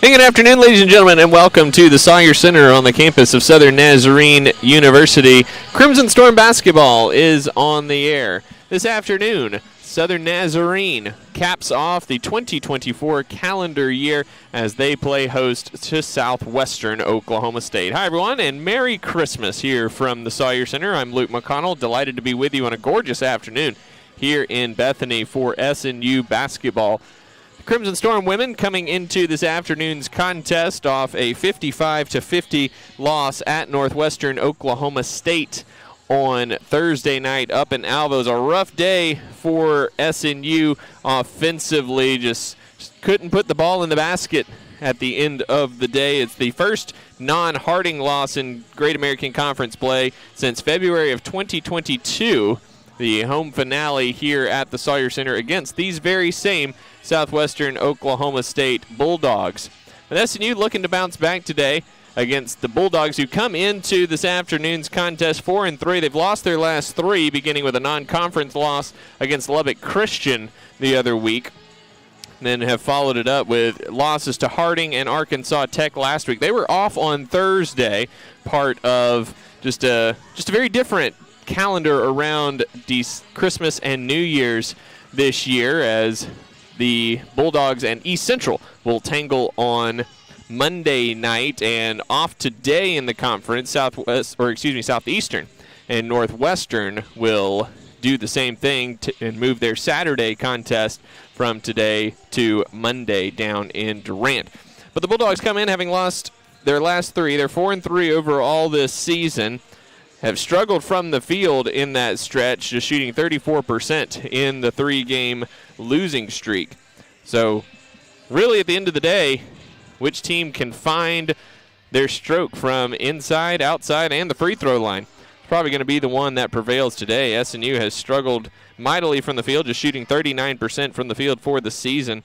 Hey, good afternoon, ladies and gentlemen, and welcome to the Sawyer Center on the campus of Southern Nazarene University. Crimson Storm basketball is on the air. This afternoon, Southern Nazarene caps off the 2024 calendar year as they play host to Southwestern Oklahoma State. Hi, everyone, and Merry Christmas here from the Sawyer Center. I'm Luke McConnell, delighted to be with you on a gorgeous afternoon here in Bethany for SNU basketball. Crimson Storm women coming into this afternoon's contest off a 55-50 loss at Northwestern Oklahoma State on Thursday night up in Alva. It was a rough day for SNU offensively. Just couldn't put the ball in the basket at the end of the day. It's the first non-Harding loss in Great American Conference play since February of 2022. The home finale here at the Sawyer Center against these very same Southwestern Oklahoma State Bulldogs. But SNU looking to bounce back today against the Bulldogs, who come into this afternoon's contest 4-3. They've lost their last three, beginning with a non-conference loss against Lubbock Christian the other week. Then have followed it up with losses to Harding and Arkansas Tech last week. They were off on Thursday, part of just a very different calendar around Christmas and New Year's this year, as the Bulldogs and East Central will tangle on Monday night, and off today in the conference, Southeastern and Northwestern will do the same thing and move their Saturday contest from today to Monday down in Durant. But the Bulldogs come in having lost their last three. They're 4-3 overall this season. Have struggled from the field in that stretch, just shooting 34% in the three-game losing streak. So really at the end of the day, which team can find their stroke from inside, outside, and the free throw line? It's probably going to be the one that prevails today. SNU has struggled mightily from the field, just shooting 39% from the field for the season.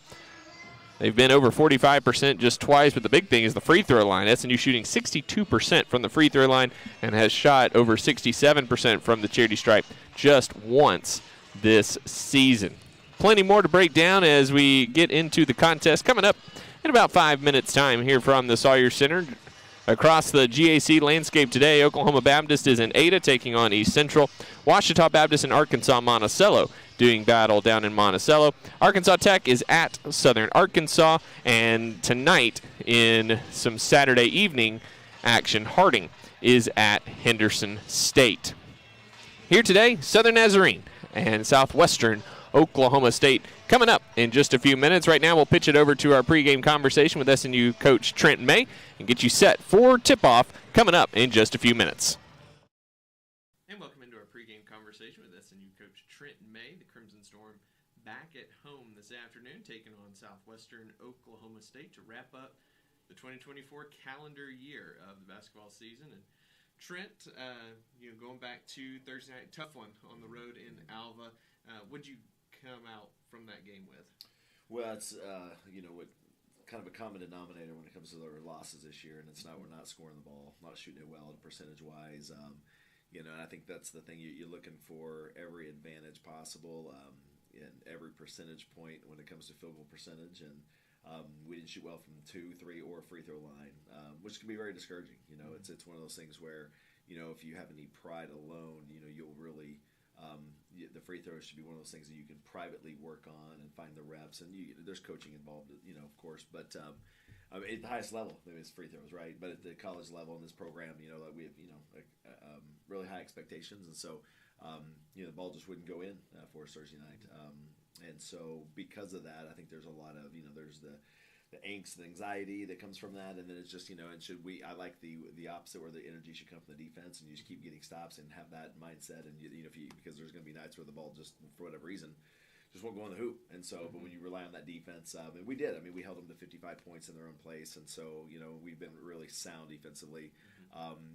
They've been over 45% just twice, but the big thing is the free throw line. SNU shooting 62% from the free throw line and has shot over 67% from the charity stripe just once this season. Plenty more to break down as we get into the contest coming up in about 5 minutes' time here from the Sawyer Center. Across the GAC landscape today, Oklahoma Baptist is in Ada taking on East Central. Ouachita Baptist and Arkansas Monticello doing battle down in Monticello. Arkansas Tech is at Southern Arkansas, and tonight in some Saturday evening action, Harding is at Henderson State. Here today, Southern Nazarene and Southwestern Oklahoma State coming up in just a few minutes. Right now, we'll pitch it over to our pregame conversation with SNU coach Trent May and get you set for tip-off coming up in just a few minutes. And welcome into our pregame conversation with SNU coach Trent May. The Crimson Storm back at home this afternoon, taking on Southwestern Oklahoma State to wrap up the 2024 calendar year of the basketball season. And Trent, going back to Thursday night, tough one on the road in Alva. What'd you come out from that game with? Well, it's what kind of a common denominator when it comes to their losses this year, and it's not we're not scoring the ball, not shooting it well percentage wise. And I think that's the thing you're looking for, every advantage possible, and every percentage point when it comes to field goal percentage. And we didn't shoot well from 2, 3, or free throw line, which can be very discouraging. It's one of those things where if you have any pride alone, you'll really the free throws should be one of those things that you can privately work on and find the reps. And there's coaching involved, of course. But at the highest level, it's free throws, right? But at the college level in this program, we have really high expectations, and so the ball just wouldn't go in for us Thursday night. And so because of that, I think there's a lot of there's the angst and anxiety that comes from that, and then it's just and I like the opposite, where the energy should come from the defense, and you just keep getting stops and have that mindset, and because there's going to be nights where the ball just for whatever reason just won't go in the hoop, and so but when you rely on that defense, and we did, we held them to 55 points in their own place, and so we've been really sound defensively.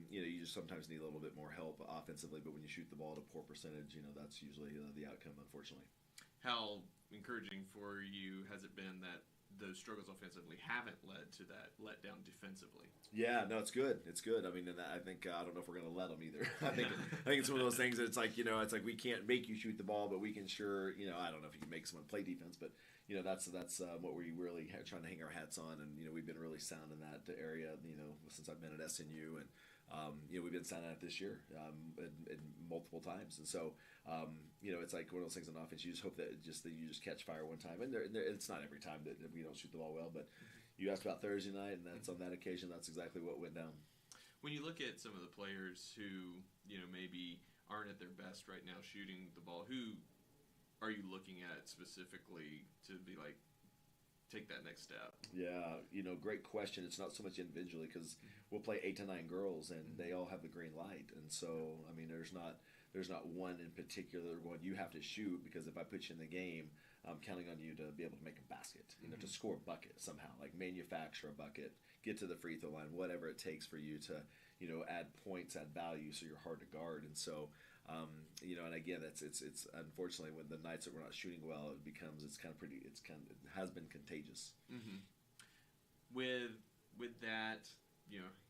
You just sometimes need a little bit more help offensively, but when you shoot the ball at a poor percentage, that's usually the outcome, unfortunately. How encouraging for you has it been that those struggles offensively haven't led to that letdown defensively. Yeah, no, it's good. It's good. I mean, and I think I don't know if we're going to let them either. I think it's one of those things that it's like, it's like we can't make you shoot the ball, but we can sure, I don't know if you can make someone play defense, but that's what we really trying to hang our hats on, and we've been really sound in that area, since I've been at SNU, and we've been sound at it this year, and multiple times, and so it's like one of those things on offense. You just hope that you just catch fire one time, and it's not every time that we don't shoot the ball well, but you asked about Thursday night, and that's on that occasion. That's exactly what went down. When you look at some of the players who maybe aren't at their best right now shooting the ball, who are you looking at specifically to be like, take that next step? Yeah, great question. It's not so much individually, because we'll play 8 to 9 girls, and they all have the green light, and so I mean, there's not one in particular going, you have to shoot, because if I put you in the game, I'm counting on you to be able to make a basket, to score a bucket somehow, like manufacture a bucket, get to the free throw line, whatever it takes for you to, add points, add value, so you're hard to guard. And so, and again, it's unfortunately when the nights that we're not shooting well, it has been contagious. Mm-hmm. With that,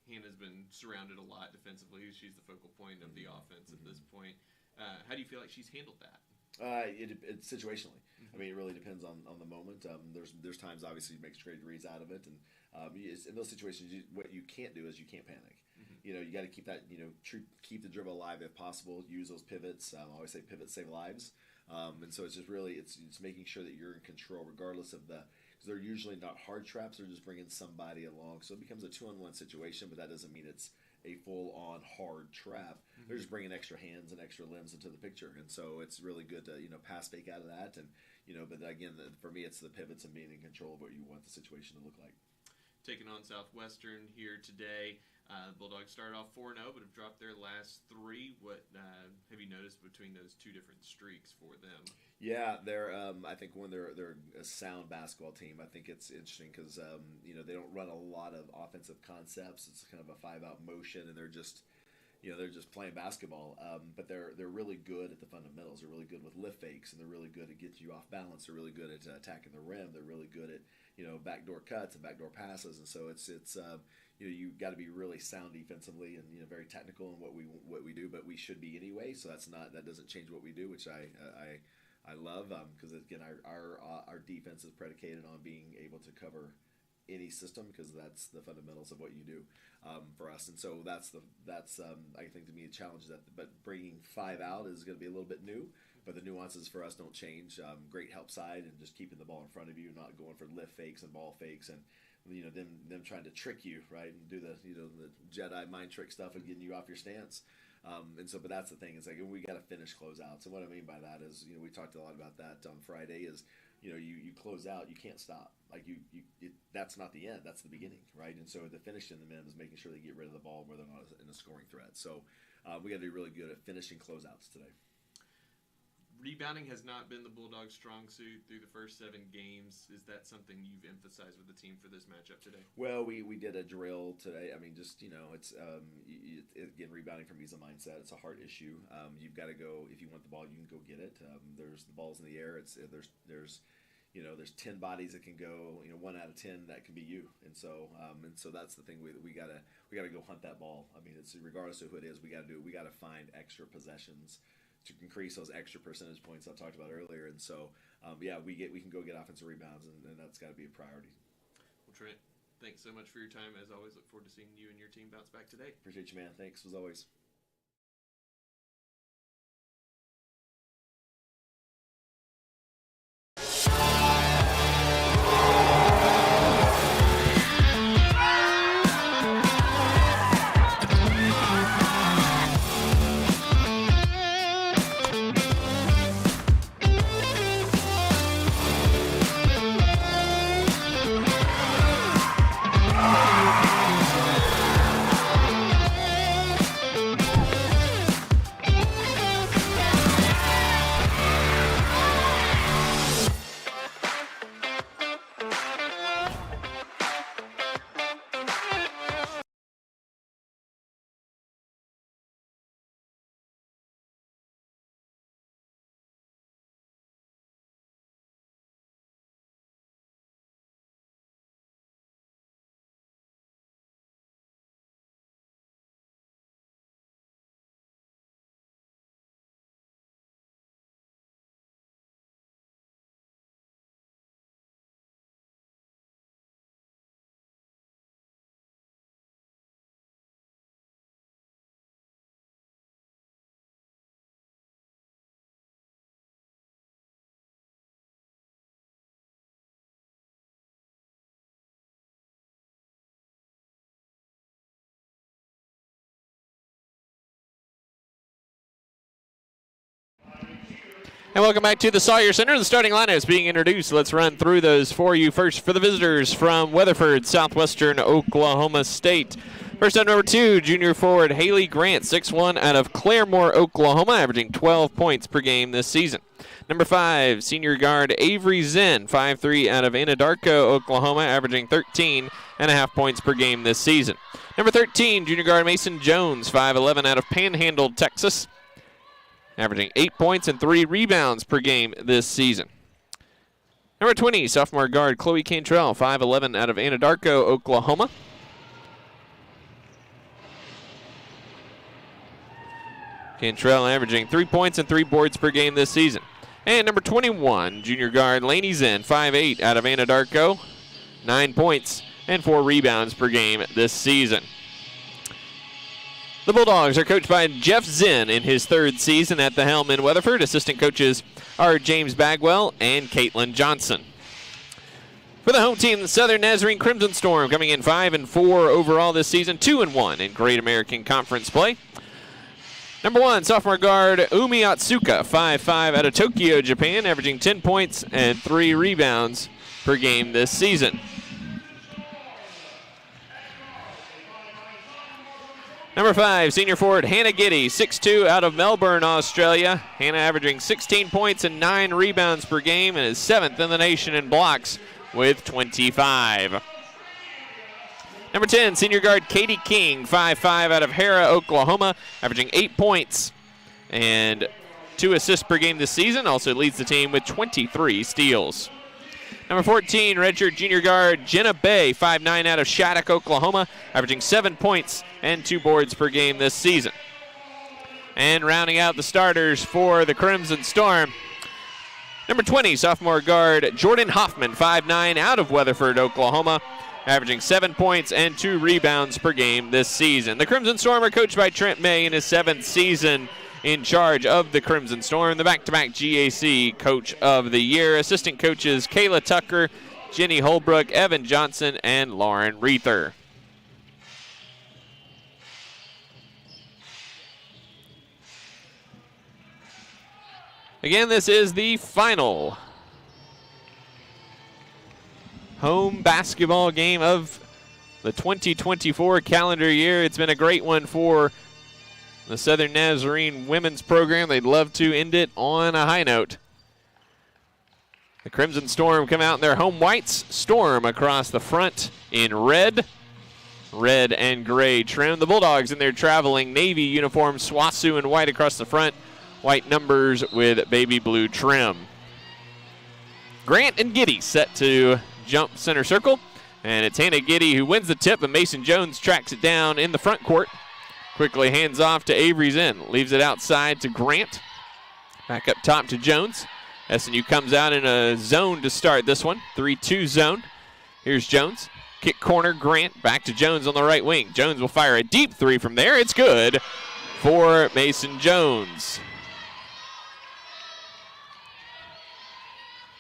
Hannah's been surrounded a lot defensively. She's the focal point of the offense at this point. How do you feel like she's handled that? It's situationally. I mean, it really depends on the moment. There's times, obviously, you make straight reads out of it, and in those situations, what you can't do is you can't panic. You got to keep that, keep the dribble alive if possible. Use those pivots. I always say pivots save lives. And so it's just really it's making sure that you're in control, regardless of because they're usually not hard traps. They're just bringing somebody along, so it becomes a 2-on-1 situation. But that doesn't mean it's a full-on hard trap. They're just bringing extra hands and extra limbs into the picture, and so it's really good to pass fake out of that, and but again, for me, it's the pivots and being in control of what you want the situation to look like. Taking on Southwestern here today. The Bulldogs started off 4-0, but have dropped their last 3. What have you noticed between those two different streaks for them? Yeah, they're. I think when they're a sound basketball team, I think it's interesting because they don't run a lot of offensive concepts. It's kind of a 5-out motion, and they're just playing basketball. But they're really good at the fundamentals. They're really good with lift fakes, and they're really good at getting you off balance. They're really good at attacking the rim. They're really good at backdoor cuts and backdoor passes. And so it's you got to be really sound defensively and very technical in what we do. But we should be anyway. So that doesn't change what we do, which I love, because again our defense is predicated on being able to cover any system, because that's the fundamentals of what you do for us, and so that's I think to me a challenge but bringing 5 out is going to be a little bit new, but the nuances for us don't change. Great help side and just keeping the ball in front of you, not going for lift fakes and ball fakes, and them trying to trick you, right, and do the the Jedi mind trick stuff and getting you off your stance. And so, but that's the thing. It's like we got to finish closeouts, and what I mean by that is, we talked a lot about that on Friday. Is you close out, you can't stop. Like that's not the end. That's the beginning, right? And so the finish in the men is making sure they get rid of the ball where they're not in a scoring threat. So we got to be really good at finishing closeouts today. Rebounding has not been the Bulldogs' strong suit through the first 7 games. Is that something you've emphasized with the team for this matchup today? Well, we did a drill today. I mean, just it's again, rebounding for me is a mindset. It's a heart issue. You've got to go, if you want the ball, you can go get it. There's the ball's in the air. There's 10 bodies that can go. 1 out of 10 that can be you. And so that's the thing. We gotta go hunt that ball. I mean, it's regardless of who it is. We gotta find extra possessions to increase those extra percentage points I talked about earlier. And so, we can go get offensive rebounds, and that's got to be a priority. Well, Trent, thanks so much for your time. As always, look forward to seeing you and your team bounce back today. Appreciate you, man. Thanks, as always. And welcome back to the Sawyer Center. The starting lineup is being introduced. Let's run through those for you. First, for the visitors from Weatherford, Southwestern Oklahoma State. First up, number 2, junior forward Haley Grant, 6'1", out of Claremore, Oklahoma, averaging 12 points per game this season. Number 5, senior guard Avery Zinn, 5'3", out of Anadarko, Oklahoma, averaging 13.5 points per game this season. Number 13, junior guard Mason Jones, 5'11", out of Panhandle, Texas, averaging 8 points and 3 rebounds per game this season. Number 20, sophomore guard Chloe Cantrell, 5'11", out of Anadarko, Oklahoma. Cantrell averaging 3 points and 3 boards per game this season. And number 21, junior guard Laney Zinn, 5'8", out of Anadarko, 9 points and 4 rebounds per game this season. The Bulldogs are coached by Jeff Zinn in his 3rd season at the helm in Weatherford. Assistant coaches are James Bagwell and Caitlin Johnson. For the home team, the Southern Nazarene Crimson Storm coming in 5-4 overall this season, 2-1 in Great American Conference play. Number 1, sophomore guard Umi Atsuka, 5'5", out of Tokyo, Japan, averaging 10 points and 3 rebounds per game this season. Number 5, senior forward Hannah Giddy, 6'2", out of Melbourne, Australia. Hannah averaging 16 points and 9 rebounds per game and is 7th in the nation in blocks with 25. Number 10, senior guard Katie King, 5'5", out of Hera, Oklahoma, averaging 8 points and 2 assists per game this season. Also leads the team with 23 steals. Number 14, redshirt junior guard Jenna Bay, 5'9", out of Shattuck, Oklahoma, averaging 7 points and 2 boards per game this season. And rounding out the starters for the Crimson Storm, number 20, sophomore guard Jordan Hoffman, 5'9", out of Weatherford, Oklahoma, averaging 7 points and 2 rebounds per game this season. The Crimson Storm are coached by Trent May in his 7th season in charge of the Crimson Storm, the back-to-back GAC Coach of the Year. Assistant coaches Kayla Tucker, Jenny Holbrook, Evan Johnson, and Lauren Reether. Again, this is the final home basketball game of the 2024 calendar year. It's been a great one for the Southern Nazarene women's program. They'd love to end it on a high note. The Crimson Storm come out in their home whites. Storm across the front in red and gray trim. The Bulldogs in their traveling navy uniform, Swasu in white across the front. White numbers with baby blue trim. Grant and Giddy set to jump center circle, and it's Hannah Giddy who wins the tip, and Mason Jones tracks it down in the front court. Quickly hands off to Avery Zinn, leaves it outside to Grant. Back up top to Jones. SNU comes out in a zone to start this one, 3-2 zone. Here's Jones, kick corner, Grant, back to Jones on the right wing. Jones will fire a deep 3 from there. It's good for Mason Jones.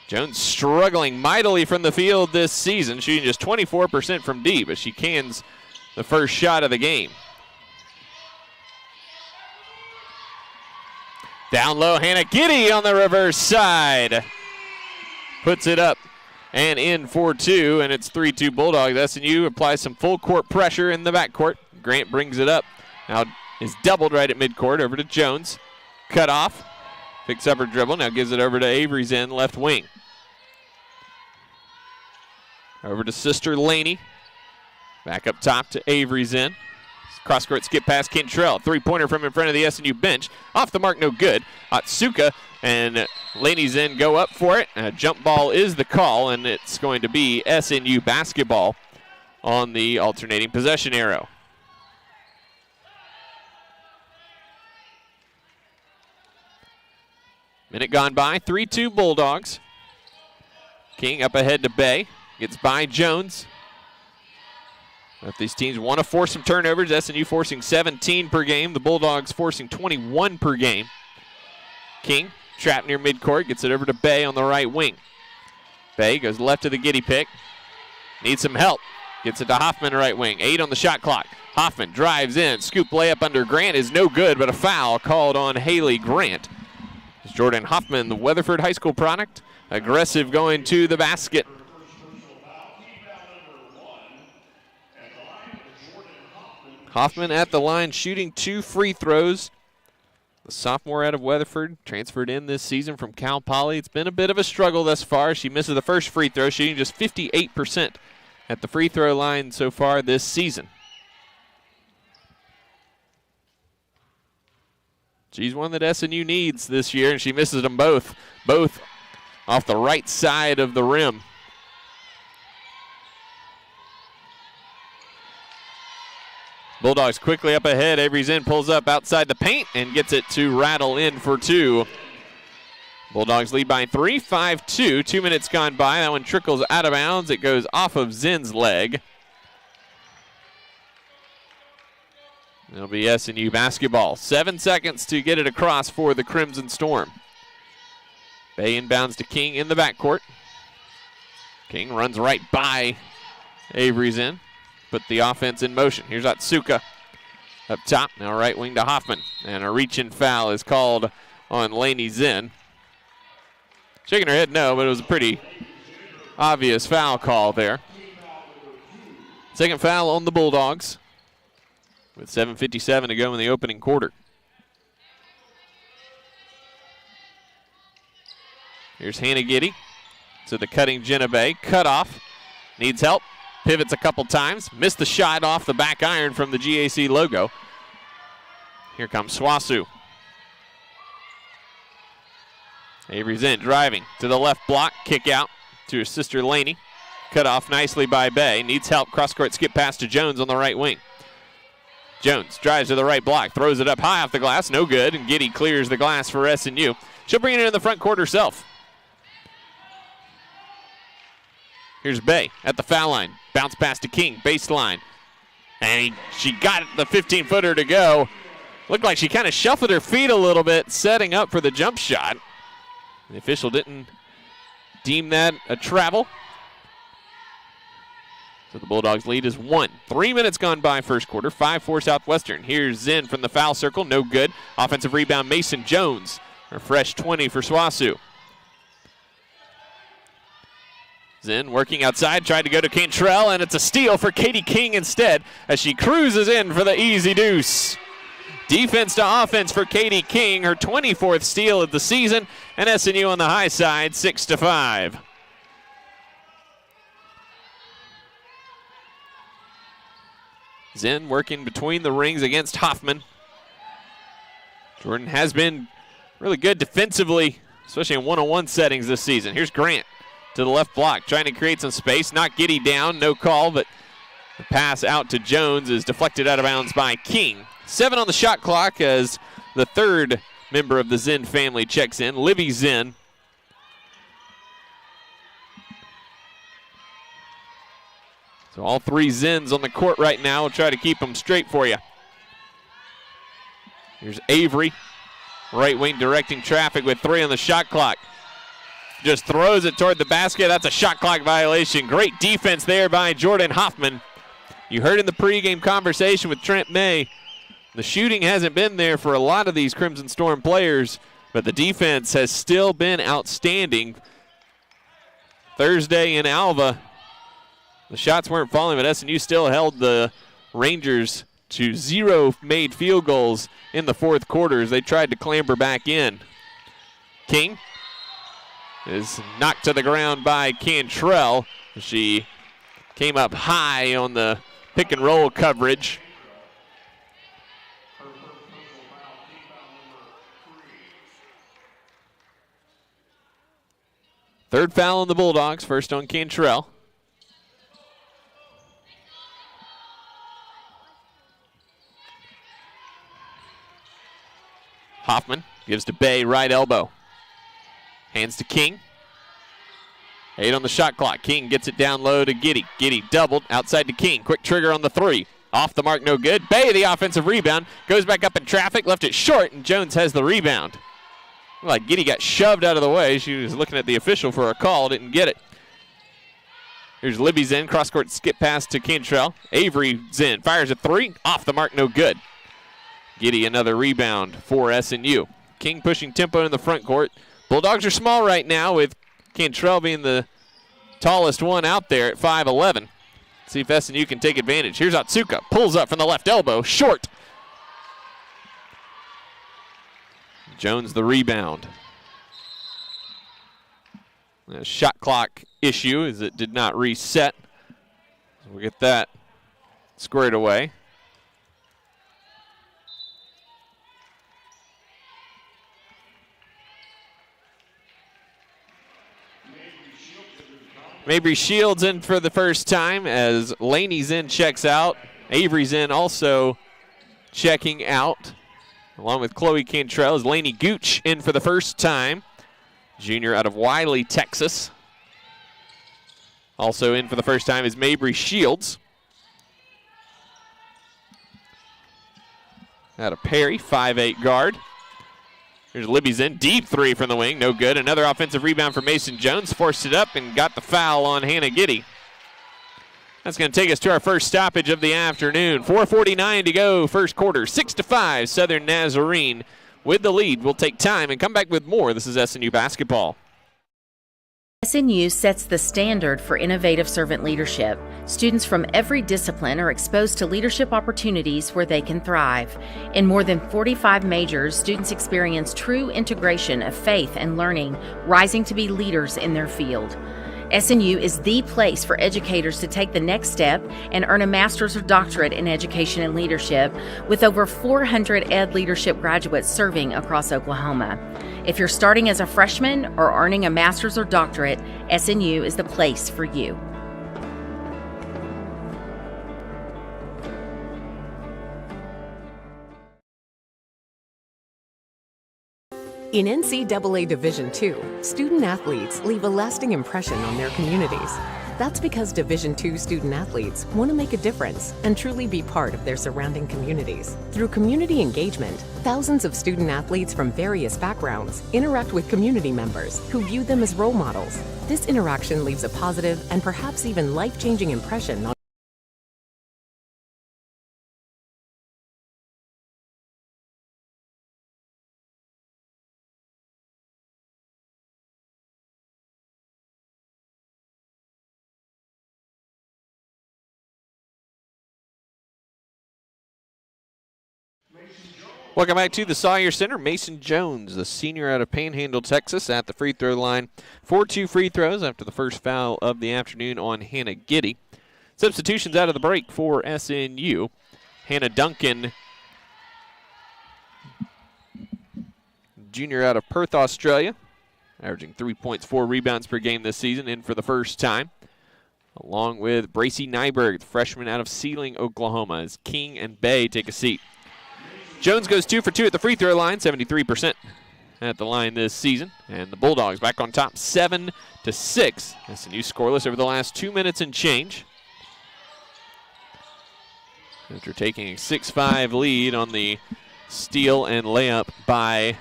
Jones struggling mightily from the field this season, shooting just 24% from deep, but she cans the first shot of the game. Down low, Hannah Giddy on the reverse side. Puts it up and in for 2, and it's 3-2 Bulldogs. SNU applies some full court pressure in the backcourt. Grant brings it up. Now is doubled right at midcourt over to Jones. Cut off. Picks up her dribble. Now gives it over to Avery Zinn, left wing. Over to Sister Laney. Back up top to Avery Zinn. Cross-court skip past Cantrell. 3-pointer from in front of the SNU bench. Off the mark, no good. Atsuka and Laney Zinn go up for it. A jump ball is the call, and it's going to be SNU basketball on the alternating possession arrow. Minute gone by, 3-2 Bulldogs. King up ahead to Bay. Gets by Jones. If these teams want to force some turnovers, SNU forcing 17 per game. The Bulldogs forcing 21 per game. King, trapped near midcourt, gets it over to Bay on the right wing. Bay goes left to the Giddy pick. Needs some help. Gets it to Hoffman, right wing. 8 on the shot clock. Hoffman drives in. Scoop layup under Grant is no good, but a foul called on Haley Grant. Jordan Hoffman, the Weatherford High School product, aggressive going to the basket. Hoffman at the line shooting 2 free throws. The sophomore out of Weatherford, transferred in this season from Cal Poly. It's been a bit of a struggle thus far. She misses the first free throw, shooting just 58% at the free throw line so far this season. She's one that SNU needs this year, and she misses them both off the right side of the rim. Bulldogs quickly up ahead. Avery Zinn pulls up outside the paint and gets it to rattle in for 2. Bulldogs lead by 3, 5-2. 2 minutes gone by. That one trickles out of bounds. It goes off of Zinn's leg. It'll be SNU basketball. 7 seconds to get it across for the Crimson Storm. Bay inbounds to King in the backcourt. King runs right by Avery Zinn. Put the offense in motion. Here's Atsuka up top. Now right wing to Hoffman. And a reach-in foul is called on Lainey Zinn. Shaking her head no, but it was a pretty obvious foul call there. Second foul on the Bulldogs with 7:57 to go in the opening quarter. Here's Hannah Giddy to the cutting Jenna Bay. Cut off. Needs help. Pivots a couple times. Missed the shot off the back iron from the GAC logo. Here comes Swasu. Avery Zinn driving to the left block. Kick out to her sister Laney. Cut off nicely by Bay. Needs help. Cross-court skip pass to Jones on the right wing. Jones drives to the right block. Throws it up high off the glass. No good. And Giddy clears the glass for SNU. She'll bring it in the front court herself. Here's Bay at the foul line. Bounce pass to King, baseline. And she got the 15-footer to go. Looked like she kind of shuffled her feet a little bit, setting up for the jump shot. The official didn't deem that a travel. So the Bulldogs lead is 1. 3 minutes gone by first quarter, 5-4 Southwestern. Here's Zinn from the foul circle, no good. Offensive rebound, Mason Jones. A fresh 20 for Swasu. Zinn working outside, tried to go to Cantrell, and it's a steal for Katie King instead as she cruises in for the easy deuce. Defense to offense for Katie King, her 24th steal of the season, and SNU on the high side, 6-5. Zinn working between the rings against Hoffman. Jordan has been really good defensively, especially in one-on-one settings this season. Here's Grant to the left block, trying to create some space. Not Giddy down, no call, but the pass out to Jones is deflected out of bounds by King. 7 on the shot clock as the third member of the Zinn family checks in, Livy Zinn. So all 3 Zinns on the court right now. We'll try to keep them straight for you. Here's Avery, right wing directing traffic with 3 on the shot clock. Just throws it toward the basket. That's a shot clock violation. Great defense there by Jordan Hoffman. You heard in the pregame conversation with Trent May, the shooting hasn't been there for a lot of these Crimson Storm players, but the defense has still been outstanding. Thursday in Alva, the shots weren't falling, but SNU still held the Rangers to 0 made field goals in the fourth quarter as they tried to clamber back in. King is knocked to the ground by Cantrell. She came up high on the pick and roll coverage. Third foul on the Bulldogs, first on Cantrell. Hoffman gives to Bay, right elbow. Hands to King. 8 on the shot clock. King gets it down low to Giddy. Giddy doubled outside to King. Quick trigger on the 3. Off the mark, no good. Bay, the offensive rebound, goes back up in traffic, left it short, and Jones has the rebound. Like Giddy got shoved out of the way. She was looking at the official for a call, didn't get it. Here's Libby Zinn, cross-court skip pass to Cantrell. Avery Zinn fires a 3, off the mark, no good. Giddy another rebound for SNU. King pushing tempo in the front court. Bulldogs are small right now, with Cantrell being the tallest one out there at 5'11". See if SNU can take advantage. Here's Otsuka. Pulls up from the left elbow. Short. Jones the rebound. A shot clock issue as it did not reset. So we'll get that squared away. Mabry Shields in for the first time as Laney's in, checks out. Avery's in also checking out, along with Chloe Cantrell, as Laney Gooch in for the first time. Junior out of Wiley, Texas. Also in for the first time is Mabry Shields. Out of Perry, 5'8" guard. Here's Libby's in. Deep three from the wing. No good. Another offensive rebound for Mason Jones. Forced it up and got the foul on Hannah Giddy. That's going to take us to our first stoppage of the afternoon. 4:49 to go, first quarter. 6-5, Southern Nazarene with the lead. We'll take time and come back with more. This is SNU basketball. SNU sets the standard for innovative servant leadership. Students from every discipline are exposed to leadership opportunities where they can thrive. In more than 45 majors, students experience true integration of faith and learning, rising to be leaders in their field. SNU is the place for educators to take the next step and earn a master's or doctorate in education and leadership, with over 400 ed leadership graduates serving across Oklahoma. If you're starting as a freshman or earning a master's or doctorate, SNU is the place for you. In NCAA Division II, student athletes leave a lasting impression on their communities. That's because Division II student athletes want to make a difference and truly be part of their surrounding communities. Through community engagement, thousands of student athletes from various backgrounds interact with community members who view them as role models. This interaction leaves a positive and perhaps even life-changing impression on Welcome back to the Sawyer Center. Mason Jones, the senior out of Panhandle, Texas, at the free throw line for 2 free throws after the first foul of the afternoon on Hannah Giddy. Substitutions out of the break for SNU. Hannah Duncan, junior out of Perth, Australia, averaging 3 points, 4 rebounds per game this season, in for the first time, along with Bracy Nyberg, the freshman out of Sealing, Oklahoma, as King and Bay take a seat. Jones goes 2 for 2 at the free throw line, 73% at the line this season. And the Bulldogs back on top 7-6. SNU scoreless over the last 2 minutes and change, after taking a 6-5 lead on the steal and layup by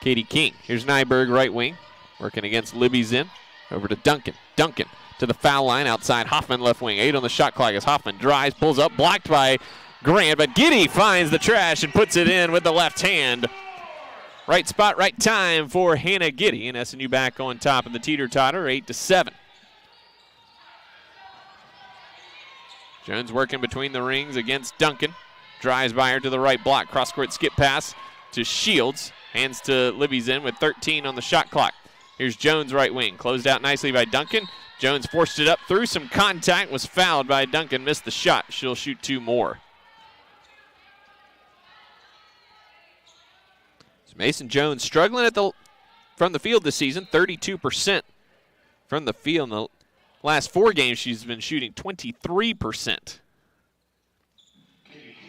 Katie King. Here's Nyberg, right wing, working against Libby Zinn. Over to Duncan. Duncan to the foul line outside. Hoffman left wing. 8 on the shot clock as Hoffman drives, pulls up, blocked by Grant, but Giddy finds the trash and puts it in with the left hand. Right spot, right time for Hannah Giddy, and SNU back on top of the teeter-totter, 8-7. Jones working between the rings against Duncan. Drives by her to the right block. Cross-court skip pass to Shields. Hands to Libby Zinn with 13 on the shot clock. Here's Jones, right wing. Closed out nicely by Duncan. Jones forced it up through some contact, was fouled by Duncan, missed the shot. She'll shoot 2 more. Mason Jones struggling from the field this season, 32% from the field. In the last 4 games, she's been shooting 23%.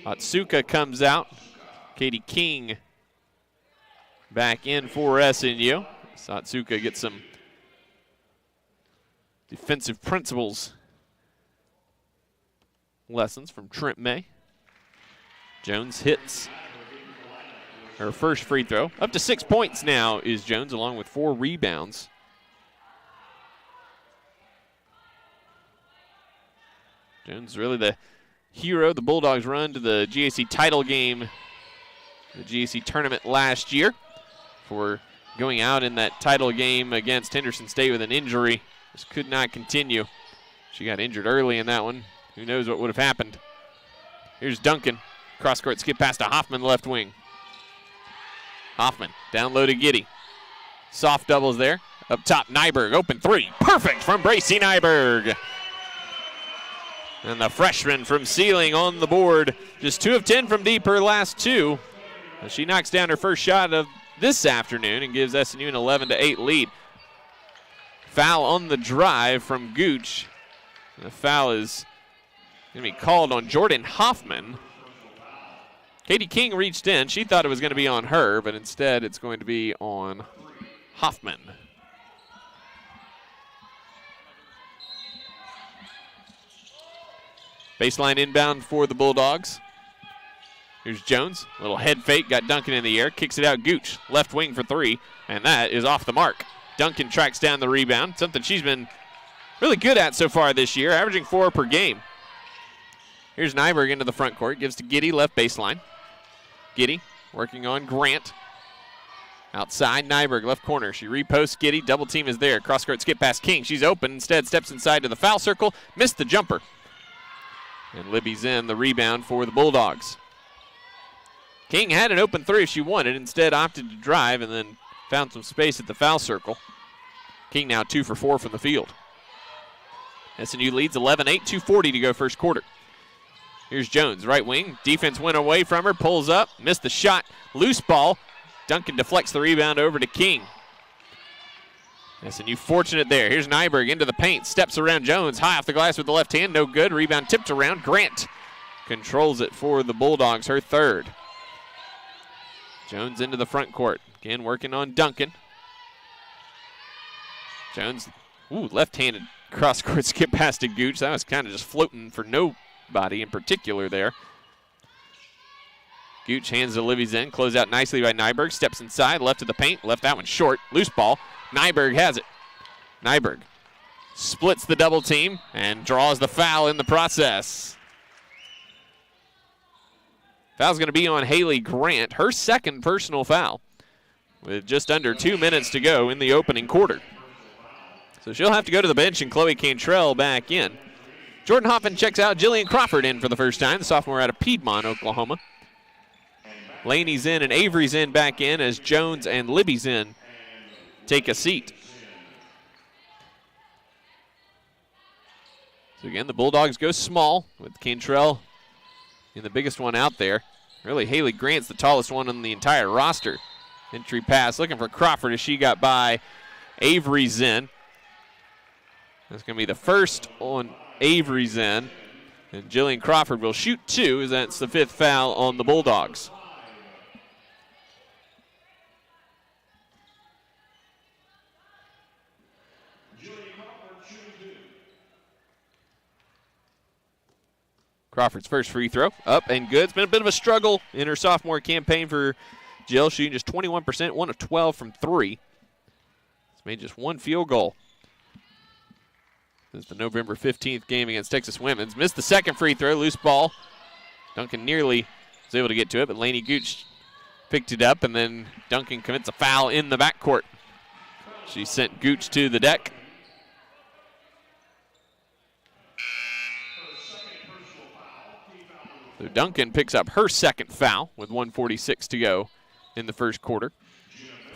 Otsuka comes out. Katie King back in for SNU. Otsuka gets some defensive principles lessons from Trent May. Jones hits her first free throw. Up to 6 points now is Jones, along with 4 rebounds. Jones really the hero. The Bulldogs run to the GAC title game, the GAC tournament last year. for going out in that title game against Henderson State with an injury. This could not continue. She got injured early in that one. Who knows what would have happened. Here's Duncan. Cross-court skip pass to Hoffman, left wing. Hoffman down low to Giddy. Soft doubles there. Up top, Nyberg, open three. Perfect from Bracy Nyberg. And the freshman from Sealing on the board. Just 2 of 10 from deep her last 2. She knocks down her first shot of this afternoon and gives SNU an 11-8 lead. Foul on the drive from Gooch. The foul is going to be called on Jordan Hoffman. Katie King reached in. She thought it was going to be on her, but instead it's going to be on Hoffman. Baseline inbound for the Bulldogs. Here's Jones. Little head fake. Got Duncan in the air. Kicks it out. Gooch. Left wing for 3. And that is off the mark. Duncan tracks down the rebound. Something she's been really good at so far this year. Averaging 4 per game. Here's Nyberg into the front court. Gives to Giddy. Left baseline. Giddy working on Grant. Outside, Nyberg, left corner. She reposts Giddy. Double team is there. Cross court skip past King. She's open. Instead, steps inside to the foul circle. Missed the jumper. And Libby's in the rebound for the Bulldogs. King had an open 3 if she wanted. Instead, opted to drive and then found some space at the foul circle. King now 2 for 4 from the field. SNU leads 11-8, 2:40 to go first quarter. Here's Jones, right wing. Defense went away from her, pulls up, missed the shot. Loose ball. Duncan deflects the rebound over to King. SNU fortunate there. Here's Nyberg into the paint, steps around Jones, high off the glass with the left hand, no good. Rebound tipped around. Grant controls it for the Bulldogs, her third. Jones into the front court. Again, working on Duncan. Jones, left-handed cross-court skip past to Gooch. That was kind of just floating for nobody in particular there. Gooch hands to Livy Zen. Close out nicely by Nyberg. Steps inside, left of the paint. Left that one short. Loose ball. Nyberg has it. Nyberg splits the double team and draws the foul in the process. Foul's going to be on Haley Grant, her second personal foul, with just under 2 minutes to go in the opening quarter. So she'll have to go to the bench and Chloe Cantrell back in. Jordan Hoffman checks out. Jillian Crawford in for the first time, the sophomore out of Piedmont, Oklahoma. Laney's in and Avery's in back in as Jones and Libby's in take a seat. So again, the Bulldogs go small with Cantrell in the biggest one out there. Really, Haley Grant's the tallest one on the entire roster. Entry pass, looking for Crawford as she got by Avery's in. That's going to be the first on Avery's in. And Jillian Crawford will shoot 2 as that's the 5th foul on the Bulldogs. Crawford's first free throw, up and good. It's been a bit of a struggle in her sophomore campaign for Jill, shooting just 21%, 1 of 12 from 3. It's made just 1 field goal. This is the November 15th game against Texas Women's. Missed the second free throw, loose ball. Duncan nearly was able to get to it, but Laney Gooch picked it up, and then Duncan commits a foul in the backcourt. She sent Gooch to the deck. So Duncan picks up her second foul with 1:46 to go in the first quarter.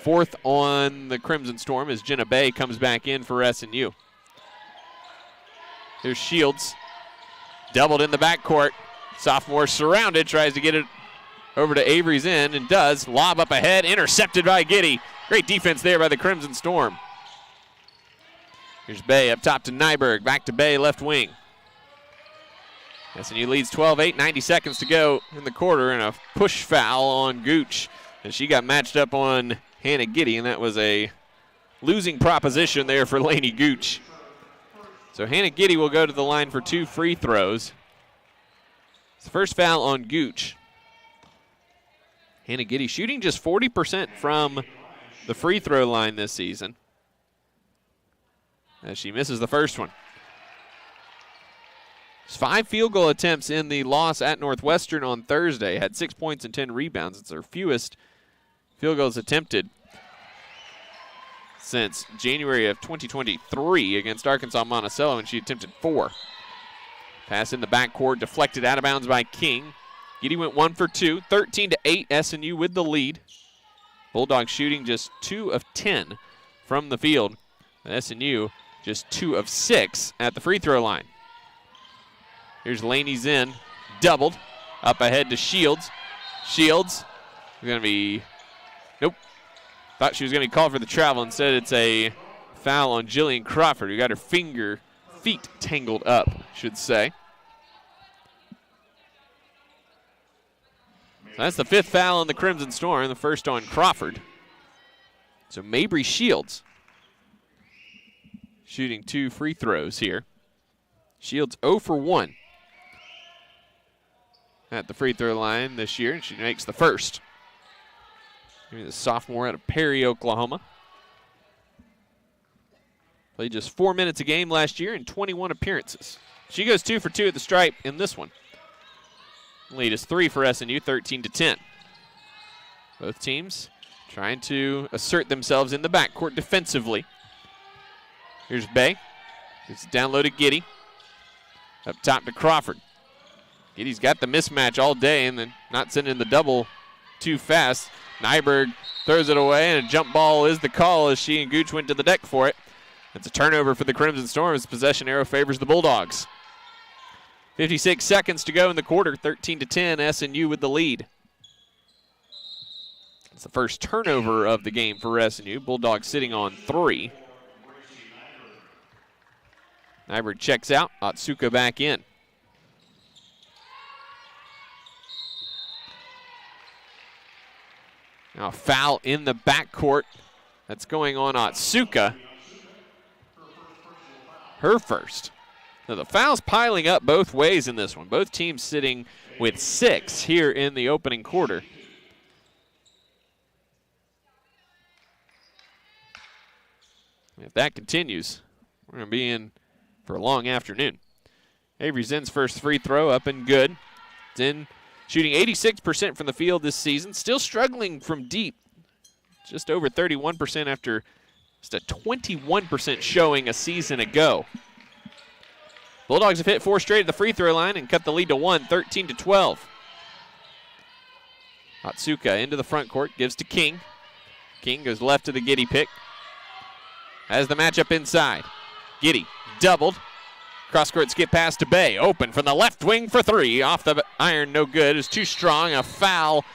4th on the Crimson Storm as Jenna Bay comes back in for SNU. There's Shields. Doubled in the backcourt. Sophomore surrounded, tries to get it over to Avery's in and does. Lob up ahead, intercepted by Giddy. Great defense there by the Crimson Storm. Here's Bay up top to Nyberg. Back to Bay, left wing. SNU leads 12-8, 90 seconds to go in the quarter, and a push foul on Gooch. And she got matched up on Hannah Giddy, and that was a losing proposition there for Laney Gooch. So Hannah Giddy will go to the line for 2 free throws. It's the first foul on Gooch. Hannah Giddy shooting just 40% from the free throw line this season, as she misses the first one. 5 field goal attempts in the loss at Northwestern on Thursday. Had 6 points and 10 rebounds. It's their fewest field goals attempted. since January of 2023 against Arkansas Monticello, and she attempted 4. Pass in the backcourt, deflected out of bounds by King. Giddy went 1 for 2, 13-8, SNU with the lead. Bulldogs shooting just 2 of 10 from the field. And SNU just 2 of 6 at the free throw line. Here's Laney Zinn, doubled, up ahead to Shields. Shields is going to be, nope. Thought she was going to be called for the travel. Instead, it's a foul on Jillian Crawford, who got her feet tangled up, I should say. So that's the 5th foul on the Crimson Storm, the first on Crawford. So Mabry Shields shooting 2 free throws here. Shields 0 for 1 at the free throw line this year, and she makes the first. The sophomore out of Perry, Oklahoma. Played just 4 minutes a game last year and 21 appearances. She goes 2 for 2 at the stripe in this one. Lead is 3 for SNU, 13-10. Both teams trying to assert themselves in the backcourt defensively. Here's Bay. It's down low to Giddy. Up top to Crawford. Giddy's got the mismatch all day and then not sending the double too fast. Nyberg throws it away, and a jump ball is the call as she and Gooch went to the deck for it. It's a turnover for the Crimson Storm. Possession arrow favors the Bulldogs. 56 seconds to go in the quarter, 13-10, SNU with the lead. It's the first turnover of the game for SNU. Bulldogs sitting on 3. Nyberg checks out, Otsuka back in. Now a foul in the backcourt. That's going on Otsuka. Her first. So the foul's piling up both ways in this one. Both teams sitting with 6 here in the opening quarter. If that continues, we're going to be in for a long afternoon. Avery Zinn's first free throw up and good. Zinn shooting 86% from the field this season. Still struggling from deep. Just over 31% after just a 21% showing a season ago. Bulldogs have hit 4 straight at the free throw line and cut the lead to 1, 13-12. Otsuka into the front court, gives to King. King goes left to the Giddy pick. Has the matchup inside. Giddy doubled. Cross-court skip pass to Bay. Open from the left wing for 3. Off the iron, no good. It's too strong. A foul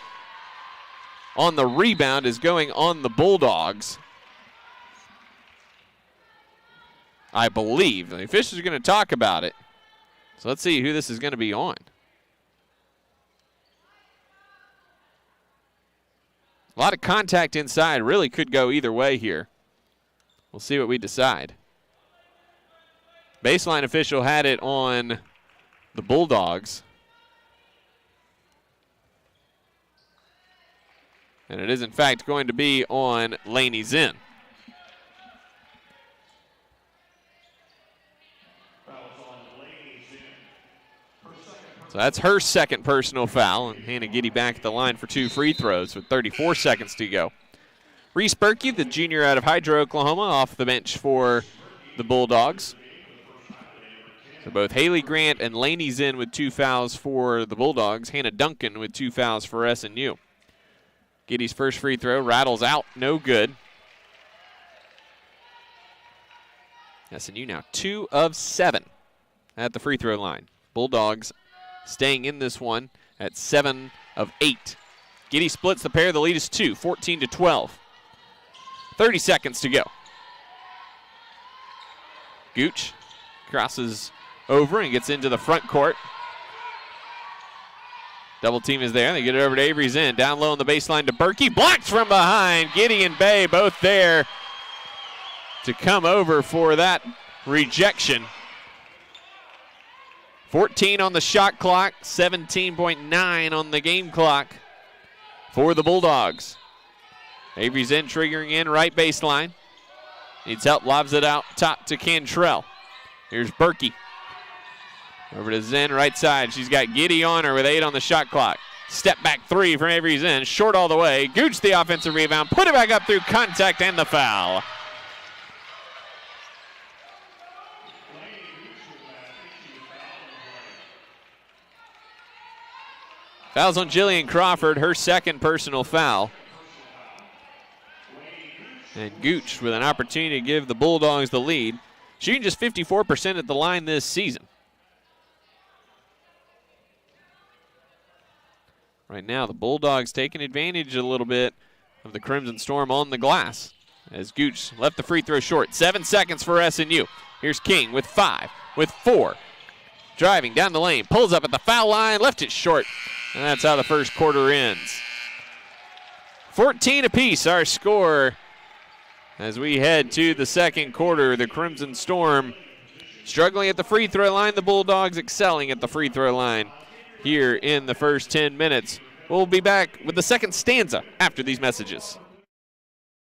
on the rebound is going on the Bulldogs. I believe. The officials are going to talk about it. So let's see who this is going to be on. A lot of contact inside. Really could go either way here. We'll see what we decide. Baseline official had it on the Bulldogs. And it is, in fact, going to be on Laney Zinn. So that's her second personal foul, and Hannah Giddy back at the line for 2 free throws with 34 seconds to go. Reese Berkey, the junior out of Hydro, Oklahoma, off the bench for the Bulldogs. So both Haley Grant and Laney Zinn with 2 fouls for the Bulldogs. Hannah Duncan with 2 fouls for SNU. Giddy's first free throw rattles out, no good. SNU now 2 of 7 at the free throw line. Bulldogs staying in this one at 7 of 8. Giddy splits the pair. The lead is 2, 14-12. 30 seconds to go. Gooch crosses over and gets into the front court. Double team is there. They get it over to Avery Zinn. Down low on the baseline to Berkey. Blocked from behind. Giddy and Bay both there to come over for that rejection. 14 on the shot clock, 17.9 on the game clock for the Bulldogs. Avery Zinn triggering in right baseline. Needs help, lobs it out top to Cantrell. Here's Berkey. Over to Zinn, right side. She's got Giddy on her with 8 on the shot clock. Step back 3 from Avery Zinn. Short all the way. Gooch the offensive rebound. Put it back up through contact and the foul. Fouls on Jillian Crawford, her second personal foul. And Gooch with an opportunity to give the Bulldogs the lead. Shooting just 54% at the line this season. Right now, the Bulldogs taking advantage a little bit of the Crimson Storm on the glass. As Gooch left the free throw short. 7 seconds for SNU. Here's King with 5, with 4. Driving down the lane, pulls up at the foul line, left it short. And that's how the first quarter ends. 14 apiece, our score. As we head to the second quarter, the Crimson Storm struggling at the free throw line, the Bulldogs excelling at the free throw line here in the first 10 minutes. We'll be back with the second stanza after these messages.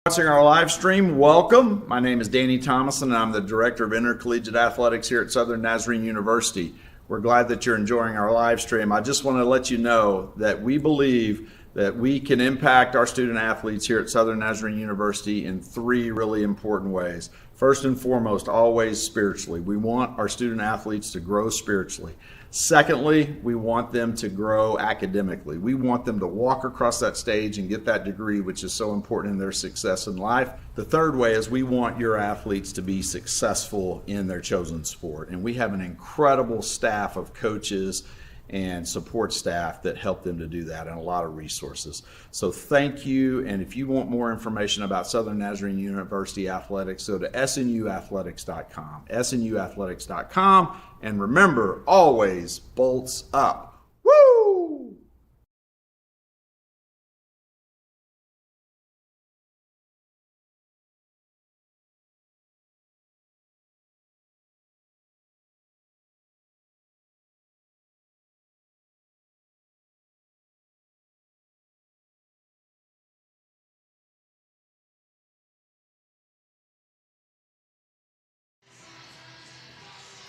Watching our live stream, welcome. My name is Danny Thomason, and I'm the Director of Intercollegiate Athletics here at Southern Nazarene University. We're glad that you're enjoying our live stream. I just want to let you know that we believe that we can impact our student athletes here at Southern Nazarene University in 3 really important ways. First and foremost, always spiritually. We want our student athletes to grow spiritually. Secondly, we want them to grow academically. We want them to walk across that stage and get that degree, which is so important in their success in life. The third way is we want your athletes to be successful in their chosen sport. And we have an incredible staff of coaches and support staff that help them to do that, and a lot of resources. So thank you, and if you want more information about Southern Nazarene University Athletics, go to snuathletics.com, snuathletics.com, and remember, always bolts up. Woo!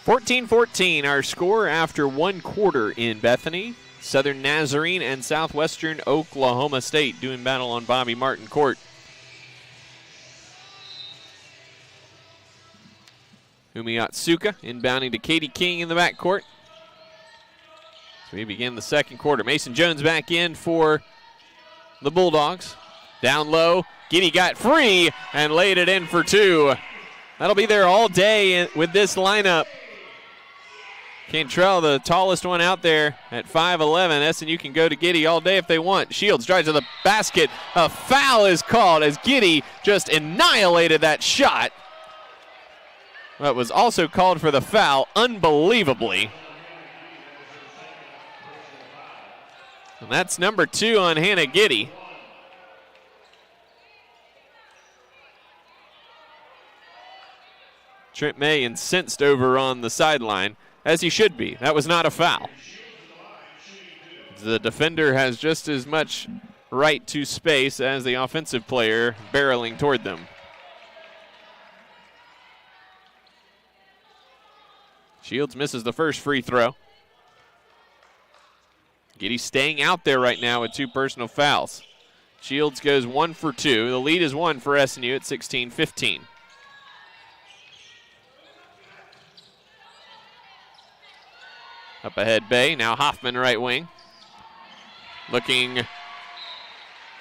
(14-14) our score after 1 quarter in Bethany. Southern Nazarene and Southwestern Oklahoma State doing battle on Bobby Martin Court. Umi Otsuka inbounding to Katie King in the backcourt. So we begin the second quarter. Mason Jones back in for the Bulldogs. Down low, Giddy got free and laid it in for 2. That'll be there all day with this lineup. Cantrell, the tallest one out there at 5'11". SNU can go to Giddy all day if they want. Shields drives to the basket. A foul is called as Giddy just annihilated that shot. But was also called for the foul, unbelievably. And that's number 2 on Hannah Giddy. Trent May incensed over on the sideline, as he should be. That was not a foul. The defender has just as much right to space as the offensive player barreling toward them. Shields misses the first free throw. Giddy staying out there right now with 2 personal fouls. Shields goes 1 for 2. The lead is 1 for SNU at 16-15. Up ahead, Bay. Now Hoffman right wing. Looking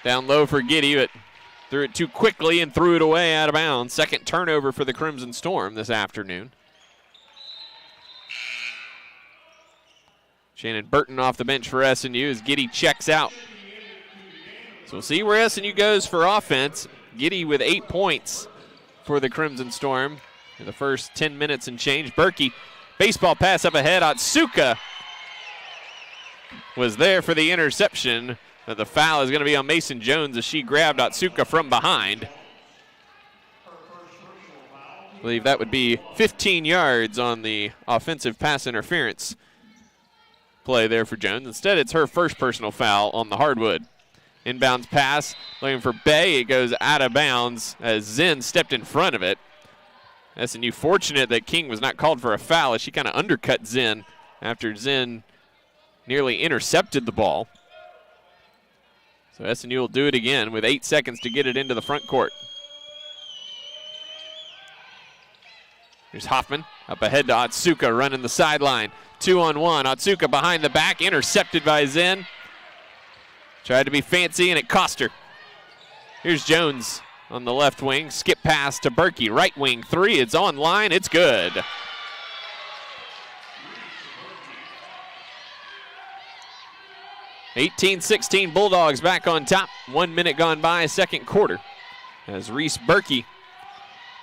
down low for Giddy, but threw it too quickly and threw it away out of bounds. Second turnover for the Crimson Storm this afternoon. Shannon Burton off the bench for SNU as Giddy checks out. So we'll see where SNU goes for offense. Giddy with 8 points for the Crimson Storm in the first 10 minutes and change. Berkey. Baseball pass up ahead. Otsuka was there for the interception. But the foul is going to be on Mason Jones as she grabbed Otsuka from behind. I believe that would be 15 yards on the offensive pass interference play there for Jones. Instead, it's her first personal foul on the hardwood. Inbounds pass, looking for Bay. It goes out of bounds as Zinn stepped in front of it. SNU fortunate that King was not called for a foul as she kind of undercut Zinn after Zinn nearly intercepted the ball. So SNU will do it again with 8 seconds to get it into the front court. Here's Hoffman up ahead to Otsuka running the sideline. 2-on-1. Otsuka behind the back, intercepted by Zinn. Tried to be fancy, and it cost her. Here's Jones on the left wing. Skip pass to Berkey. Right wing three. It's online. It's good. (18-16) Bulldogs back on top. 1 minute gone by, second quarter. As Reese Berkey,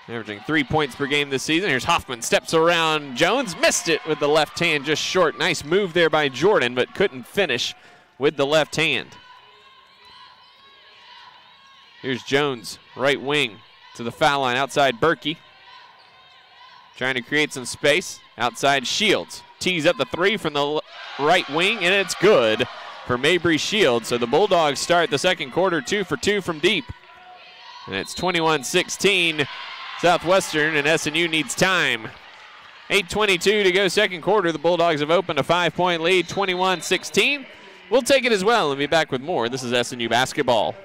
averaging 3 points per game this season. Here's Hoffman, steps around Jones, missed it with the left hand just short. Nice move there by Jordan, but couldn't finish with the left hand. Here's Jones, right wing to the foul line outside Berkey. Trying to create some space. Outside Shields. Tees up the three from the right wing, and it's good for Mabry Shields. So the Bulldogs start the second quarter 2 for 2 from deep. And it's 21-16 Southwestern, and SNU needs time. 8:22 to go second quarter. The Bulldogs have opened a 5-point lead, 21-16. We'll take it as well and be back with more. This is SNU basketball.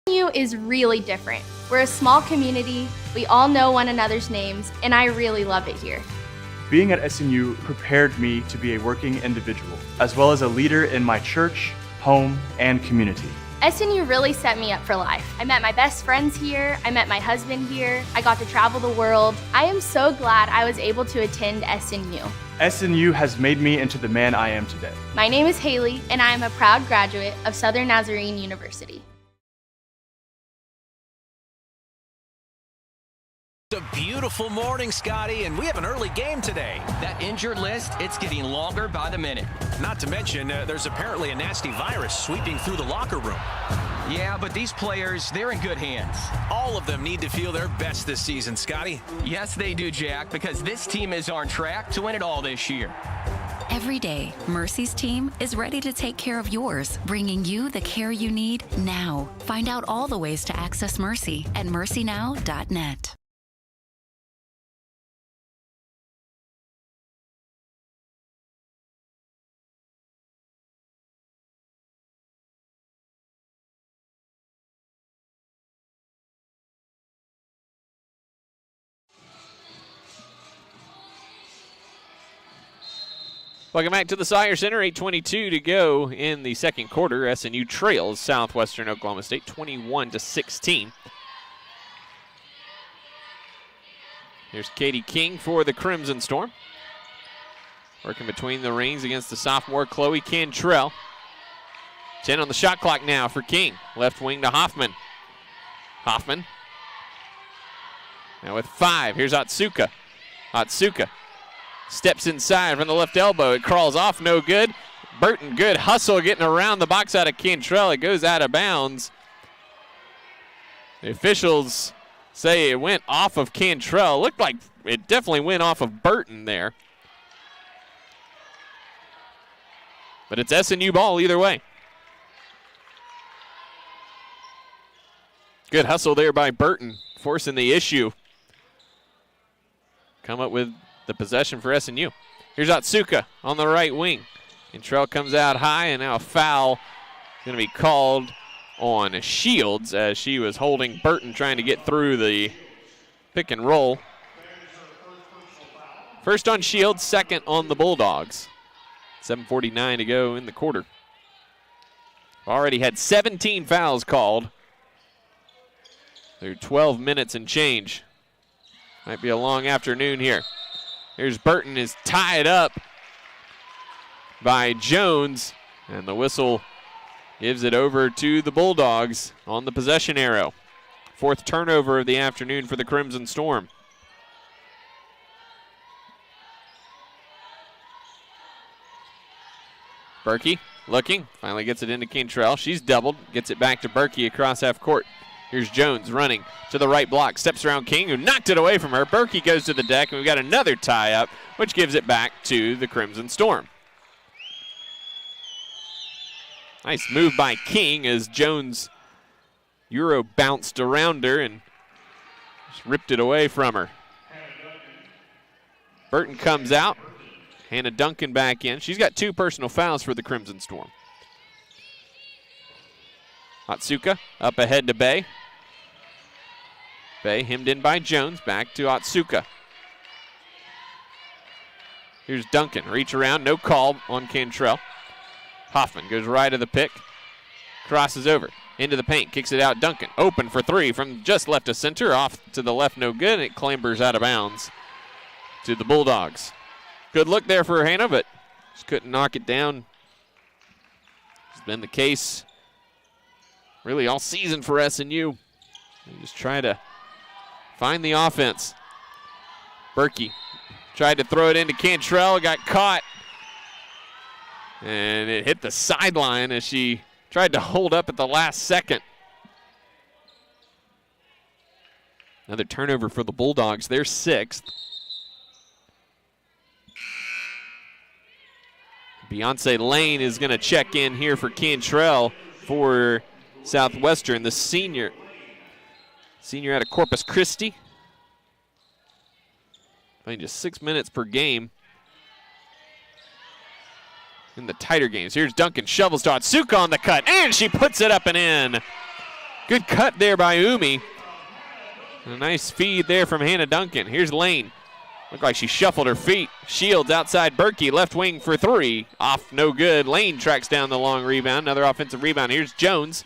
SNU is really different. We're a small community, we all know one another's names, and I really love it here. Being at SNU prepared me to be a working individual, as well as a leader in my church, home, and community. SNU really set me up for life. I met my best friends here, I met my husband here, I got to travel the world. I am so glad I was able to attend SNU. SNU has made me into the man I am today. My name is Haley, and I am a proud graduate of Southern Nazarene University. It's a beautiful morning, Scotty, and we have an early game today. That injured list, it's getting longer by the minute. Not to mention, there's apparently a nasty virus sweeping through the locker room. Yeah, but these players, they're in good hands. All of them need to feel their best this season, Scotty. Yes, they do, Jack, because this team is on track to win it all this year. Every day, Mercy's team is ready to take care of yours, bringing you the care you need now. Find out all the ways to access Mercy at mercynow.net. Welcome back to the Sawyer Center. 8:22 to go in the second quarter. SNU trails Southwestern Oklahoma State 21-16. Here's Katie King for the Crimson Storm. Working between the rings against the sophomore Chloe Cantrell. 10 on the shot clock now for King. Left wing to Hoffman. Hoffman. Now with 5. Here's Otsuka. Otsuka steps inside from the left elbow. It crawls off, no good. Burton, good hustle getting around the box out of Cantrell. It goes out of bounds. The officials say it went off of Cantrell. Looked like it definitely went off of Burton there. But it's SNU ball either way. Good hustle there by Burton, forcing the issue. Come up with the possession for SNU. Here's Otsuka on the right wing. Cantrell comes out high, and now a foul is going to be called on Shields as she was holding Burton trying to get through the pick and roll. First on Shields, second on the Bulldogs. 7:49 to go in the quarter. Already had 17 fouls called through 12 minutes and change. Might be a long afternoon here. Here's Burton, is tied up by Jones, and the whistle gives it over to the Bulldogs on the possession arrow. Fourth turnover of the afternoon for the Crimson Storm. Berkey looking, finally gets it into Cantrell. She's doubled, gets it back to Berkey across half court. Here's Jones running to the right block, steps around King, who knocked it away from her. Berkey goes to the deck, and we've got another tie-up, which gives it back to the Crimson Storm. Nice move by King as Jones Euro bounced around her and just ripped it away from her. Burton comes out. Hannah Duncan back in. She's got 2 personal fouls for the Crimson Storm. Otsuka up ahead to Bay. Bay hemmed in by Jones. Back to Otsuka. Here's Duncan. Reach around. No call on Cantrell. Hoffman goes right of the pick. Crosses over into the paint, kicks it out. Duncan open for three from just left of center, off to the left, no good. It clambers out of bounds to the Bulldogs. Good look there for Hannah, but just couldn't knock it down. It's been the case really all season for SNU. They just try to find the offense. Berkey tried to throw it into Cantrell, got caught. And it hit the sideline as she tried to hold up at the last second. Another turnover for the Bulldogs. They're sixth. Beyonce Lane is going to check in here for Cantrell for Southwestern, the senior out of Corpus Christi. Playing just 6 minutes per game in the tighter games. Here's Duncan, shovels to Atsuka on the cut, and she puts it up and in. Good cut there by Umi. A nice feed there from Hannah Duncan. Here's Lane. Looked like she shuffled her feet. Shields outside Berkey, left wing for three. Off, no good. Lane tracks down the long rebound. Another offensive rebound. Here's Jones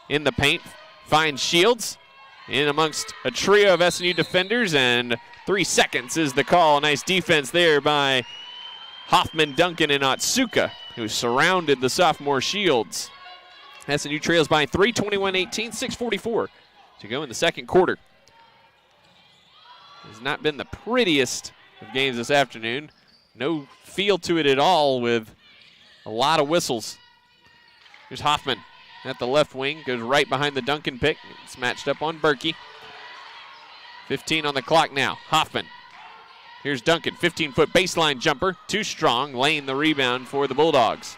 in the paint. Finds Shields in amongst a trio of SNU defenders, and 3 seconds is the call. Nice defense there by Hoffman, Duncan, and Atsuka, who surrounded the sophomore Shields. SNU trails by 3, 21-18, 6:44 to go in the second quarter. Has not been the prettiest of games this afternoon. No feel to it at all with a lot of whistles. Here's Hoffman at the left wing, goes right behind the Duncan pick. It's matched up on Berkey. 15 on the clock now. Hoffman. Here's Duncan, 15-foot baseline jumper, too strong. Lane the rebound for the Bulldogs.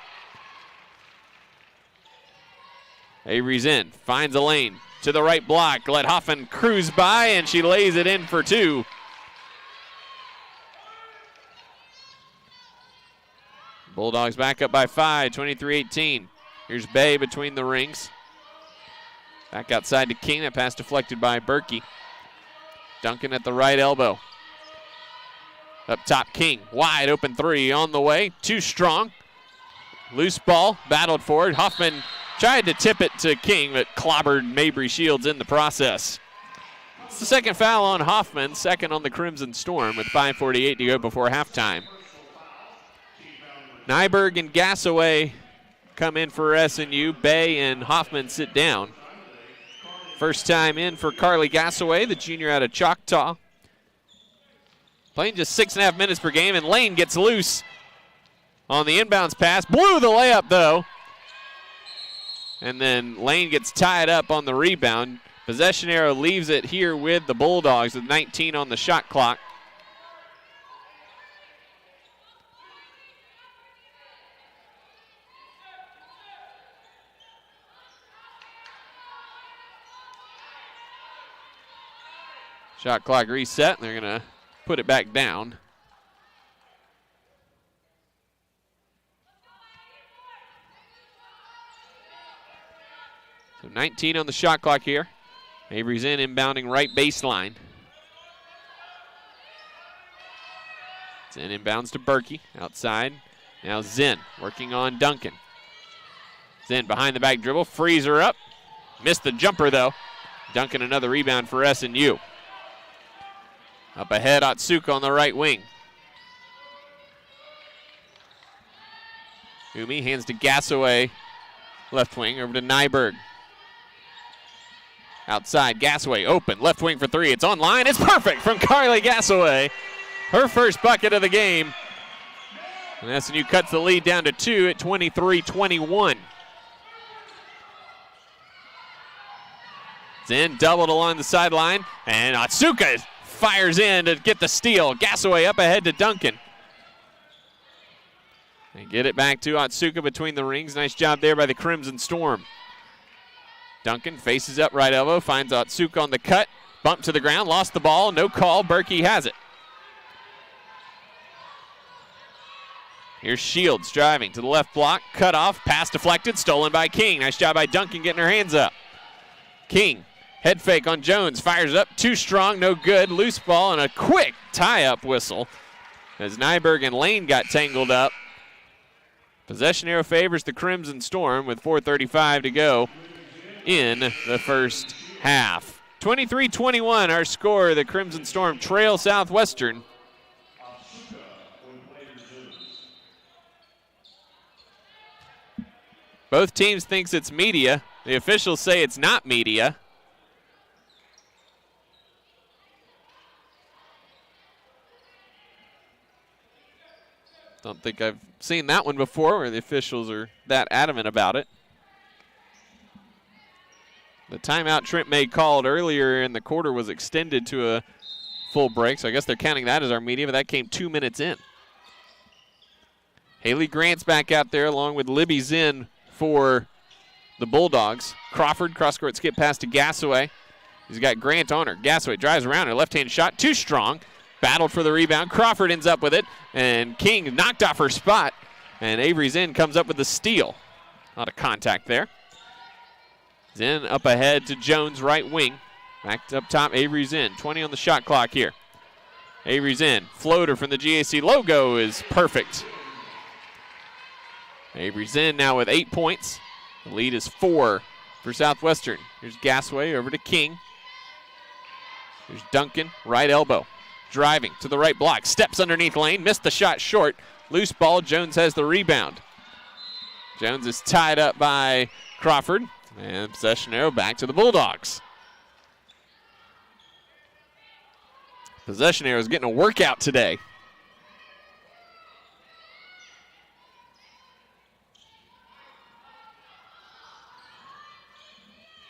Avery's in, finds a lane. To the right block, let Hoffman cruise by, and she lays it in for two. Bulldogs back up by 5, 23-18. Here's Bay between the rings. Back outside to King, that pass deflected by Berkey. Duncan at the right elbow. Up top, King, wide open three on the way, too strong. Loose ball, battled for it. Hoffman tried to tip it to King, but clobbered Mabry Shields in the process. It's the second foul on Hoffman, second on the Crimson Storm with 5:48 to go before halftime. Nyberg and Gassaway come in for SNU. Bay and Hoffman sit down. First time in for Carly Gassaway, the junior out of Choctaw. Playing just 6.5 minutes per game, and Lane gets loose on the inbounds pass. Blew the layup, though. And then Lane gets tied up on the rebound. Possession arrow leaves it here with the Bulldogs with 19 on the shot clock. Shot clock reset, and they're going to put it back down. So 19 on the shot clock here. Avery's in, inbounding right baseline. Zinn inbounds to Berkey, outside. Now Zinn working on Duncan. Zinn behind the back dribble, frees her up. Missed the jumper though. Duncan another rebound for SNU. Up ahead, Atsuka on the right wing. Umi hands to Gassaway, left wing, over to Nyberg. Outside, Gassaway open, left wing for three. It's online, it's perfect from Carly Gassaway. Her first bucket of the game. And SNU cuts the lead down to 2 at 23-21. Zinn doubled along the sideline, and Atsuka fires in to get the steal. Gassaway up ahead to Duncan. They get it back to Atsuka between the rings. Nice job there by the Crimson Storm. Duncan faces up right elbow, finds Atsuka on the cut. Bump to the ground, lost the ball, no call. Berkey has it. Here's Shields driving to the left block, cut off, pass deflected, stolen by King. Nice job by Duncan getting her hands up. King, head fake on Jones, fires up, too strong, no good. Loose ball and a quick tie-up whistle as Nyberg and Lane got tangled up. Possession arrow favors the Crimson Storm with 4:35 to go in the first half. 23-21 our score. The Crimson Storm trail Southwestern. Both teams thinks it's media. The officials say it's not media. Don't think I've seen that one before where the officials are that adamant about it. The timeout Trent May called earlier in the quarter was extended to a full break, so I guess they're counting that as our media, but that came 2 minutes in. Haley Grant's back out there along with Libby Zinn for the Bulldogs. Crawford, cross-court skip pass to Gassaway. He's got Grant on her. Gassaway drives around her, left-hand shot, too strong. Battled for the rebound. Crawford ends up with it, and King knocked off her spot, and Avery Zinn comes up with the steal. A lot of contact there. Zinn up ahead to Jones, right wing. Back up top, Avery Zinn. 20 on the shot clock here. Avery Zinn, floater from the GAC logo is perfect. Avery Zinn now with 8 points. The lead is 4 for Southwestern. Here's Gassaway over to King. Here's Duncan, right elbow. Driving to the right block. Steps underneath lane. Missed the shot short. Loose ball. Jones has the rebound. Jones is tied up by Crawford. And possession arrow back to the Bulldogs. Possession arrow is getting a workout today.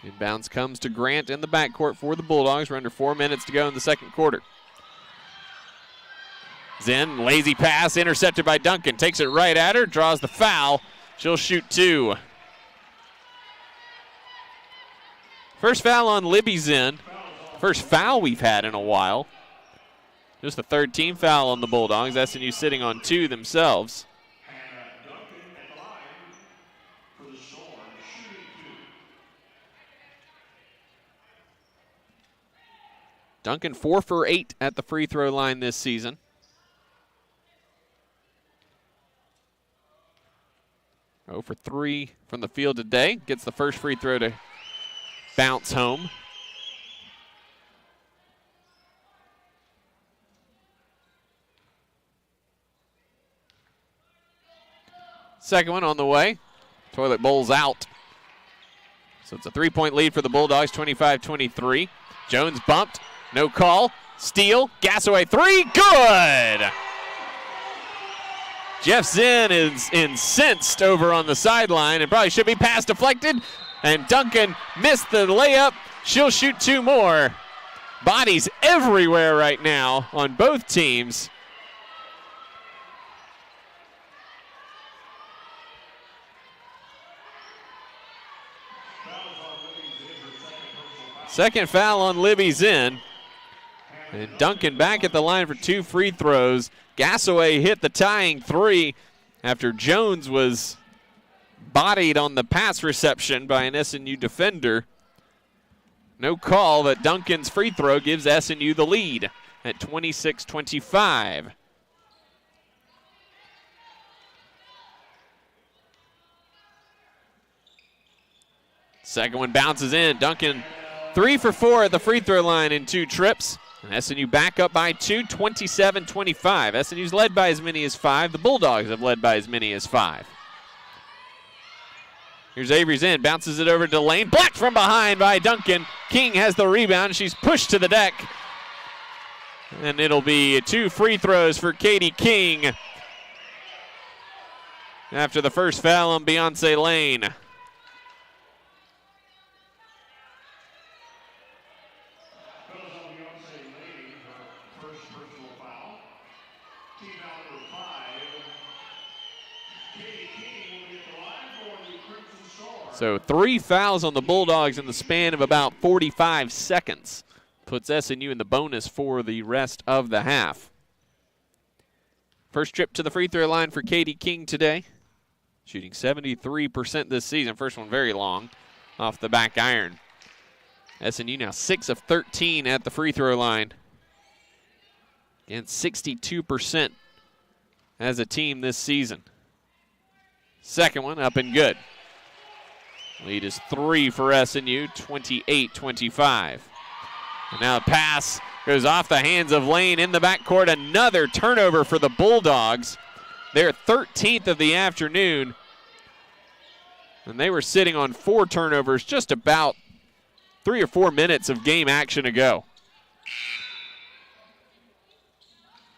Inbounds comes to Grant in the backcourt for the Bulldogs. We're under 4 minutes to go in the second quarter. Zinn, lazy pass, intercepted by Duncan. Takes it right at her, draws the foul. She'll shoot 2. First foul on Libby Zinn. First foul we've had in a while. Just the third team foul on the Bulldogs. SNU sitting on 2 themselves. Duncan 4 for 8 at the free throw line this season. Oh for 3 from the field today. Gets the first free throw to bounce home. Second one on the way. Toilet bowl's out. So it's a 3-point lead for the Bulldogs, 25-23. Jones bumped. No call. Steal. Gassaway 3. Good! Jeff Zinn is incensed over on the sideline and probably should be pass deflected. And Duncan missed the layup. She'll shoot 2 more. Bodies everywhere right now on both teams. Second foul on Libby Zinn. And Duncan back at the line for 2 free throws. Gassaway hit the tying 3 after Jones was bodied on the pass reception by an SNU defender. No call, but Duncan's free throw gives SNU the lead at 26-25. Second one bounces in. Duncan 3 for 4 at the free throw line in 2 trips. And SNU back up by 2, 27-25. SNU's led by as many as 5. The Bulldogs have led by as many as 5. Here's Avery Zinn, bounces it over to Lane. Blocked from behind by Duncan. King has the rebound. She's pushed to the deck. And it'll be 2 free throws for Katie King after the first foul on Beyonce Lane. So 3 fouls on the Bulldogs in the span of about 45 seconds. Puts SNU in the bonus for the rest of the half. First trip to the free throw line for Katie King today. Shooting 73% this season. First one very long off the back iron. SNU now 6 of 13 at the free throw line. And 62% as a team this season. Second one up and good. Lead is 3 for SNU, 28-25. And now a pass goes off the hands of Lane in the backcourt. Another turnover for the Bulldogs. Their 13th of the afternoon. And they were sitting on 4 turnovers, just about 3 or 4 minutes of game action to go.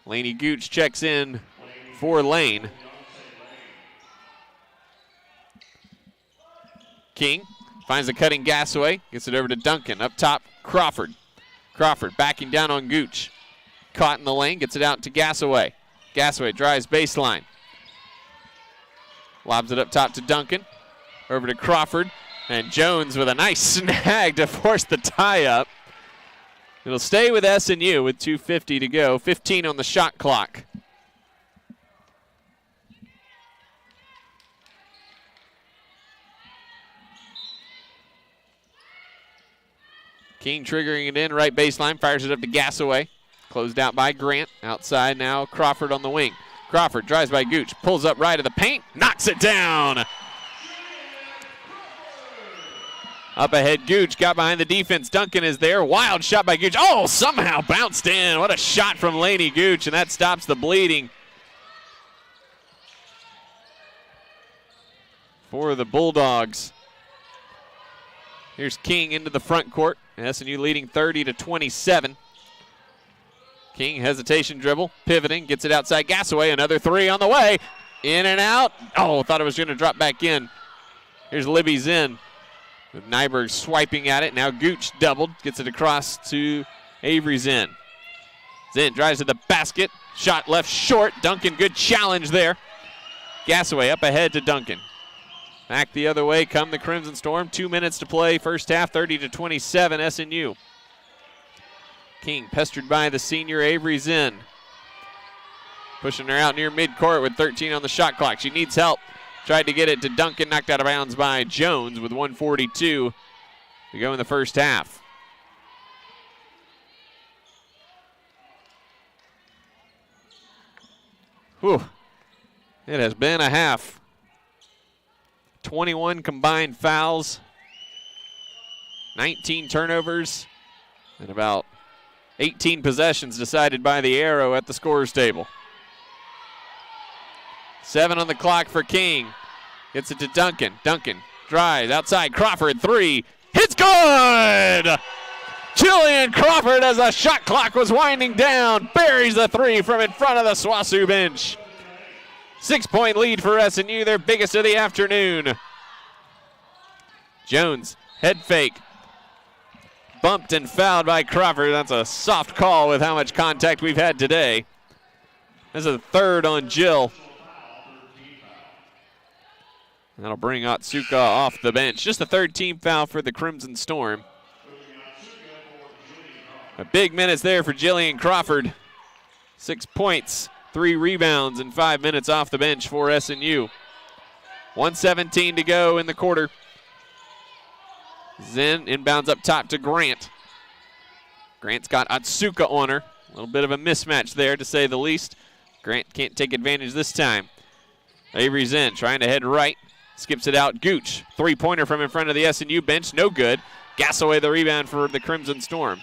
Laney Gooch checks in for Lane. King finds the cutting Gasaway, gets it over to Duncan. Up top, Crawford. Crawford backing down on Gooch. Caught in the lane, gets it out to Gasaway. Gasaway drives baseline. Lobs it up top to Duncan. Over to Crawford. And Jones with a nice snag to force the tie-up. It'll stay with SNU with 2:50 to go. 15 on the shot clock. King triggering it in, right baseline, fires it up to Gasaway. Closed out by Grant. Outside now, Crawford on the wing. Crawford drives by Gooch, pulls up right of the paint, knocks it down. Up ahead, Gooch got behind the defense. Duncan is there. Wild shot by Gooch. Oh, somehow bounced in. What a shot from Laney Gooch, and that stops the bleeding for the Bulldogs. Here's King into the front court. SNU leading 30-27. King, hesitation dribble, pivoting, gets it outside Gasaway. Another 3 on the way. In and out. Oh, thought it was going to drop back in. Here's Libby Zinn with Nyberg swiping at it. Now Gooch doubled, gets it across to Avery Zinn. Zinn drives to the basket. Shot left short. Duncan, good challenge there. Gasaway up ahead to Duncan. Back the other way come the Crimson Storm. 2 minutes to play first half, 30-27 SNU. King pestered by the senior Avery Zinn. Pushing her out near midcourt with 13 on the shot clock. She needs help. Tried to get it to Duncan, knocked out of bounds by Jones with 1:42 to go in the first half. Whew. It has been a half. 21 combined fouls, 19 turnovers, and about 18 possessions decided by the arrow at the scorer's table. 7 on the clock for King. Gets it to Duncan. Duncan drives outside. Crawford 3. Hits good! Jillian Crawford, as the shot clock was winding down, buries the 3 from in front of the SWOSU bench. 6-point lead for SNU, their biggest of the afternoon. Jones, head fake. Bumped and fouled by Crawford. That's a soft call with how much contact we've had today. This is a 3rd on Jill. That'll bring Otsuka off the bench. Just the 3rd team foul for the Crimson Storm. A big minutes there for Jillian Crawford. 6 points. 3 rebounds and 5 minutes off the bench for SNU. 1:17 to go in the quarter. Zinn inbounds up top to Grant. Grant's got Otsuka on her. A little bit of a mismatch there, to say the least. Grant can't take advantage this time. Avery Zinn trying to head right. Skips it out. Gooch, 3-pointer from in front of the SNU bench. No good. Gasaway the rebound for the Crimson Storm.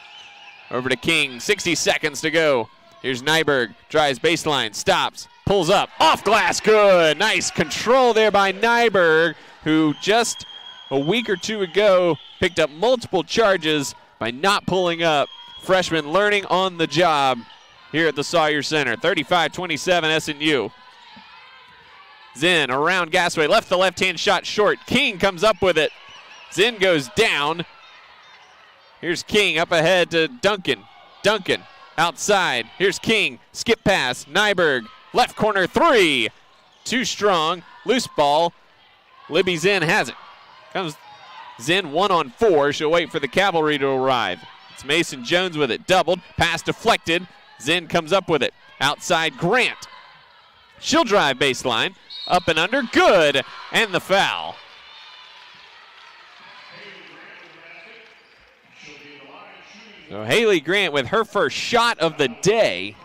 Over to King. 60 seconds to go. Here's Nyberg, drives baseline, stops, pulls up, off glass, good. Nice control there by Nyberg, who just a week or two ago picked up multiple charges by not pulling up. Freshman learning on the job here at the Sawyer Center. 35-27 SNU. Zinn around Gasaway, left the left-hand shot short. King comes up with it. Zinn goes down. Here's King up ahead to Duncan. Duncan. Outside, here's King, skip pass, Nyberg, left corner 3. Too strong, loose ball. Libby Zinn has it. Comes Zinn 1 on 4. She'll wait for the cavalry to arrive. It's Mason Jones with it, doubled, pass deflected. Zinn comes up with it. Outside, Grant. She'll drive baseline, up and under, good, and the foul. So Haley Grant with her first shot of the day.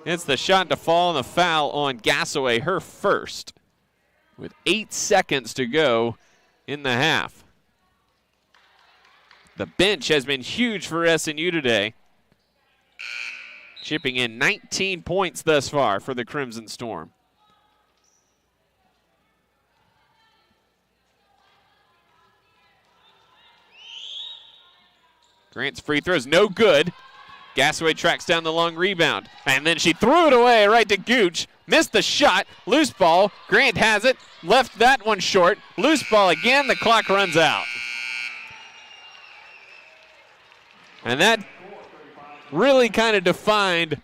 It's the shot to fall and the foul on Gassaway, her first, with 8 seconds to go in the half. The bench has been huge for SNU today, chipping in 19 points thus far for the Crimson Storm. Grant's free throw is no good. Gassaway tracks down the long rebound, and then she threw it away right to Gooch. Missed the shot, loose ball. Grant has it, left that one short. Loose ball again, the clock runs out. And that really kind of defined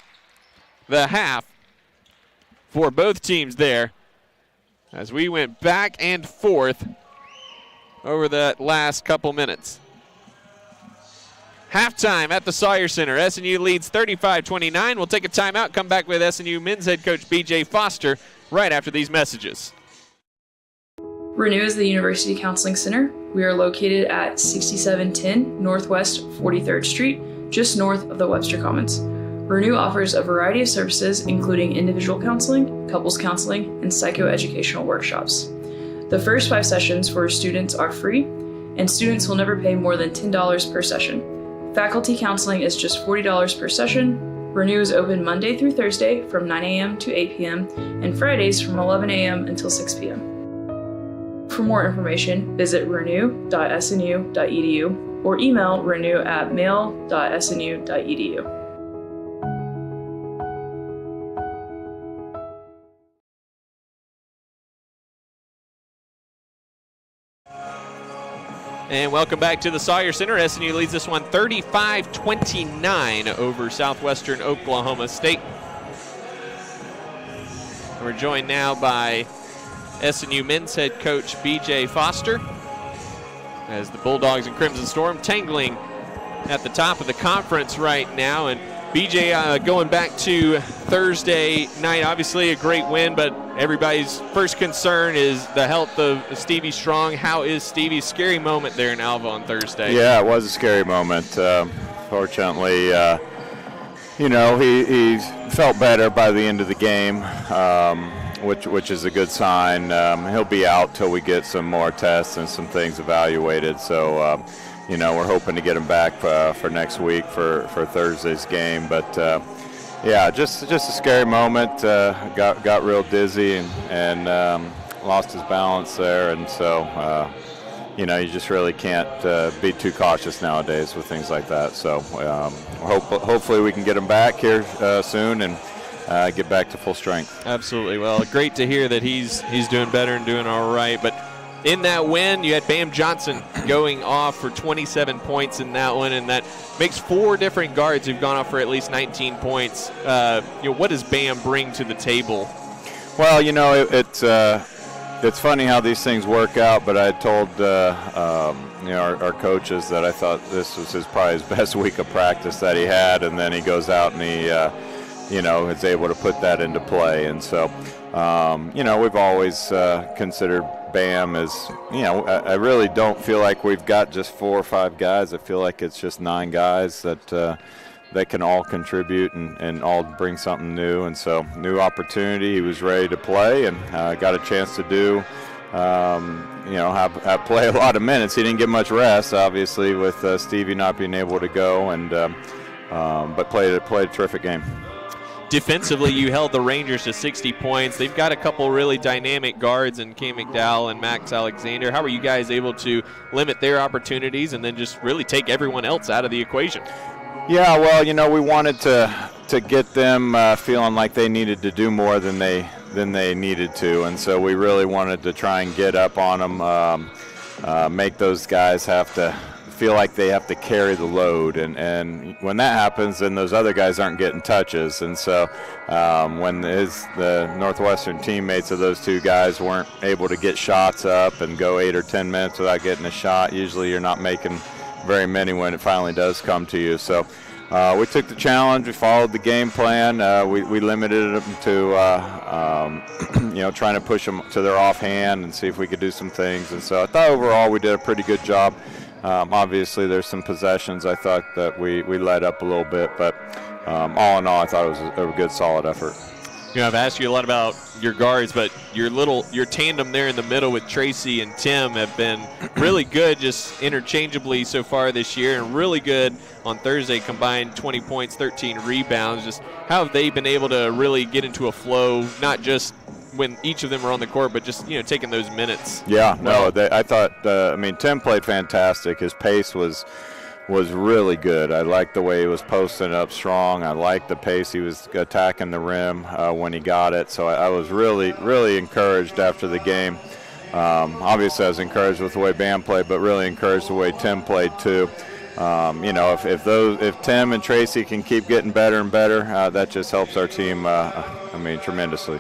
the half for both teams there as we went back and forth over that last couple minutes. Halftime at the Sawyer Center. SNU leads 35-29. We'll take a timeout, come back with SNU men's head coach B.J. Foster right after these messages. Renew is the University Counseling Center. We are located at 6710 Northwest 43rd Street, just north of the Webster Commons. Renew offers a variety of services, including individual counseling, couples counseling, and psychoeducational workshops. The first 5 sessions for students are free, and students will never pay more than $10 per session. Faculty counseling is just $40 per session. Renew is open Monday through Thursday from 9 a.m. to 8 p.m. and Fridays from 11 a.m. until 6 p.m. For more information, visit renew.snu.edu or email renew@mail.snu.edu. And welcome back to the Sawyer Center. SNU leads this one 35-29 over Southwestern Oklahoma State. We're joined now by SNU men's head coach B.J. Foster as the Bulldogs and Crimson Storm tangling at the top of the conference right now. And B.J., going back to Thursday night, obviously a great win, but everybody's first concern is the health of Stevie Strong. How is Stevie's scary moment there in Alva on Thursday? Yeah, it was a scary moment. Fortunately, he felt better by the end of the game, which is a good sign. He'll be out till we get some more tests and some things evaluated. So, we're hoping to get him back for next week for Thursday's game. But just a scary moment. Got real dizzy and lost his balance there, and so you just really can't be too cautious nowadays with things like that. So hopefully we can get him back here soon and get back to full strength. Absolutely. Well, great to hear that he's doing better and doing all right. But in that win, you had Bam Johnson going off for 27 points in that one, and that makes 4 different guards who've gone off for at least 19 points. What does Bam bring to the table? Well, it's funny how these things work out, but I told our coaches that I thought this was probably his best week of practice that he had, and then he goes out and he is able to put that into play. And so, we've always considered Bam as, I really don't feel like we've got just 4 or 5 guys. I feel like it's just 9 guys that can all contribute and all bring something new. And so, new opportunity. He was ready to play and got a chance to do, have play a lot of minutes. He didn't get much rest, obviously, with Stevie not being able to go, and but played a terrific game. Defensively, you held the Rangers to 60 points. They've got a couple really dynamic guards in Cam McDowell and Max Alexander. How were you guys able to limit their opportunities and then just really take everyone else out of the equation? Yeah, well, we wanted to get them feeling like they needed to do more than they needed to, and so we really wanted to try and get up on them, make those guys have to feel like they have to carry the load, and when that happens, then those other guys aren't getting touches. And so when the Northwestern teammates of those 2 guys weren't able to get shots up and go 8 or 10 minutes without getting a shot, usually you're not making very many when it finally does come to you. So we took the challenge. We followed the game plan. We limited them to trying to push them to their offhand and see if we could do some things. And so I thought overall we did a pretty good job. Obviously, there's some possessions I thought that we let up a little bit, but all in all, I thought it was a good, solid effort. I've asked you a lot about your guards, but your tandem there in the middle with Tracy and Tim have been really good just interchangeably so far this year, and really good on Thursday, combined 20 points, 13 rebounds. Just how have they been able to really get into a flow, not just when each of them are on the court, but just, taking those minutes? Yeah, I thought, Tim played fantastic. His pace was really good. I liked the way he was posting up strong. I liked the pace he was attacking the rim when he got it. So I was really, really encouraged after the game. Obviously, I was encouraged with the way Bam played, but really encouraged the way Tim played too. If Tim and Tracy can keep getting better and better, that just helps our team. Tremendously.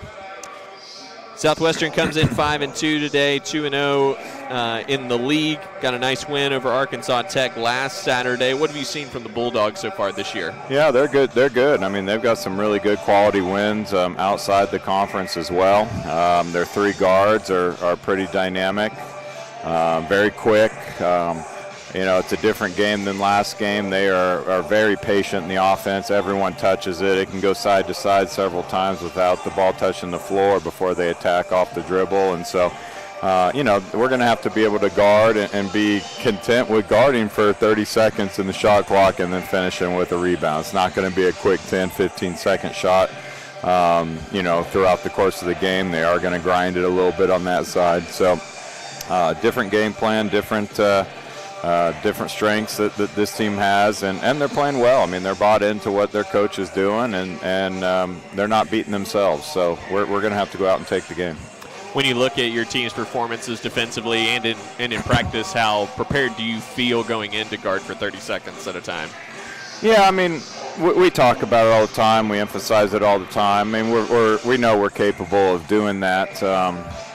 Southwestern comes in 5-2 today, 2-0 in the league. Got a nice win over Arkansas Tech last Saturday. What have you seen from the Bulldogs so far this year? Yeah, they're good. They've got some really good quality wins outside the conference as well. Their three guards are pretty dynamic, very quick. It's a different game than last game. They are very patient in the offense. Everyone touches it. It can go side to side several times without the ball touching the floor before they attack off the dribble. And so, we're going to have to be able to guard and be content with guarding for 30 seconds in the shot clock and then finishing with a rebound. It's not going to be a quick 10, 15-second shot. Throughout the course of the game, they are going to grind it a little bit on that side. So, different game plan, different strengths that this team has, and they're playing well. They're bought into what their coach is doing, and they're not beating themselves. So we're going to have to go out and take the game. When you look at your team's performances defensively and in practice, how prepared do you feel going in to guard for 30 seconds at a time? Yeah, we talk about it all the time. We emphasize it all the time. We know we're capable of doing that.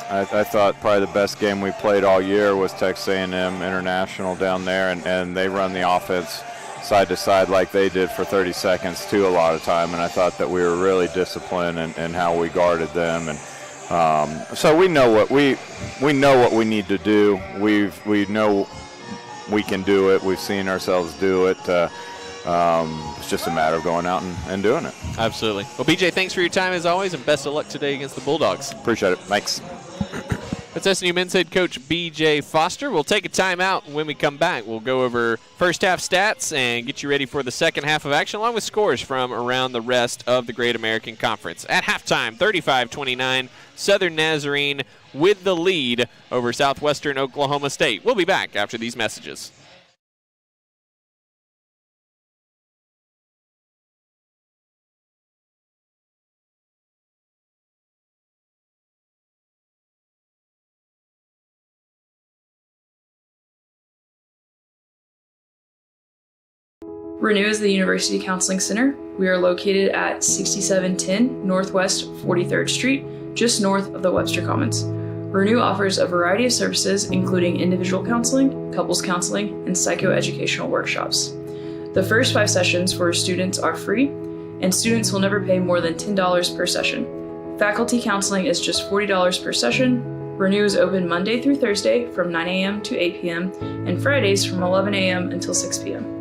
I thought probably the best game we played all year was Texas A&M International down there, and they run the offense side to side like they did for 30 seconds too a lot of time, and I thought that we were really disciplined in how we guarded them, and so we know what we need to do. We know we can do it. We've seen ourselves do it. It's just a matter of going out and doing it. Absolutely. Well, BJ, thanks for your time as always, and best of luck today against the Bulldogs. Appreciate it. Thanks. That's SNU men's head coach BJ Foster. We'll take a timeout. When we come back, we'll go over first half stats and get you ready for the second half of action, along with scores from around the rest of the Great American Conference. At halftime, 35-29, Southern Nazarene with the lead over Southwestern Oklahoma State. We'll be back after these messages. Renew is the University Counseling Center. We are located at 6710 Northwest 43rd Street, just north of the Webster Commons. Renew offers a variety of services, including individual counseling, couples counseling, and psychoeducational workshops. The first 5 sessions for students are free, and students will never pay more than $10 per session. Faculty counseling is just $40 per session. Renew is open Monday through Thursday from 9 a.m. to 8 p.m. and Fridays from 11 a.m. until 6 p.m.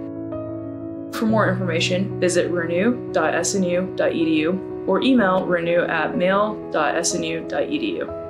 For more information, visit renew.snu.edu or email renew@mail.snu.edu.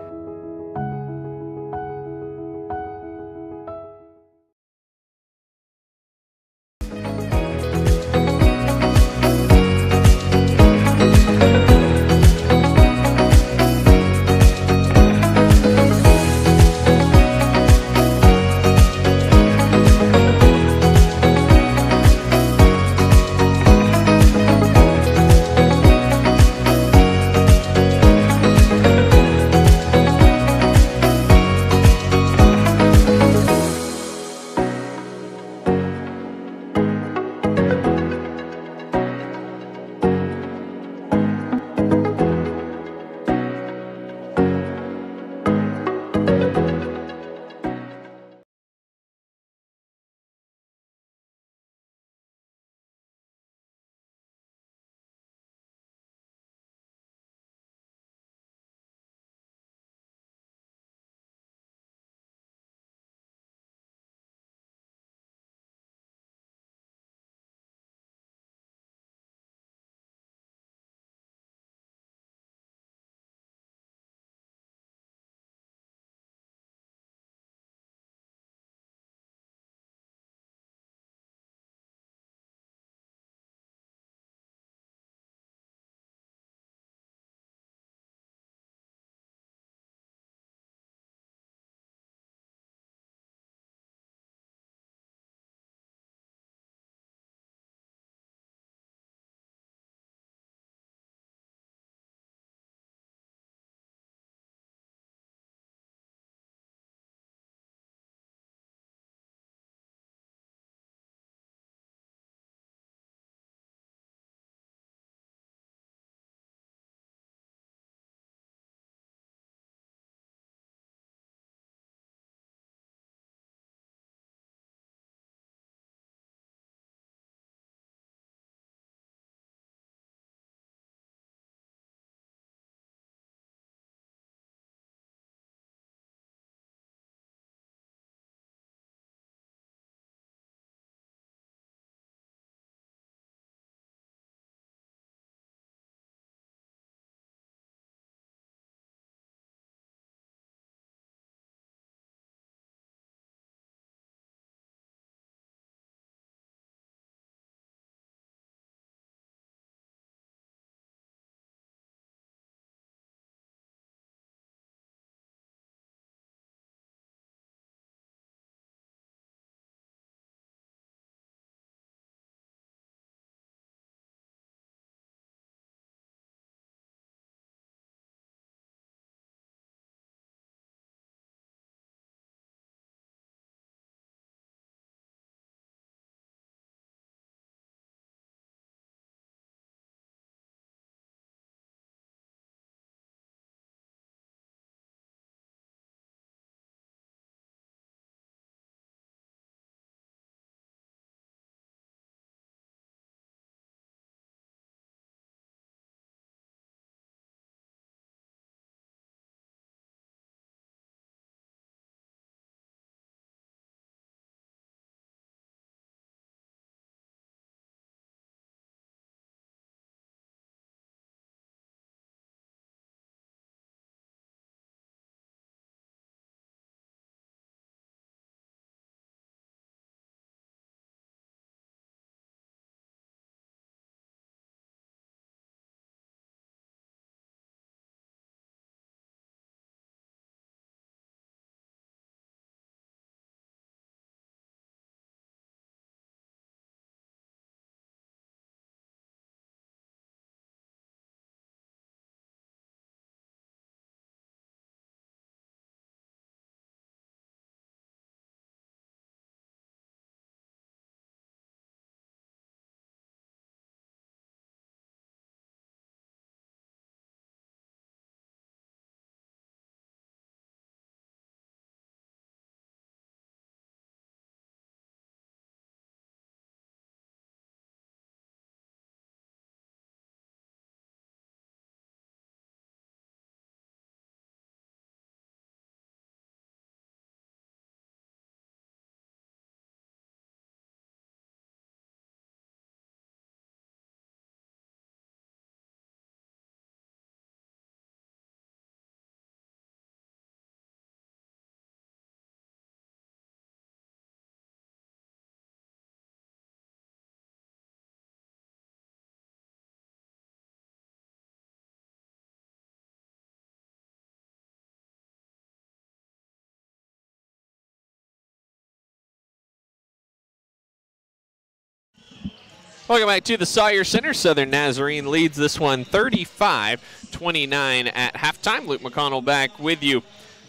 Welcome back to the Sawyer Center. Southern Nazarene leads this one 35-29 at halftime. Luke McConnell back with you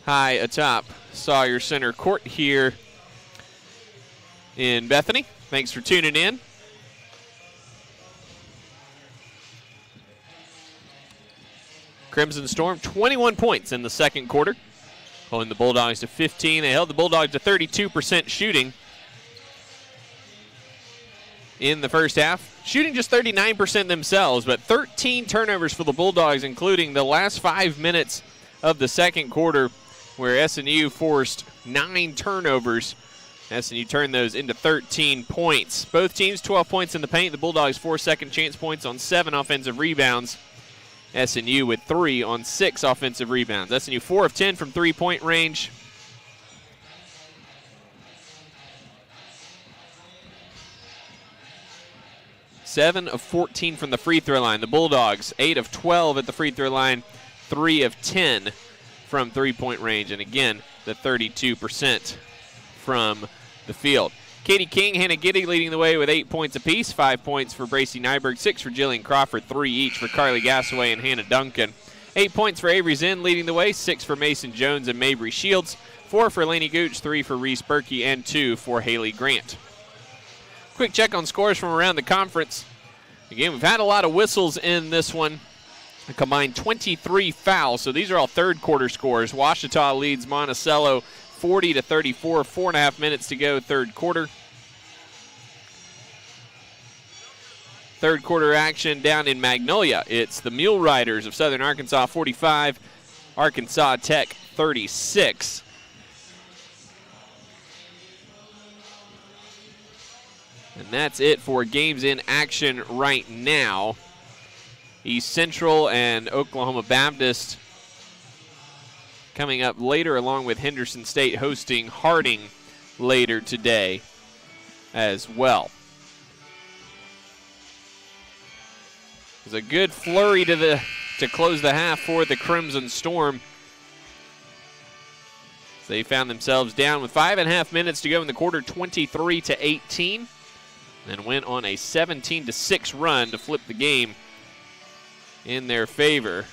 high atop Sawyer Center Court here in Bethany. Thanks for tuning in. Crimson Storm, 21 points in the second quarter, holding the Bulldogs to 15. They held the Bulldogs to 32% shooting in the first half. Shooting just 39% themselves, but 13 turnovers for the Bulldogs, including the last 5 minutes of the second quarter where SNU forced 9 turnovers. SNU turned those into 13 points. Both teams 12 points in the paint. The Bulldogs 4 second chance points on 7 offensive rebounds. SNU with 3 on 6 offensive rebounds. SNU 4 of 10 from three-point range. Seven of 14 from the free throw line. The Bulldogs 8 of 12 at the free throw line, 3 of 10 from three-point range, and again the 32% from the field. Katie King, Hannah Giddy leading the way with 8 points apiece. 5 points for Bracy Nyberg, 6 for Jillian Crawford, 3 each for Carly Gassaway and Hannah Duncan. 8 points for Avery Zinn leading the way, 6 for Mason Jones and Mabry Shields, 4 for Lainey Gooch, 3 for Reese Berkey, and 2 for Haley Grant. Quick check on scores from around the conference. Again, we've had a lot of whistles in this one. A combined 23 fouls, so these are all third quarter scores. Ouachita leads Monticello 40-34, 4.5 minutes to go, third quarter. Third quarter action down in Magnolia. It's the Mule Riders of Southern Arkansas 45, Arkansas Tech 36. And that's it for games in action right now. East Central and Oklahoma Baptist coming up later, along with Henderson State hosting Harding later today as well. It was a good flurry to close the half for the Crimson Storm. They found themselves down with 5.5 minutes to go in the quarter, 23-18. Then went on a 17-6 run to flip the game in their favor.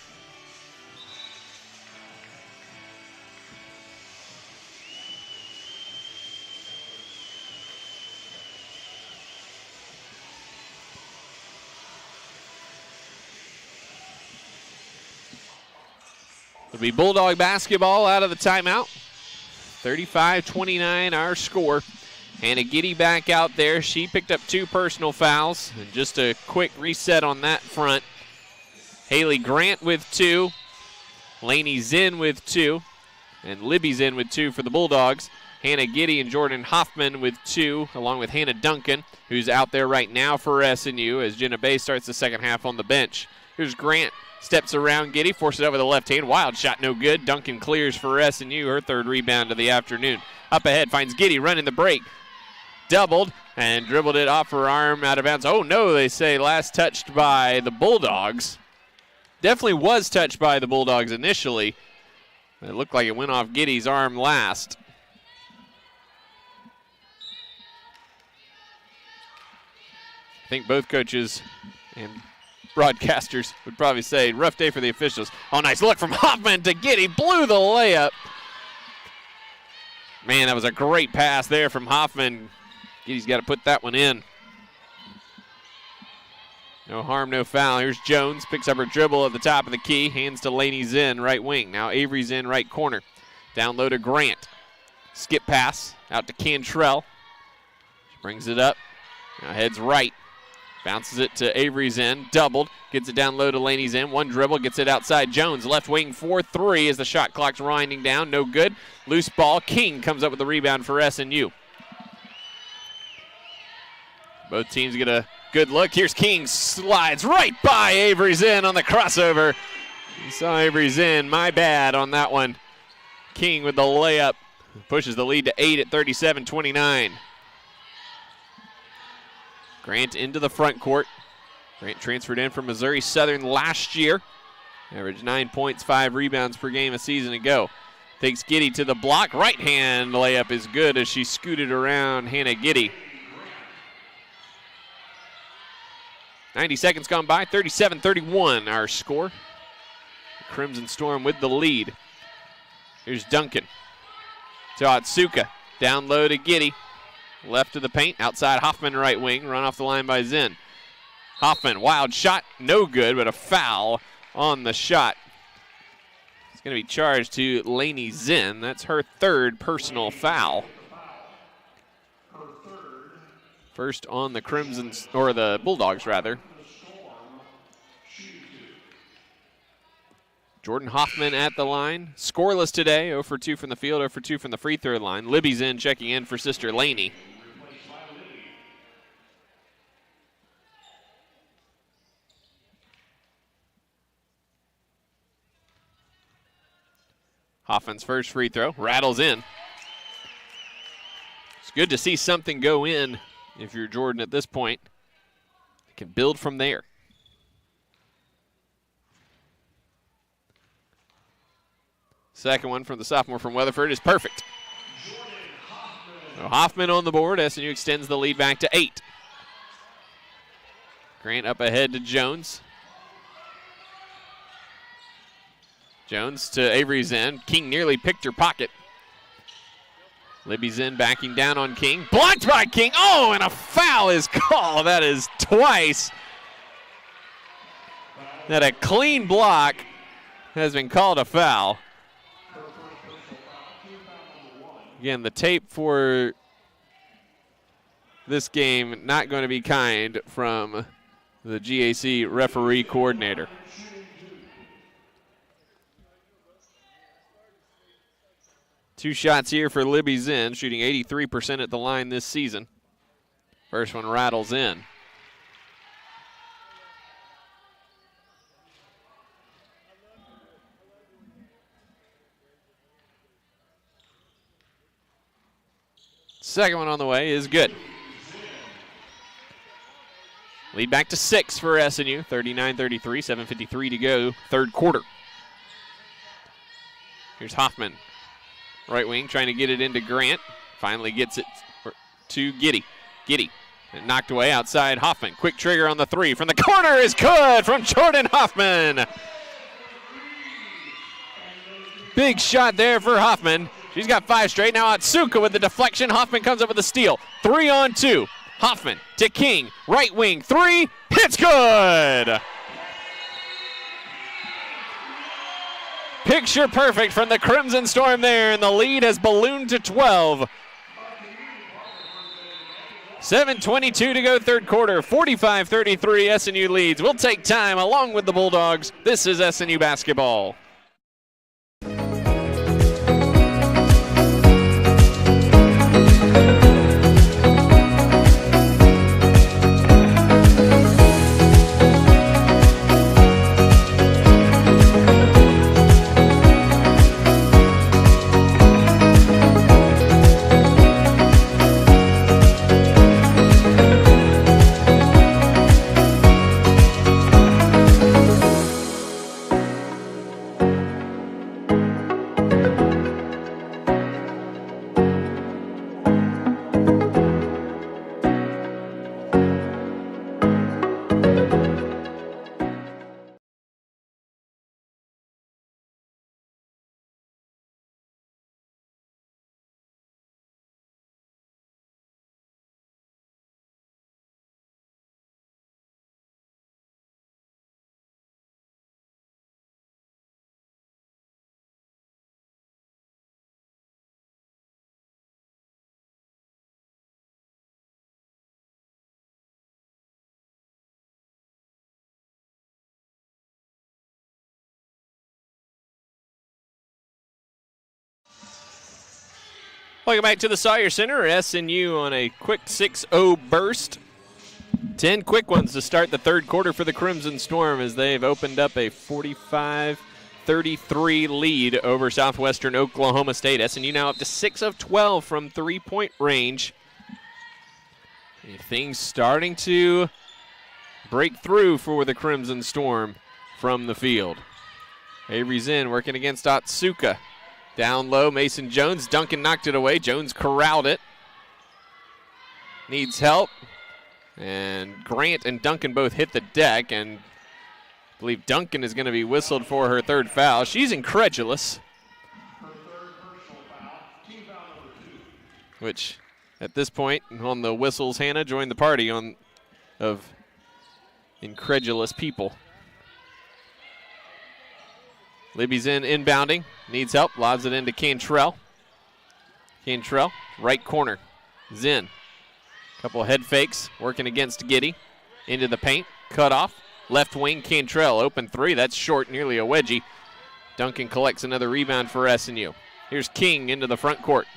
It'll be Bulldog basketball out of the timeout. 35-29 our score. Hannah Giddy back out there. She picked up 2 personal fouls. And just a quick reset on that front. Haley Grant with 2. Lainey Zinn with 2. And Libby Zinn with 2 for the Bulldogs. Hannah Giddy and Jordan Hoffman with 2, along with Hannah Duncan, who's out there right now for SNU as Jenna Bay starts the second half on the bench. Here's Grant. Steps around Giddy, forces it over the left hand. Wild shot, no good. Duncan clears for SNU, her third rebound of the afternoon. Up ahead, finds Giddy running the break. Doubled and dribbled it off her arm out of bounds. Oh no, they say last touched by the Bulldogs. Definitely was touched by the Bulldogs initially. It looked like it went off Giddy's arm last. I think both coaches and broadcasters would probably say rough day for the officials. Oh, nice look from Hoffman to Giddy. Blew the layup. Man, that was a great pass there from Hoffman. Giddy's got to put that one in. No harm, no foul. Here's Jones. Picks up her dribble at the top of the key. Hands to Lainey Zinn, right wing. Now Avery Zinn, right corner. Down low to Grant. Skip pass out to Cantrell. She brings it up. Now heads right. Bounces it to Avery Zinn. Doubled. Gets it down low to Lainey Zinn. One dribble. Gets it outside Jones. Left wing 4-3 as the shot clock's winding down. No good. Loose ball. King comes up with the rebound for SNU. Both teams get a good look. Here's King. Slides right by Avery Zinn on the crossover. You saw Avery Zinn. My bad on that one. King with the layup. Pushes the lead to 8 at 37-29. Grant into the front court. Grant transferred in from Missouri Southern last year. Averaged 9 points, 5 rebounds per game a season ago. Takes Giddy to the block. Right hand layup is good as she scooted around Hannah Giddy. 90 seconds gone by, 37-31 our score. Crimson Storm with the lead. Here's Duncan to Otsuka. Down low to Giddy. Left of the paint, outside Hoffman right wing, run off the line by Zinn. Hoffman, wild shot, no good, but a foul on the shot. It's going to be charged to Lainey Zinn. That's her third personal foul. First on the Crimsons, or the Bulldogs rather. Jordan Hoffman at the line. Scoreless today, 0 for 2 from the field, 0 for 2 from the free throw line. Libby's in, checking in for sister Lainey. Hoffman's first free throw, rattles in. It's good to see something go in if you're Jordan at this point. You can build from there. Second one from the sophomore from Weatherford is perfect. So Hoffman on the board. SNU extends the lead back to 8. Grant up ahead to Jones. Jones to Avery Zinn. King nearly picked her pocket. Libby Zinn backing down on King. Blocked by King. Oh, and a foul is called. That is twice. That a clean block has been called a foul. Again, the tape for this game not going to be kind from the GAC referee coordinator. Two shots here for Libby Zinn, shooting 83% at the line this season. First one rattles in. Second one on the way is good. Lead back to 6 for SNU, 39-33, 7:53 to go, third quarter. Here's Hoffman, right wing, trying to get it into Grant. Finally gets it to Giddy. Giddy, knocked away outside Hoffman. Quick trigger on the 3 from the corner is good from Jordan Hoffman. Big shot there for Hoffman. She's got 5 straight. Now Otsuka with the deflection. Hoffman comes up with a steal. 3-on-2. Hoffman to King. Right wing 3. It's good. Picture perfect from the Crimson Storm there, and the lead has ballooned to 12. 7:22 to go third quarter. 45-33 SNU leads. We'll take time along with the Bulldogs. This is SNU basketball. Welcome back to the Sawyer Center. SNU on a quick 6-0 burst. 10 quick ones to start the third quarter for the Crimson Storm as they've opened up a 45-33 lead over Southwestern Oklahoma State. SNU now up to 6 of 12 from three-point range. Things starting to break through for the Crimson Storm from the field. Avery Zinn working against Otsuka. Down low, Mason Jones. Duncan knocked it away. Jones corralled it. Needs help. And Grant and Duncan both hit the deck, and I believe Duncan is going to be whistled for her third foul. She's incredulous. Which, at this point, on the whistles, Hannah joined the party of incredulous people. Libby's inbounding, needs help, lobs it into Cantrell. Cantrell, right corner, Zinn. Couple of head fakes, working against Giddy. Into the paint, cut off. Left wing, Cantrell, open three. That's short, nearly a wedgie. Duncan collects another rebound for SNU. Here's King into the front court.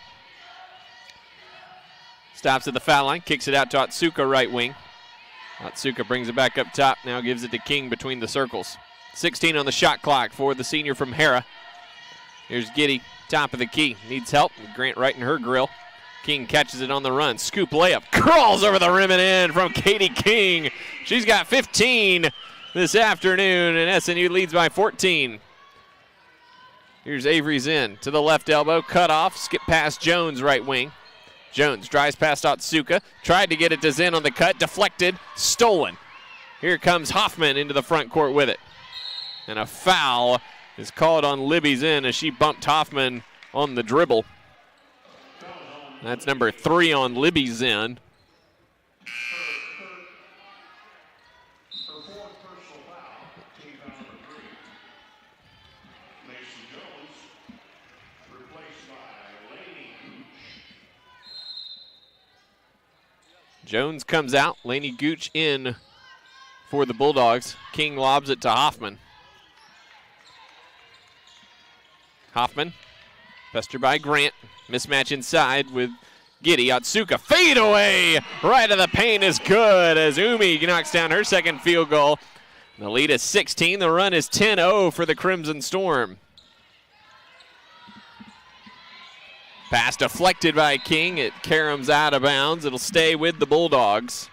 Stops at the foul line, kicks it out to Otsuka, right wing. Otsuka brings it back up top, now gives it to King between the circles. 16 on the shot clock for the senior from Hera. Here's Giddy, top of the key. Needs help, Grant right in her grill. King catches it on the run. Scoop layup. Crawls over the rim and in from Katie King. She's got 15 this afternoon, and SNU leads by 14. Here's Avery Zinn to the left elbow. Cut off. Skip past Jones, right wing. Jones drives past Otsuka. Tried to get it to Zinn on the cut. Deflected. Stolen. Here comes Hoffman into the front court with it. And a foul is called on Libby Zinn as she bumped Hoffman on the dribble. That's number 3 on Libby Zinn. Jones comes out. Laney Gooch in for the Bulldogs. King lobs it to Hoffman. Hoffman, pestered by Grant. Mismatch inside with Giddy. Otsuka fade away. Right of the paint is good as Umi knocks down her second field goal. The lead is 16. The run is 10-0 for the Crimson Storm. Pass deflected by King. It caroms out of bounds. It'll stay with the Bulldogs.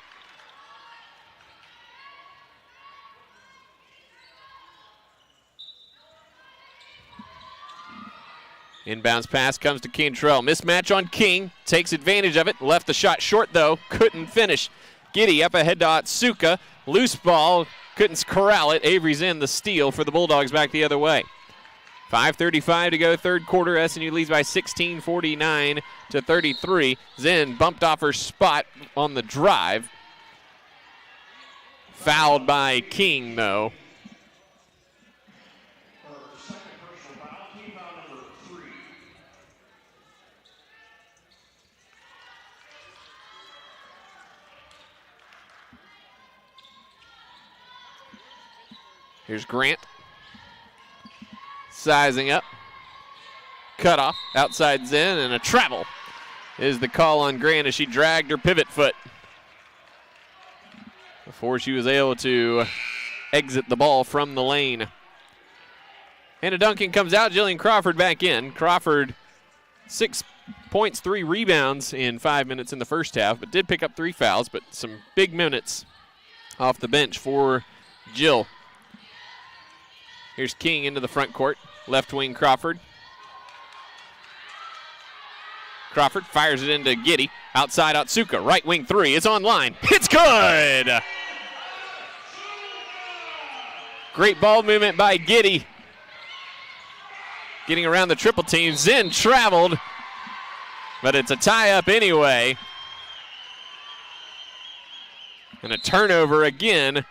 Inbounds pass comes to Cantrell. Mismatch on King. Takes advantage of it. Left the shot short, though. Couldn't finish. Giddy up ahead to Otsuka. Loose ball. Couldn't corral it. Avery's in the steal for the Bulldogs back the other way. 5:35 to go, third quarter. SNU leads by 16, 49 to 33. Zinn bumped off her spot on the drive. Fouled by King, though. Here's Grant. Sizing up. Cut off. Outside Zinn, and a travel is the call on Grant as she dragged her pivot foot before she was able to exit the ball from the lane. Hannah Duncan comes out. Jillian Crawford back in. Crawford, 6 points, 3 rebounds in 5 minutes in the first half, but did pick up 3 fouls, but some big minutes off the bench for Jill. Here's King into the front court. Left wing Crawford. Crawford fires it into Giddy. Outside Otsuka. Right wing 3. It's online. It's good! Great ball movement by Giddy. Getting around the triple team. Zinn traveled, but it's a tie-up anyway. And a turnover again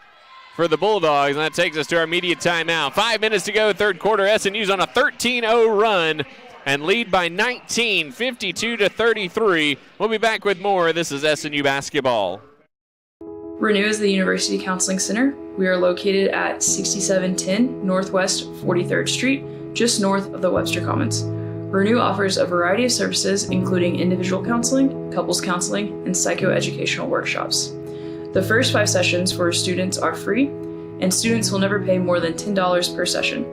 for the Bulldogs, and that takes us to our immediate timeout. 5 minutes to go, third quarter. SNU's on a 13-0 run and lead by 19, 52 to 33. We'll be back with more. This is SNU basketball. Renew is the University Counseling Center. We are located at 6710 Northwest 43rd Street, just north of the Webster Commons. Renew offers a variety of services, including individual counseling, couples counseling, and psychoeducational workshops. The first 5 sessions for students are free, and students will never pay more than $10 per session.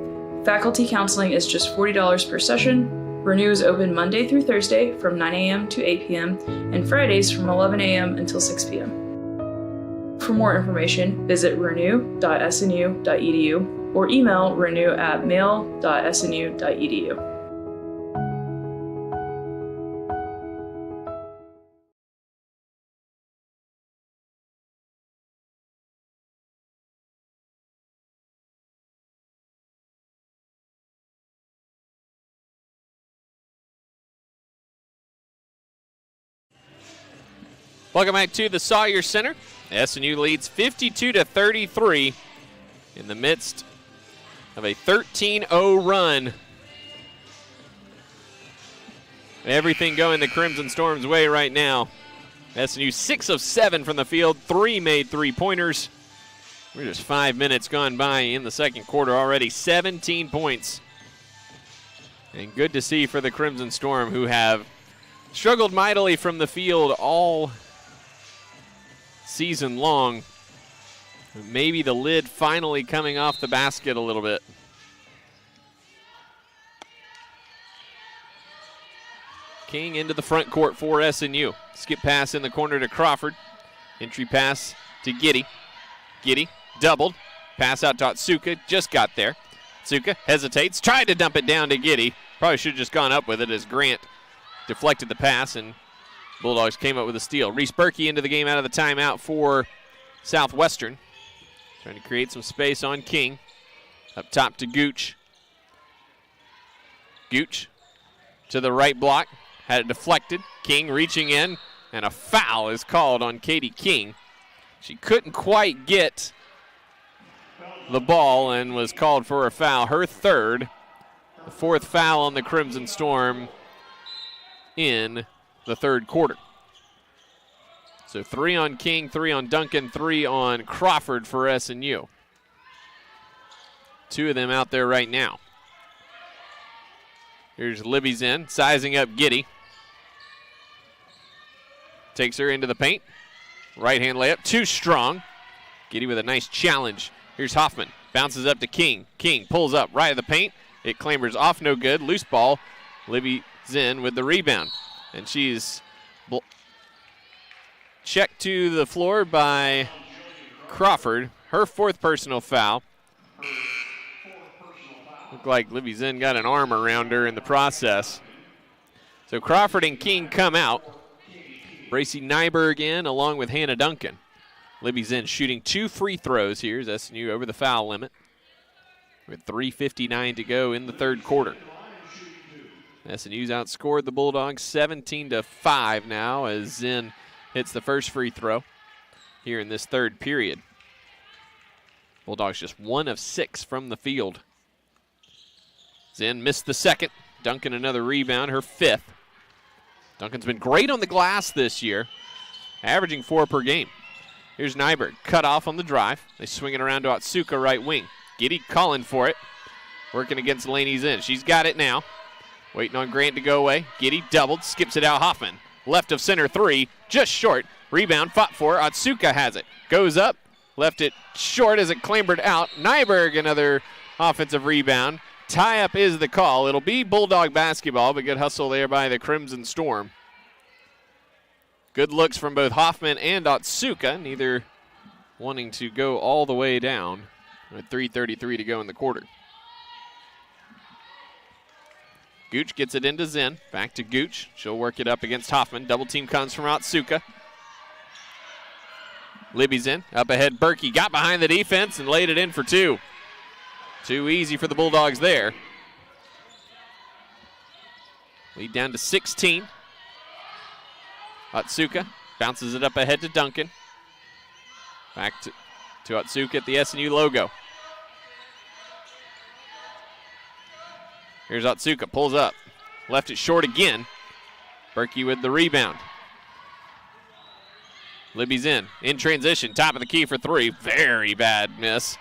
Faculty counseling is just $40 per session. Renew is open Monday through Thursday from 9 a.m. to 8 p.m. and Fridays from 11 a.m. until 6 p.m. For more information, visit renew.snu.edu or email renew@mail.snu.edu. Welcome back to the Sawyer Center. SNU leads 52-33 in the midst of a 13-0 run. Everything going the Crimson Storm's way right now. SNU 6 of 7 from the field, 3 made three-pointers. We're just 5 minutes gone by in the second quarter already, 17 points. And good to see for the Crimson Storm, who have struggled mightily from the field all season long. Maybe the lid finally coming off the basket a little bit. King into the front court for SNU. Skip pass in the corner to Crawford. Entry pass to Giddy. Giddy doubled. Pass out to Otsuka. Just got there. Otsuka hesitates. Tried to dump it down to Giddy. Probably should have just gone up with it as Grant deflected the pass and Bulldogs came up with a steal. Reese Berkey into the game out of the timeout for Southwestern. Trying to create some space on King. Up top to Gooch. Gooch to the right block. Had it deflected. King reaching in, and a foul is called on Katie King. She couldn't quite get the ball and was called for a foul. Her third. The fourth foul on the Crimson Storm in the third quarter. So 3 on King, 3 on Duncan, 3 on Crawford for SNU. 2 of them out there right now. Here's Libby Zinn, sizing up Giddy. Takes her into the paint. Right-hand layup, too strong. Giddy with a nice challenge. Here's Hoffman, bounces up to King. King pulls up right of the paint. It clambers off, no good. Loose ball. Libby Zinn with the rebound. And she's checked to the floor by Crawford. Her fourth personal foul. Looked like Libby Zinn got an arm around her in the process. So Crawford and King come out. Bracy Nyberg in along with Hannah Duncan. Libby Zinn shooting 2 free throws here as SNU over the foul limit. With 3:59 to go in the third quarter. SNU's outscored the Bulldogs 17-5 now as Zinn hits the first free throw here in this third period. Bulldogs just 1 of 6 from the field. Zinn missed the second. Duncan another rebound, her 5th. Duncan's been great on the glass this year, averaging 4 per game. Here's Nyberg, cut off on the drive. They swing it around to Otsuka, right wing. Giddy calling for it, working against Laney Zinn. She's got it now. Waiting on Grant to go away. Giddy doubled, skips it out. Hoffman, left of center 3, just short. Rebound, fought for. Otsuka has it. Goes up, left it short as it clambered out. Nyberg, another offensive rebound. Tie-up is the call. It'll be Bulldog basketball, but good hustle there by the Crimson Storm. Good looks from both Hoffman and Otsuka, neither wanting to go all the way down. With 3:33 to go in the quarter. Gooch gets it into Zinn. Back to Gooch. She'll work it up against Hoffman. Double team comes from Otsuka. Libby Zinn up ahead. Berkey got behind the defense and laid it in for 2. Too easy for the Bulldogs there. Lead down to 16. Otsuka bounces it up ahead to Duncan. Back to Otsuka at the SNU logo. Here's Otsuka, pulls up. Left it short again. Berkey with the rebound. Libby's in transition, top of the key for 3. Very bad miss.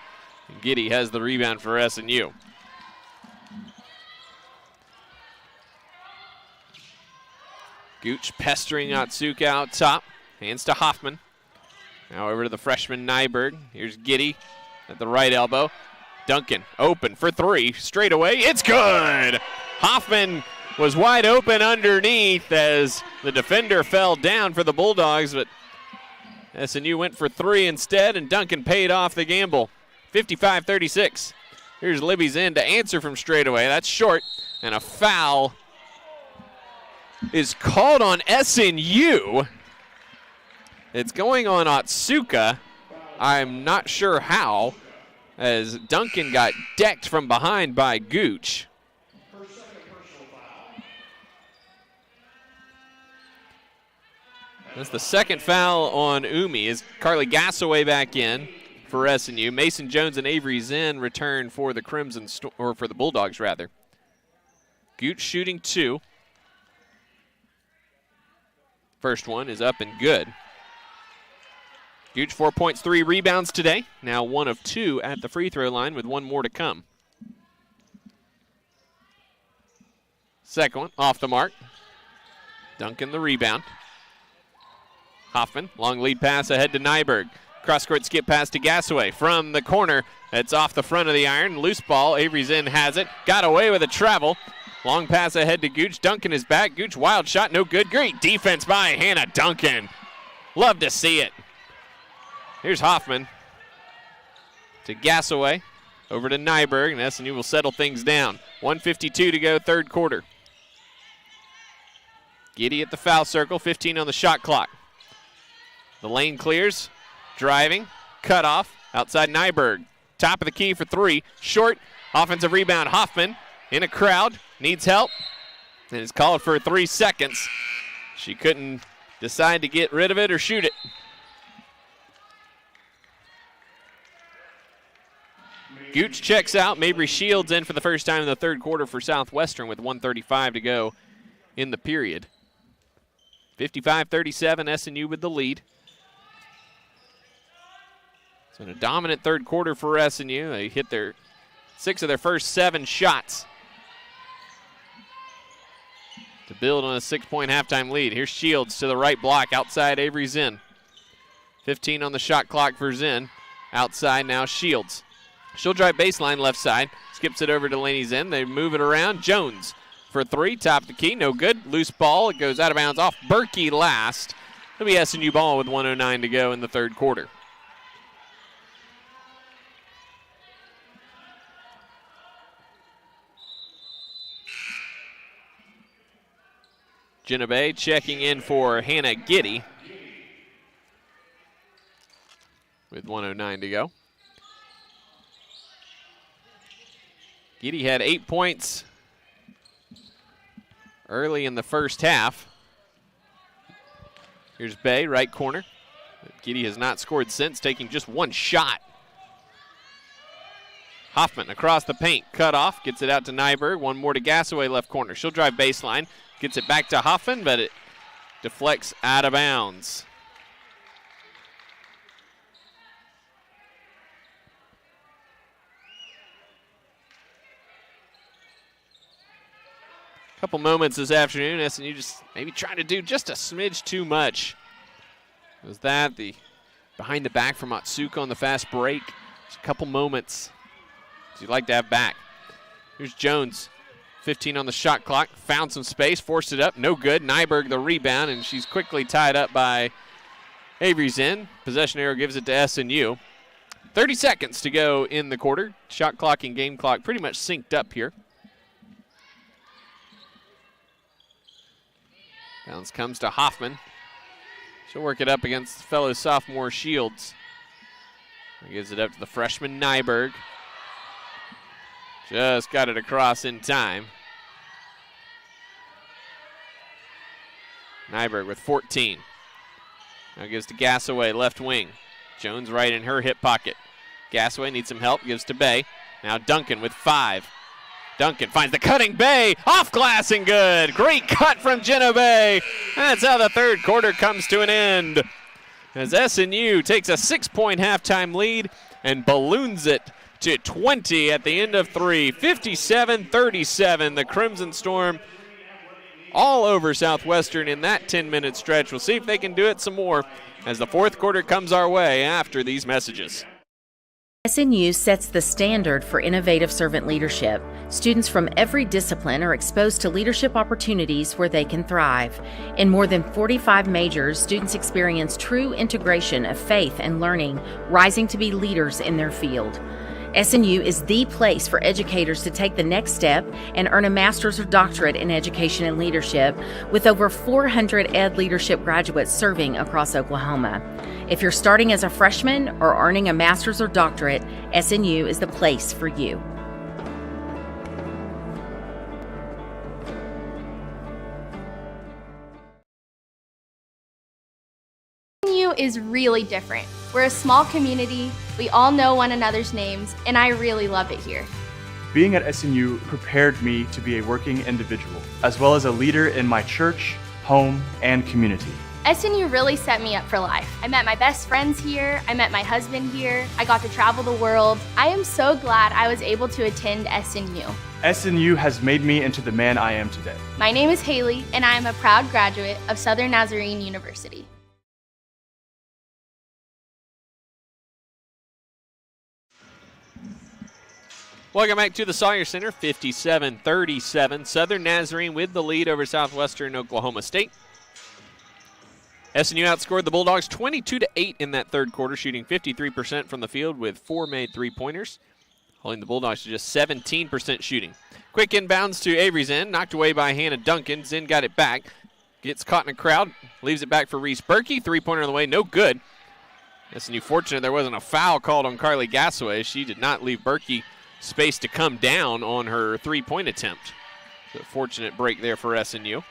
And Giddy has the rebound for SNU. Gooch pestering Otsuka out top. Hands to Hoffman. Now over to the freshman Nyberg. Here's Giddy at the right elbow. Duncan open for 3. Straight away. It's good! Hoffman was wide open underneath as the defender fell down for the Bulldogs, but SNU went for 3 instead, and Duncan paid off the gamble. 55-36. Here's Libby's in to answer from straight away. That's short, and a foul is called on SNU. It's going on Otsuka. I'm not sure how, as Duncan got decked from behind by Gooch. That's the second foul on Umi as Carly Gassaway back in for SNU. Mason Jones and Avery Zinn return for the or for the Bulldogs rather. Gooch shooting 2. First one is up and good. Gooch 4 points, 3 rebounds today. Now 1 of 2 at the free throw line with 1 more to come. Second one off the mark. Duncan the rebound. Hoffman, long lead pass ahead to Nyberg. Cross-court skip pass to Gassaway. From the corner, it's off the front of the iron. Loose ball, Avery Zinn has it. Got away with a travel. Long pass ahead to Gooch. Duncan is back. Gooch, wild shot, no good. Great defense by Hannah Duncan. Love to see it. Here's Hoffman to Gassaway. Over to Nyberg, and SNU will settle things down. 1:52 to go, third quarter. Giddy at the foul circle, 15 on the shot clock. The lane clears, driving, cut off, outside Nyberg. Top of the key for 3, short, offensive rebound. Hoffman in a crowd, needs help, and is called for 3 seconds. She couldn't decide to get rid of it or shoot it. Gooch checks out. Mabry Shields in for the first time in the third quarter for Southwestern with 1:35 to go in the period. 55-37, SNU with the lead. So in a dominant third quarter for SNU. They hit 6 of their first 7 shots to build on a 6-point halftime lead. Here's Shields to the right block, outside Avery Zinn. 15 on the shot clock for Zinn. Outside now Shields. She'll drive baseline left side. Skips it over to Laney Zinn. They move it around. Jones for 3. Top of the key. No good. Loose ball. It goes out of bounds off Berkey last. It'll be SNU ball with 1:09 to go in the third quarter. Genevieve checking in for Hannah Giddy with 1:09 to go. Giddy had 8 points early in the first half. Here's Bay, right corner. Giddy has not scored since, taking just 1 shot. Hoffman across the paint, cut off, gets it out to Nyberg. 1 more to Gassaway, left corner. She'll drive baseline, gets it back to Hoffman, but it deflects out of bounds. Couple moments this afternoon, SNU just maybe trying to do just a smidge too much. Was that the behind the back from Matsuka on the fast break? Just a couple moments you'd like to have back. Here's Jones, 15 on the shot clock, found some space, forced it up, no good. Nyberg the rebound, and she's quickly tied up by Avery Zinn. Possession arrow gives it to SNU. 30 seconds to go in the quarter. Shot clock and game clock pretty much synced up here. Bounce comes to Hoffman. She'll work it up against fellow sophomore Shields. Gives it up to the freshman Nyberg. Just got it across in time. Nyberg with 14. Now gives to Gassaway, left wing. Jones right in her hip pocket. Gassaway needs some help, gives to Bay. Now Duncan with 5. Duncan finds the cutting Bay, off glass and good. Great cut from Jenna Bay. That's how the third quarter comes to an end, as SNU takes a 6-point halftime lead and balloons it to 20 at the end of 3. 57-37, the Crimson Storm all over Southwestern in that 10-minute stretch. We'll see if they can do it some more as the fourth quarter comes our way after these messages. SNU sets the standard for innovative servant leadership. Students from every discipline are exposed to leadership opportunities where they can thrive. In more than 45 majors, students experience true integration of faith and learning, rising to be leaders in their field. SNU is the place for educators to take the next step and earn a master's or doctorate in education and leadership, with over 400 ed leadership graduates serving across Oklahoma. If you're starting as a freshman or earning a master's or doctorate, SNU is the place for you. is really different. We're a small community, we all know one another's names, and I really love it here. Being at SNU prepared me to be a working individual, as well as a leader in my church, home, and community. SNU really set me up for life. I met my best friends here, I met my husband here, I got to travel the world. I am so glad I was able to attend SNU. SNU has made me into the man I am today. My name is Haley, and I am a proud graduate of Southern Nazarene University. Welcome back to the Sawyer Center, 57-37. Southern Nazarene with the lead over Southwestern Oklahoma State. SNU outscored the Bulldogs 22-8 in that third quarter, shooting 53% from the field with 4 made three-pointers, holding the Bulldogs to just 17% shooting. Quick inbounds to Avery's end, knocked away by Hannah Duncan. Zinn got it back, gets caught in a crowd, leaves it back for Reese Berkey. Three-pointer on the way, no good. SNU fortunate there wasn't a foul called on Carly Gassaway. She did not leave Berkey space to come down on her three-point attempt. So fortunate break there for SNU.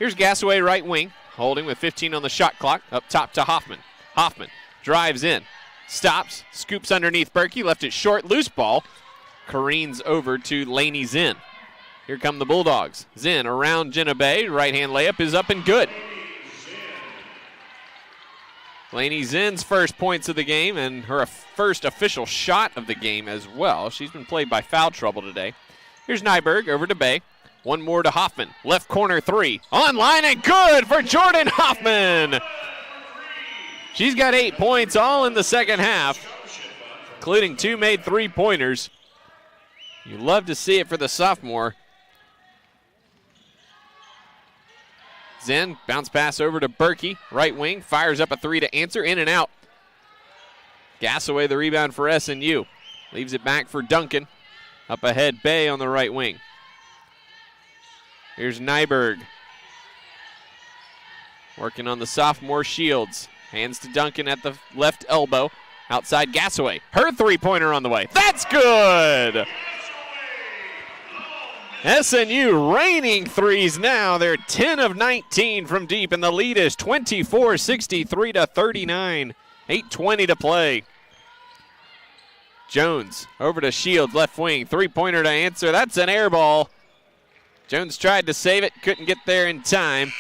Here's Gassaway right wing, holding with 15 on the shot clock, up top to Hoffman. Hoffman drives in, stops, scoops underneath Berkey, left it short, loose ball, careens over to Laney Zinn. Here come the Bulldogs. Zinn around Jenna Bay, right-hand layup is up and good. Laney Zinn's first points of the game and her first official shot of the game as well. She's been played by foul trouble today. Here's Nyberg over to Bay. One more to Hoffman. Left corner three. Online and good for Jordan Hoffman. She's got 8 points all in the second half, including 2 made three-pointers. You love to see it for the sophomore. Zinn, bounce pass over to Berkey, right wing, fires up a three to answer, in and out. Gassaway the rebound for SNU. Leaves it back for Duncan. Up ahead, Bay on the right wing. Here's Nyberg. Working on the sophomore Shields. Hands to Duncan at the left elbow. Outside Gassaway. Her three-pointer on the way. That's good! SNU raining threes now. They're 10 of 19 from deep, and the lead is 24-63 to 39. 8:20 to play. Jones over to Shields, left wing. Three-pointer to answer. That's an air ball. Jones tried to save it, couldn't get there in time.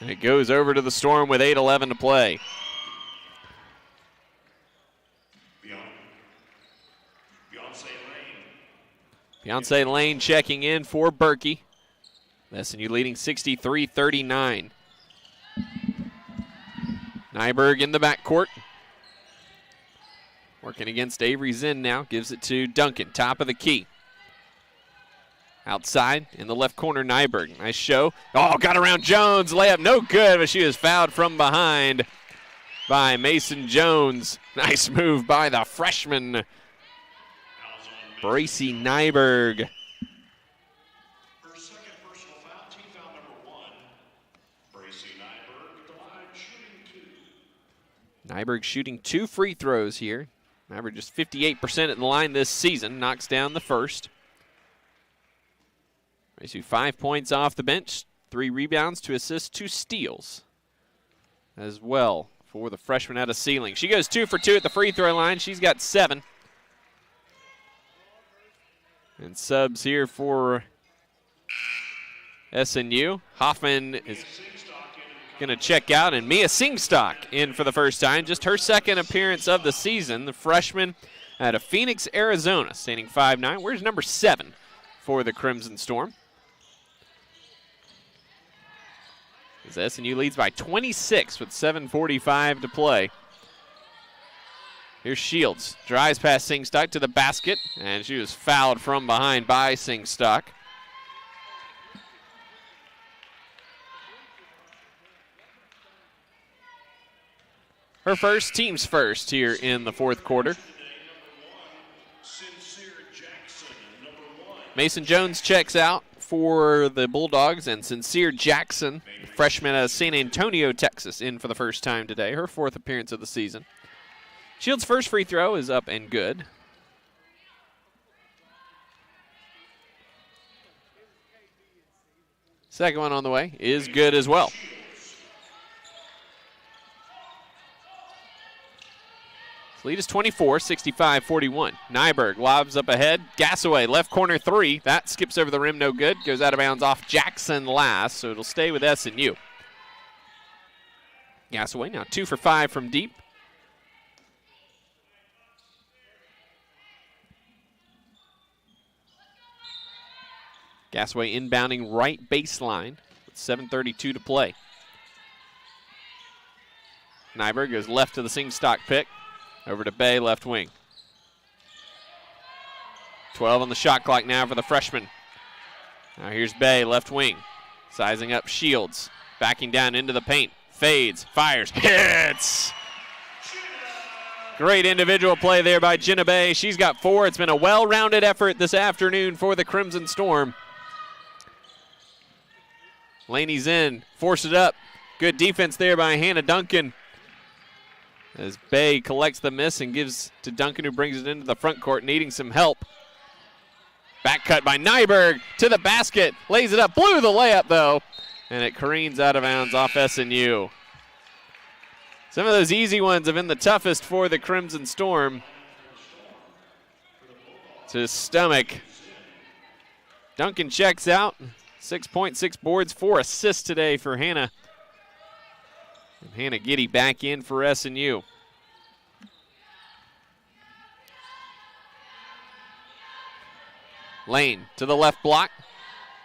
And it goes over to the Storm with 8:11 to play. Beyonce Lane checking in for Berkey. SNU leading 63-39. Nyberg in the backcourt. Working against Avery Zinn now. Gives it to Duncan, top of the key. Outside in the left corner, Nyberg. Nice show. Oh, got around Jones. Layup no good, but she was fouled from behind by Mason Jones. Nice move by the freshman, Bracy Nyberg. Her second personal foul, team foul number 1. Bracy Nyberg, the line shooting 2. Nyberg shooting 2 free throws here. Nyberg just 58% at the line this season. Knocks down the first. Bracy 5 points off the bench. 3 rebounds, 2 assists, 2 steals as well for the freshman out of Ceiling. She goes 2 for 2 at the free throw line. She's got 7. And subs here for SNU. Hoffman is going to check out, and Mia Singstock in for the first time. Just her second appearance of the season. The freshman out of Phoenix, Arizona, standing 5'9". Where's number 7 for the Crimson Storm? As SNU leads by 26 with 7:45 to play. Here's Shields. Drives past Singstock to the basket, and she was fouled from behind by Singstock. Her first, team's first here in the fourth quarter. Mason Jones checks out for the Bulldogs, and Sincere Jackson, freshman out of San Antonio, Texas, in for the first time today. Her 4th appearance of the season. Shields' first free throw is up and good. Second one on the way is good as well. Lead is 24, 65-41. Nyberg lobs up ahead. Gassaway, left corner three. That skips over the rim, no good. Goes out of bounds off Jackson last, so it'll stay with SNU. Gassaway now 2 for 5 from deep. Gassaway inbounding right baseline with 7:32 to play. Nyberg goes left to the Singstock pick. Over to Bay, left wing. 12 on the shot clock now for the freshman. Now here's Bay, left wing. Sizing up Shields. Backing down into the paint. Fades, fires, hits! Great individual play there by Jenna Bay. She's got 4. It's been a well-rounded effort this afternoon for the Crimson Storm. Laney's in, force it up. Good defense there by Hannah Duncan. As Bay collects the miss and gives to Duncan, who brings it into the front court, needing some help. Back cut by Nyberg to the basket. Lays it up, blew the layup though. And it careens out of bounds off SNU. Some of those easy ones have been the toughest for the Crimson Storm to stomach. Duncan checks out. 6 points, 6 boards, 4 assists today for Hannah. And Hannah Giddy back in for SNU. Lane to the left block.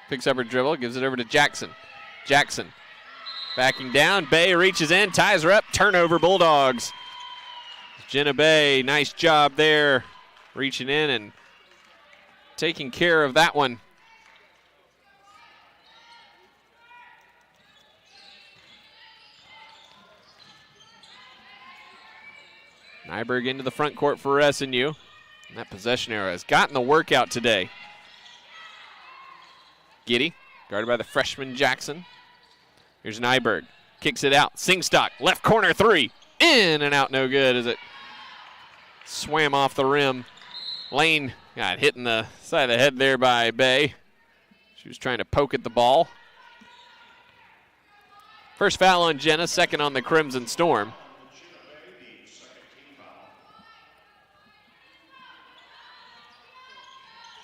Picks up her dribble, gives it over to Jackson. Jackson backing down. Bay reaches in, ties her up. Turnover, Bulldogs. Jenna Bay, nice job there. Reaching in and taking care of that one. Nyberg into the front court for SNU. And that possession arrow has gotten the workout today. Giddy, guarded by the freshman Jackson. Here's Nyberg, kicks it out. Singstock, left corner three. In and out, no good as it swam off the rim. Lane got hit in the side of the head there by Bay. She was trying to poke at the ball. First foul on Jenna, second on the Crimson Storm.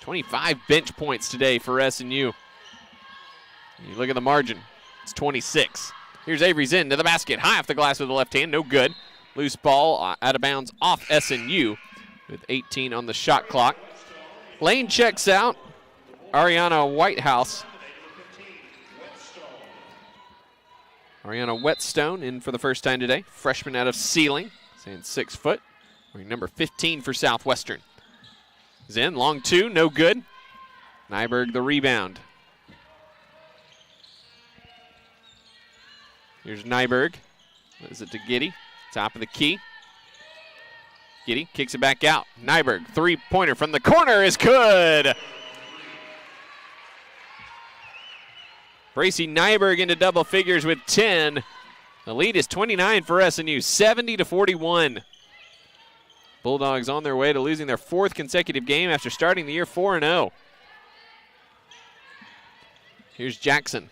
$25 bench points today for SNU. You look at the margin, it's 26. Here's Avery's in to the basket, high off the glass with the left hand, no good. Loose ball out of bounds off SNU with 18 on the shot clock. Lane checks out. Ariana Whitehouse. Ariana Whetstone in for the first time today. Freshman out of Sealing, saying 6 foot. Wearing number 15 for Southwestern. Is in, long two, no good. Nyberg the rebound. Here's Nyberg. Is it to Giddy? Top of the key. Giddy kicks it back out. Nyberg, three-pointer from the corner is good. Bracy Nyberg into double figures with 10. The lead is 29 for SNU, 70-41. Bulldogs on their way to losing their 4th consecutive game after starting the year 4-0. Here's Jackson.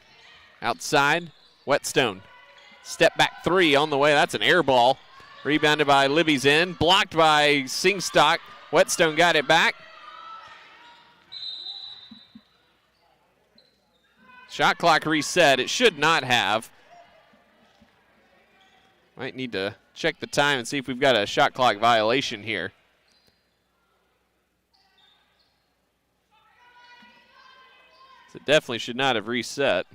Outside, Whetstone. Step back three on the way. That's an air ball. Rebounded by Libby's in. Blocked by Singstock. Whetstone got it back. Shot clock reset. It should not have. Might need to check the time and see if we've got a shot clock violation here. So it definitely should not have reset.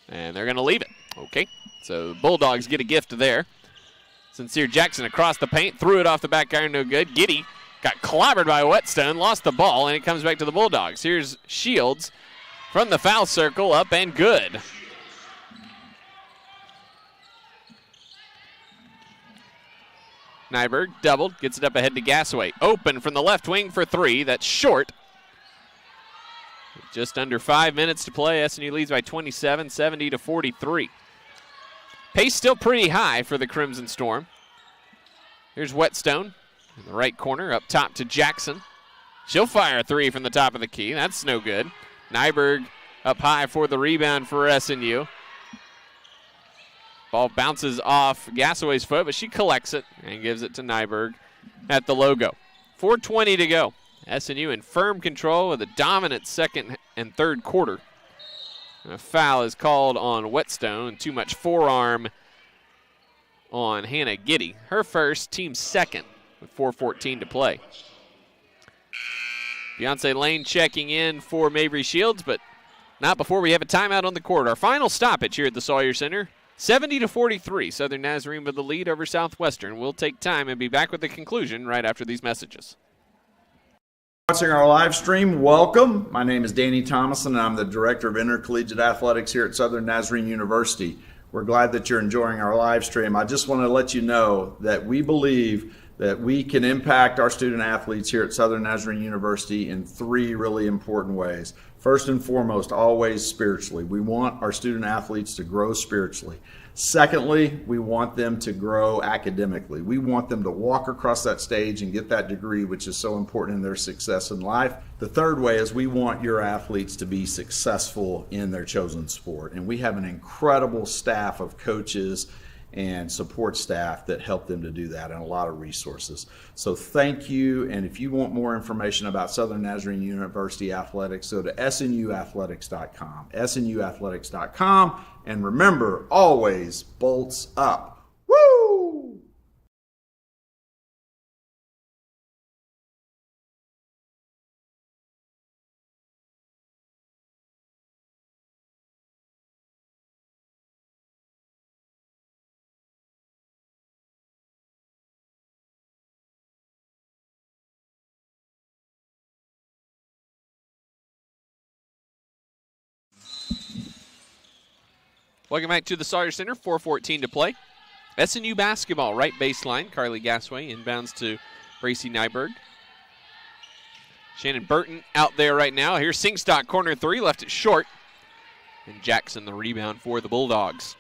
And they're going to leave it. Okay, so the Bulldogs get a gift there. Sincere Jackson across the paint, threw it off the back iron, no good. Giddy got clobbered by Whetstone, lost the ball, and it comes back to the Bulldogs. Here's Shields from the foul circle, up and good. Nyberg doubled, gets it up ahead to Gassaway. Open from the left wing for three, that's short. Just under 5 minutes to play. SNU leads by 27, 70-43. Pace still pretty high for the Crimson Storm. Here's Whetstone in the right corner, up top to Jackson. She'll fire a three from the top of the key. That's no good. Nyberg up high for the rebound for SNU. Ball bounces off Gasaway's foot, but she collects it and gives it to Nyberg at the logo. 4:20 to go. SNU in firm control with a dominant second and third quarter. And a foul is called on Whetstone. Too much forearm on Hannah Giddy. Her first, team second, with 4:14 to play. Beyonce Lane checking in for Mabry Shields, but not before we have a timeout on the court. Our final stoppage here at the Sawyer Center. 70-43, Southern Nazarene with the lead over Southwestern. We'll take time and be back with the conclusion right after these messages. Watching our live stream, welcome. My name is Danny Thomason, and I'm the Director of Intercollegiate Athletics here at Southern Nazarene University. We're glad that you're enjoying our live stream. I just want to let you know that we believe that we can impact our student athletes here at Southern Nazarene University in three really important ways. First and foremost, always spiritually. We want our student athletes to grow spiritually. Secondly, we want them to grow academically. We want them to walk across that stage and get that degree, which is so important in their success in life. The third way is we want your athletes to be successful in their chosen sport. And we have an incredible staff of coaches and support staff that help them to do that, and a lot of resources. So thank you, and if you want more information about Southern Nazarene University Athletics, go to snuathletics.com, snuathletics.com, and remember, always bolts up. Woo! Welcome back to the Sawyer Center, 4:14 to play. SNU basketball, right baseline. Carly Gasway inbounds to Bracy Nyberg. Shannon Burton out there right now. Here's Singstock, corner three, left it short. And Jackson the rebound for the Bulldogs.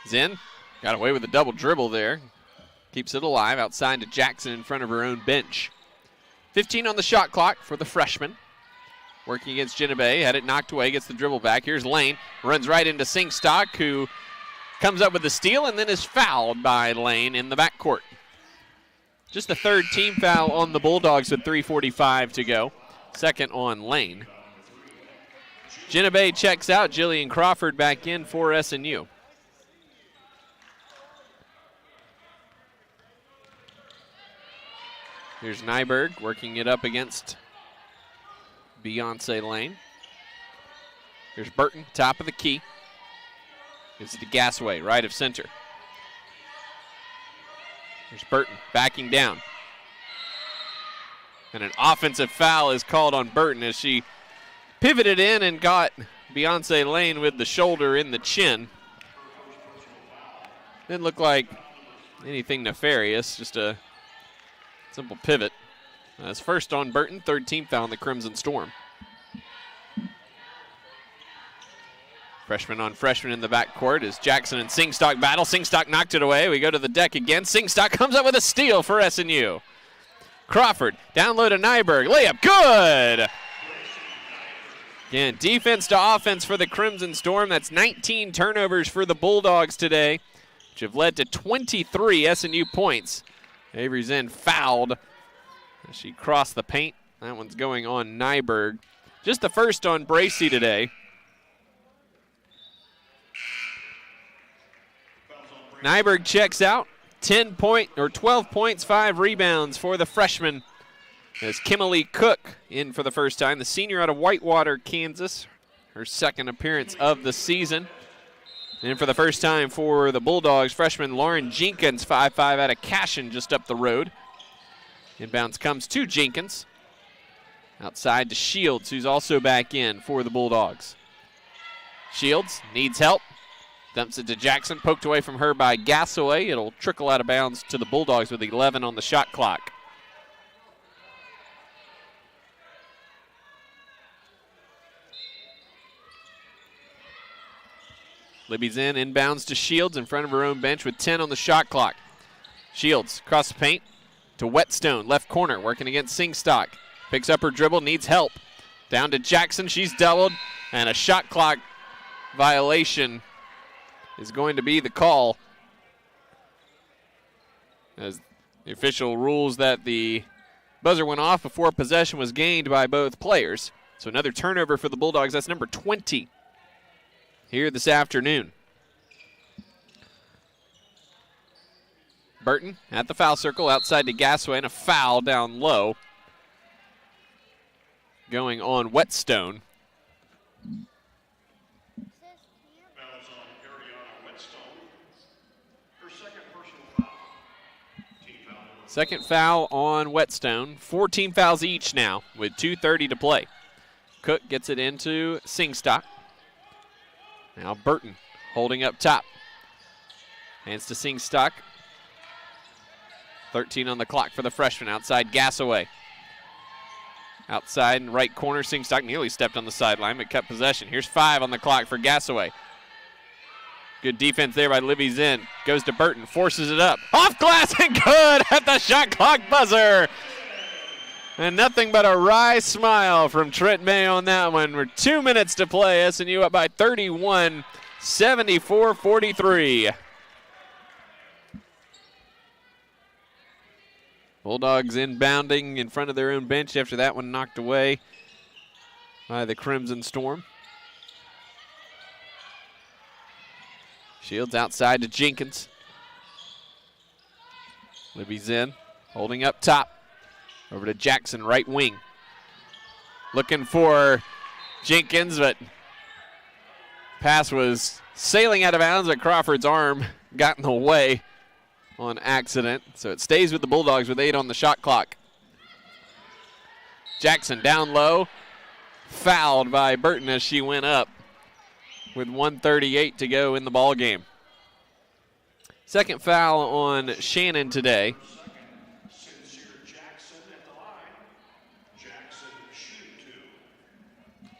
Zinn got away with a double dribble there. Keeps it alive outside to Jackson in front of her own bench. 15 on the shot clock for the freshman. Working against Genevieve, had it knocked away, gets the dribble back. Here's Lane, runs right into Singstock, who comes up with the steal and then is fouled by Lane in the backcourt. Just the third team foul on the Bulldogs with 3:45 to go. Second on Lane. Genevieve checks out. Jillian Crawford back in for SNU. Here's Nyberg working it up against Beyonce Lane. Here's Burton, top of the key. Gives it to Gasaway, right of center. Here's Burton backing down. And an offensive foul is called on Burton as she pivoted in and got Beyonce Lane with the shoulder in the chin. Didn't look like anything nefarious, just a simple pivot. That's first on Burton, third team foul on the Crimson Storm. Freshman on freshman in the backcourt is Jackson and Singstock battle. Singstock knocked it away. We go to the deck again. Singstock comes up with a steal for SNU. Crawford down low to Nyberg. Layup, good! Again, defense to offense for the Crimson Storm. That's 19 turnovers for the Bulldogs today, which have led to 23 SNU points. Avery Zinn fouled. She crossed the paint. That one's going on Nyberg. Just the first on Bracy today. Nyberg checks out. 12 points, 5 rebounds for the freshman. As Kimberly Cook in for the first time, the senior out of Whitewater, Kansas. Her second appearance of the season. And for the first time for the Bulldogs, freshman Lauren Jenkins, 5'5", out of Cashin, just up the road. Inbounds comes to Jenkins. Outside to Shields, who's also back in for the Bulldogs. Shields needs help. Dumps it to Jackson, poked away from her by Gasaway. It'll trickle out of bounds to the Bulldogs with 11 on the shot clock. Libby Zinn inbounds to Shields in front of her own bench with 10 on the shot clock. Shields across the paint to Whetstone, left corner, working against Singstock. Picks up her dribble, needs help. Down to Jackson, she's doubled, and a shot clock violation is going to be the call, as the official rules that the buzzer went off before possession was gained by both players. So another turnover for the Bulldogs. That's number 20 here this afternoon. Burton at the foul circle, outside to Gasway, and a foul down low going on Whetstone. Second foul on Whetstone. 4 team fouls each now with 2:30 to play. Cook gets it into Singstock. Now Burton holding up top. Hands to Singstock. 13 on the clock for the freshman. Outside Gasaway. Outside in right corner, Singstock nearly stepped on the sideline but kept possession. Here's 5 on the clock for Gasaway. Good defense there by Livy Zinn. Goes to Burton, forces it up. Off glass and good at the shot clock buzzer. And nothing but a wry smile from Trent May on that one. We're 2 minutes to play. SNU up by 31, 74-43. Bulldogs inbounding in front of their own bench after that one knocked away by the Crimson Storm. Shields outside to Jenkins. Libby Zinn holding up top. Over to Jackson, right wing. Looking for Jenkins, but pass was sailing out of bounds, but Crawford's arm got in the way on accident. So it stays with the Bulldogs with 8 on the shot clock. Jackson down low, fouled by Burton as she went up with 1:38 to go in the ball game. Second foul on Shannon today.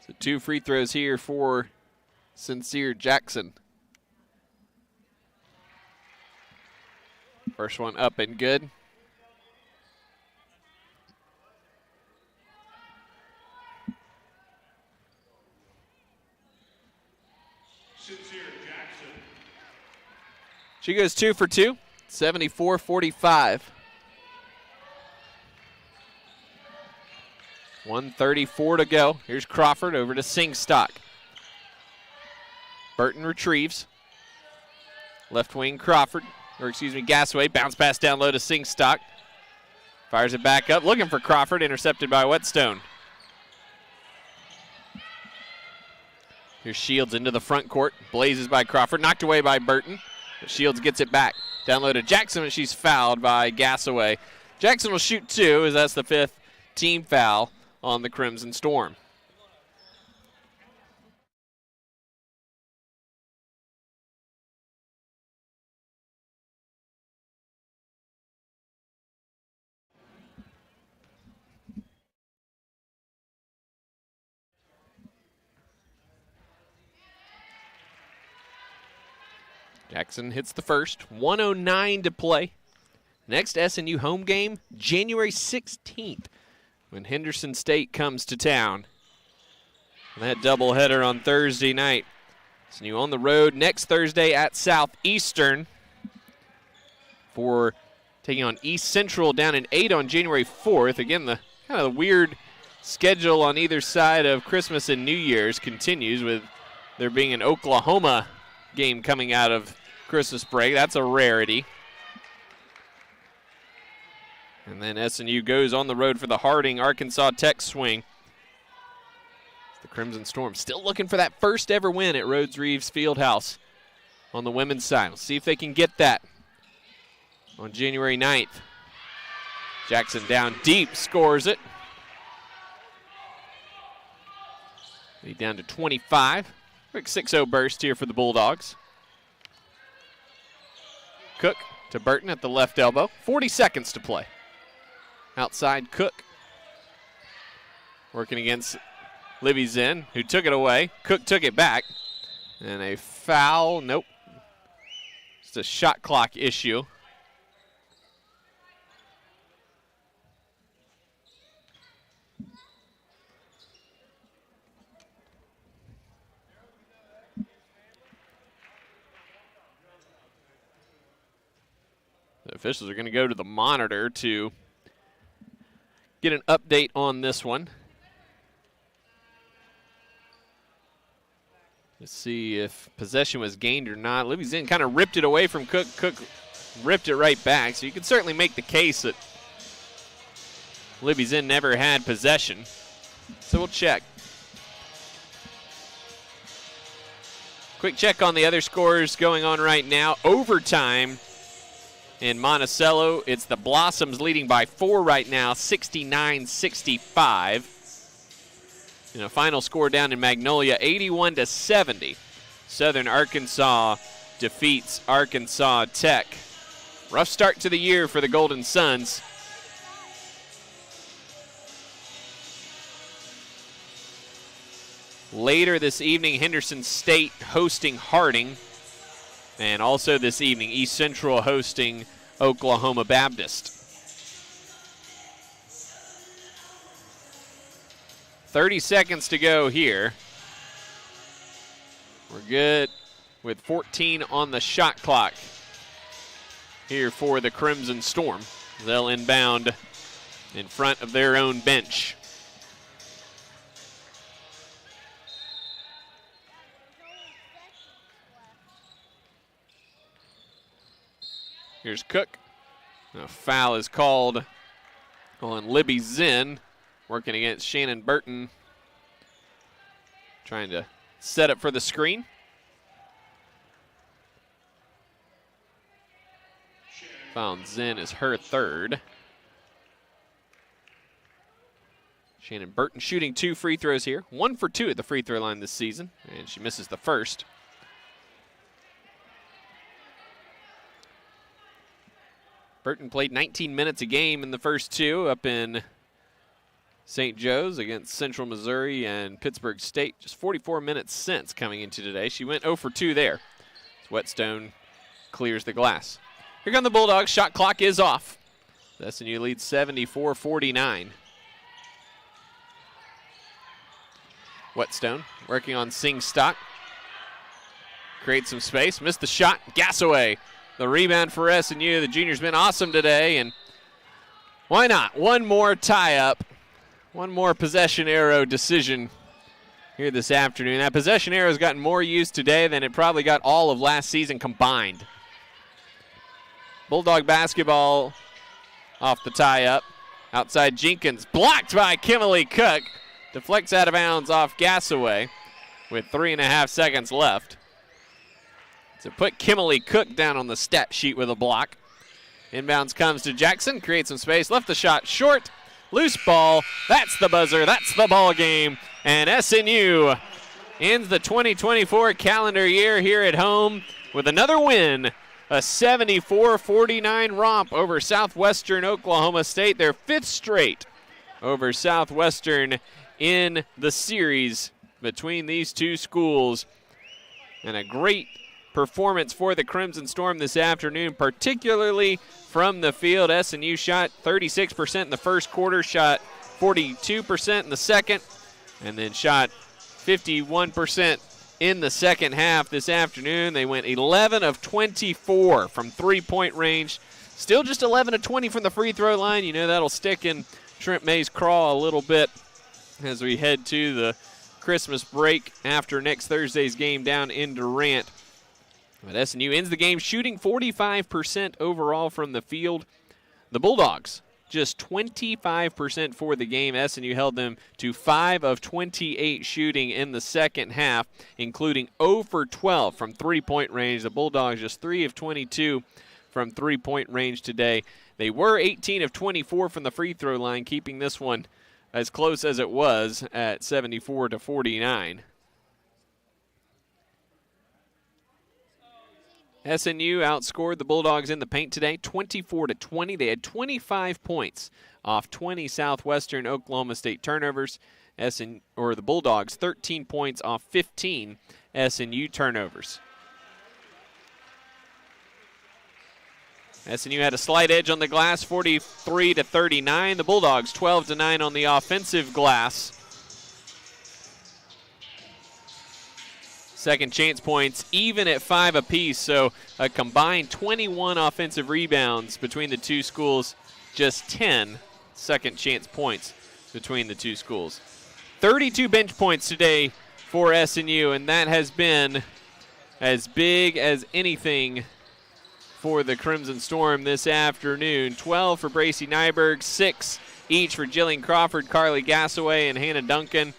So 2 free throws here for Sincere Jackson. First one up and good. She goes 2 for 2, 74-45. 1:34 to go. Here's Crawford over to Singstock. Burton retrieves. Left wing Crawford, or excuse me, Gasaway. Bounce pass down low to Singstock. Fires it back up, looking for Crawford, intercepted by Whetstone. Here's Shields into the front court. Blazes by Crawford, knocked away by Burton. But Shields gets it back. Down low to Jackson, and she's fouled by Gasaway. Jackson will shoot 2, as that's the 5th team foul on the Crimson Storm. Jackson hits the first. 1:09 to play. Next SNU home game, January 16th, when Henderson State comes to town. And that doubleheader on Thursday night. SNU on the road next Thursday at Southeastern for taking on East Central down in 8 on January 4th. Again, the kind of the weird schedule on either side of Christmas and New Year's continues, with there being an Oklahoma game coming out of Christmas break. That's a rarity. And then SNU goes on the road for the Harding Arkansas Tech swing. The Crimson Storm still looking for that first ever win at Rhodes Reeves Fieldhouse on the women's side. We'll see if they can get that on January 9th. Jackson down deep, scores it. Lead down to 25. Quick 6-0 burst here for the Bulldogs. Cook to Burton at the left elbow. 40 seconds to play. Outside Cook. Working against Livy Zinn, who took it away. Cook took it back. And a foul, nope. Just a shot clock issue. Officials are going to go to the monitor to get an update on this one. Let's see if possession was gained or not. Libby Zinn kind of ripped it away from Cook. Cook ripped it right back. So you can certainly make the case that Libby Zinn never had possession. So we'll check. Quick check on the other scores going on right now. Overtime in Monticello. It's the Blossoms leading by 4 right now, 69-65. And a final score down in Magnolia, 81-70. Southern Arkansas defeats Arkansas Tech. Rough start to the year for the Golden Suns. Later this evening, Henderson State hosting Harding. And also this evening, East Central hosting Oklahoma Baptist. 30 seconds to go here. We're good with 14 on the shot clock here for the Crimson Storm. They'll inbound in front of their own bench. Here's Cook. A foul is called on Libby Zinn, working against Shannon Burton, trying to set up for the screen. Foul on Zinn is her third. Shannon Burton shooting 2 free throws here. 1 for 2 at the free throw line this season, and she misses the first. Burton played 19 minutes a game in the first 2 up in St. Joe's against Central Missouri and Pittsburgh State. Just 44 minutes since coming into today. She went 0 for 2 there. As Whetstone clears the glass. Here come the Bulldogs. Shot clock is off. The SNU leads 74-49. Whetstone working on Sing Stock. Creates some space. Missed the shot. Gas away. The rebound for SNU. The junior's been awesome today, and why not? One more tie-up, one more possession arrow decision here this afternoon. That possession arrow's gotten more use today than it probably got all of last season combined. Bulldog basketball off the tie-up. Outside Jenkins, blocked by Kimberly Cook. Deflects out of bounds off Gasaway with 3.5 seconds left. So put Kimberly Cook down on the stat sheet with a block. Inbounds comes to Jackson, creates some space, left the shot short. Loose ball, that's the buzzer, that's the ball game. And SNU ends the 2024 calendar year here at home with another win. A 74-49 romp over Southwestern Oklahoma State, their 5th straight over Southwestern in the series between these two schools. And a great performance for the Crimson Storm this afternoon, particularly from the field. SNU shot 36% in the first quarter, shot 42% in the second, and then shot 51% in the second half this afternoon. They went 11 of 24 from three-point range. Still just 11 of 20 from the free throw line. You know that'll stick in Trent May's craw a little bit as we head to the Christmas break after next Thursday's game down in Durant. But SNU ends the game shooting 45% overall from the field. The Bulldogs just 25% for the game. SNU held them to 5 of 28 shooting in the second half, including 0 for 12 from three-point range. The Bulldogs just 3 of 22 from three-point range today. They were 18 of 24 from the free throw line, keeping this one as close as it was at 74-49. SNU outscored the Bulldogs in the paint today, 24-20. They had 25 points off 20 Southwestern Oklahoma State turnovers. The Bulldogs 13 points off 15 SNU turnovers. SNU had a slight edge on the glass, 43-39. The Bulldogs 12-9 on the offensive glass. second chance points even at 5 apiece, so a combined 21 offensive rebounds between the two schools, just 10 second chance points between the two schools. 32 bench points today for SNU, and that has been as big as anything for the Crimson Storm this afternoon. 12 for Bracy Nyberg, 6 each for Jillian Crawford, Carly Gassaway, and Hannah Duncan.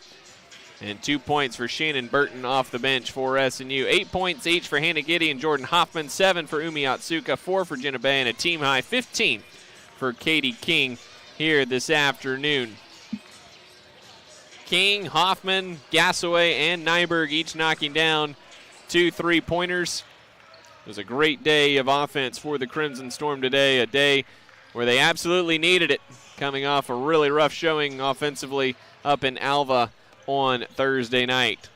And 2 points for Shannon Burton off the bench for SNU. 8 points each for Hannah Giddy and Jordan Hoffman. 7 for Umi Atsuka. 4 for Jenna Bay. And a team high 15 for Katie King here this afternoon. King, Hoffman, Gassaway, and Nyberg each knocking down 2 3-pointers. It was a great day of offense for the Crimson Storm today. A day where they absolutely needed it. Coming off a really rough showing offensively up in Alva on Thursday night.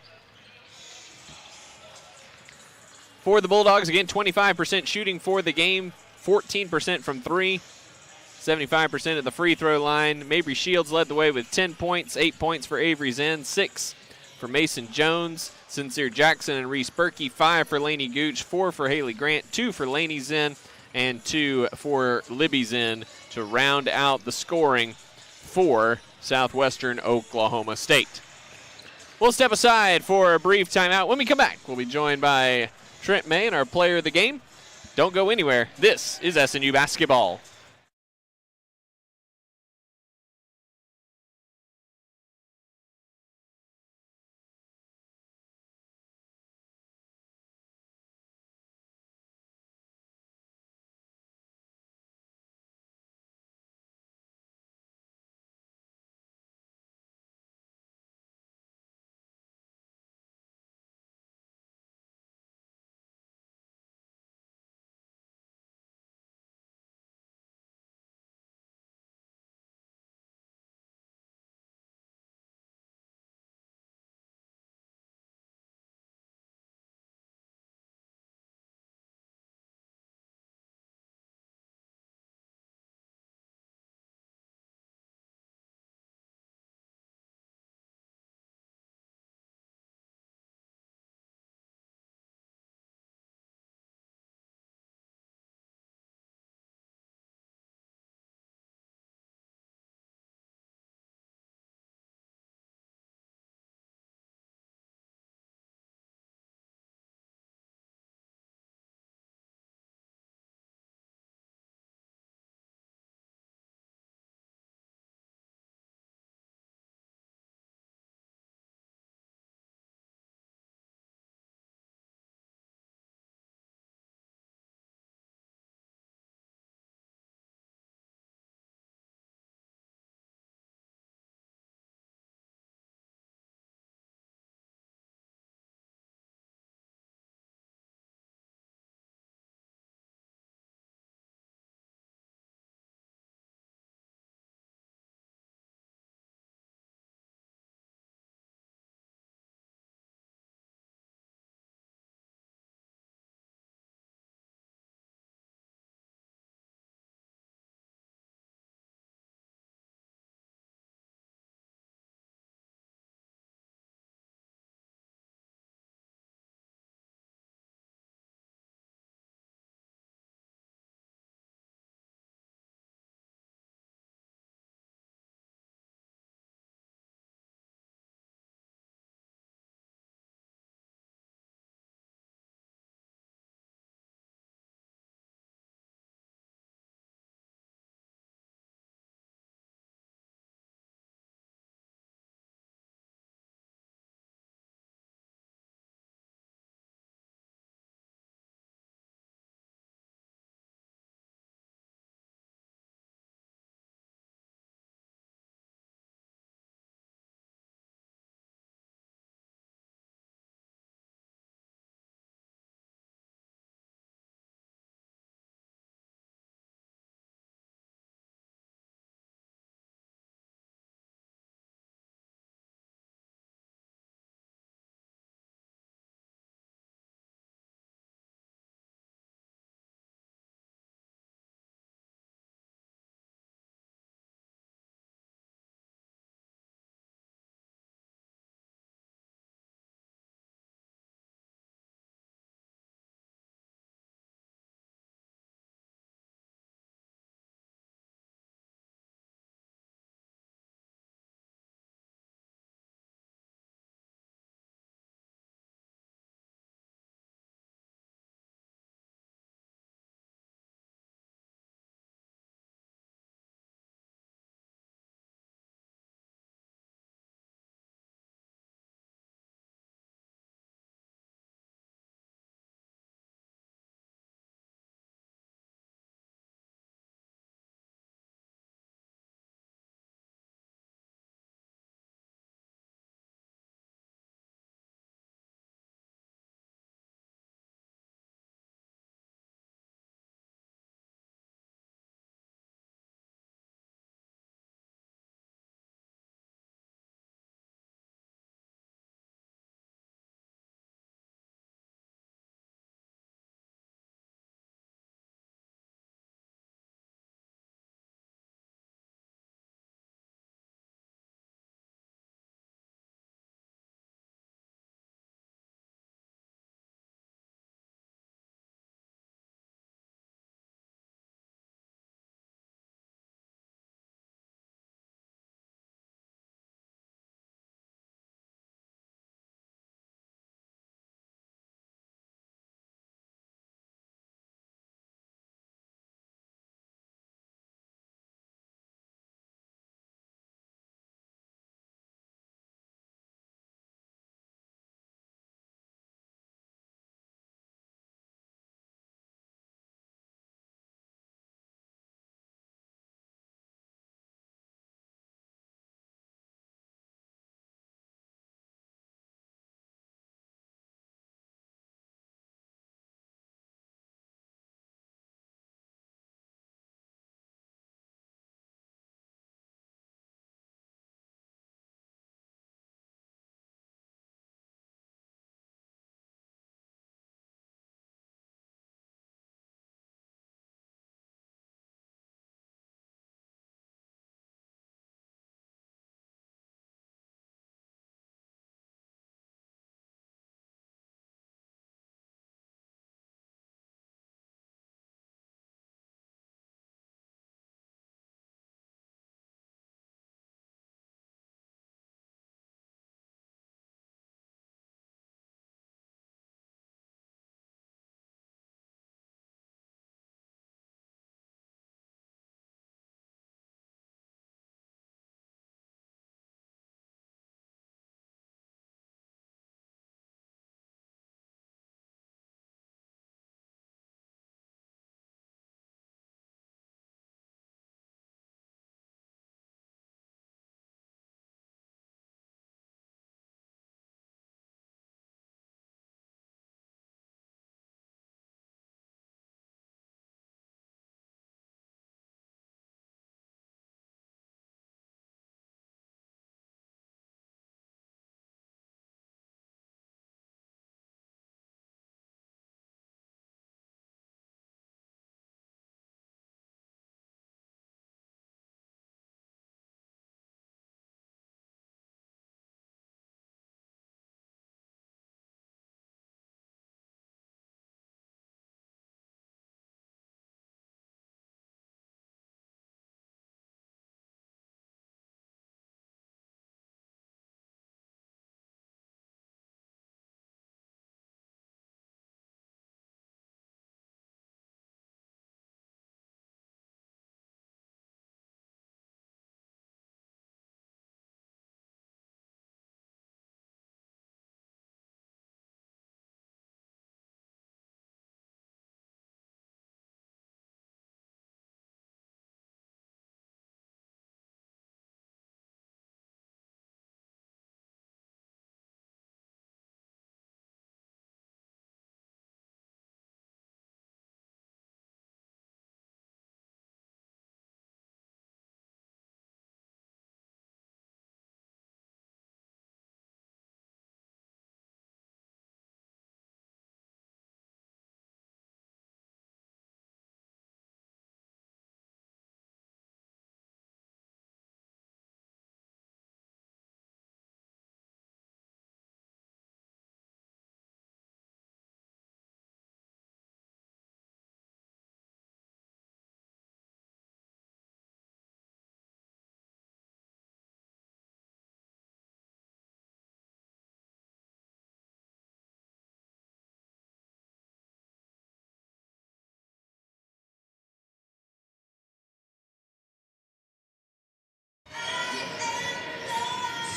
For the Bulldogs, again, 25% shooting for the game, 14% from 3, 75% at the free throw line. Mabry Shields led the way with 10 points, 8 points for Avery Zen, 6 for Mason Jones, Sincere Jackson and Reese Berkey, 5 for Lainey Gooch, 4 for Haley Grant, 2 for Lainey Zen, and 2 for Libby Zen to round out the scoring for Southwestern Oklahoma State. We'll step aside for a brief timeout. When we come back, we'll be joined by Trent May and our player of the game. Don't go anywhere. This is SNU basketball.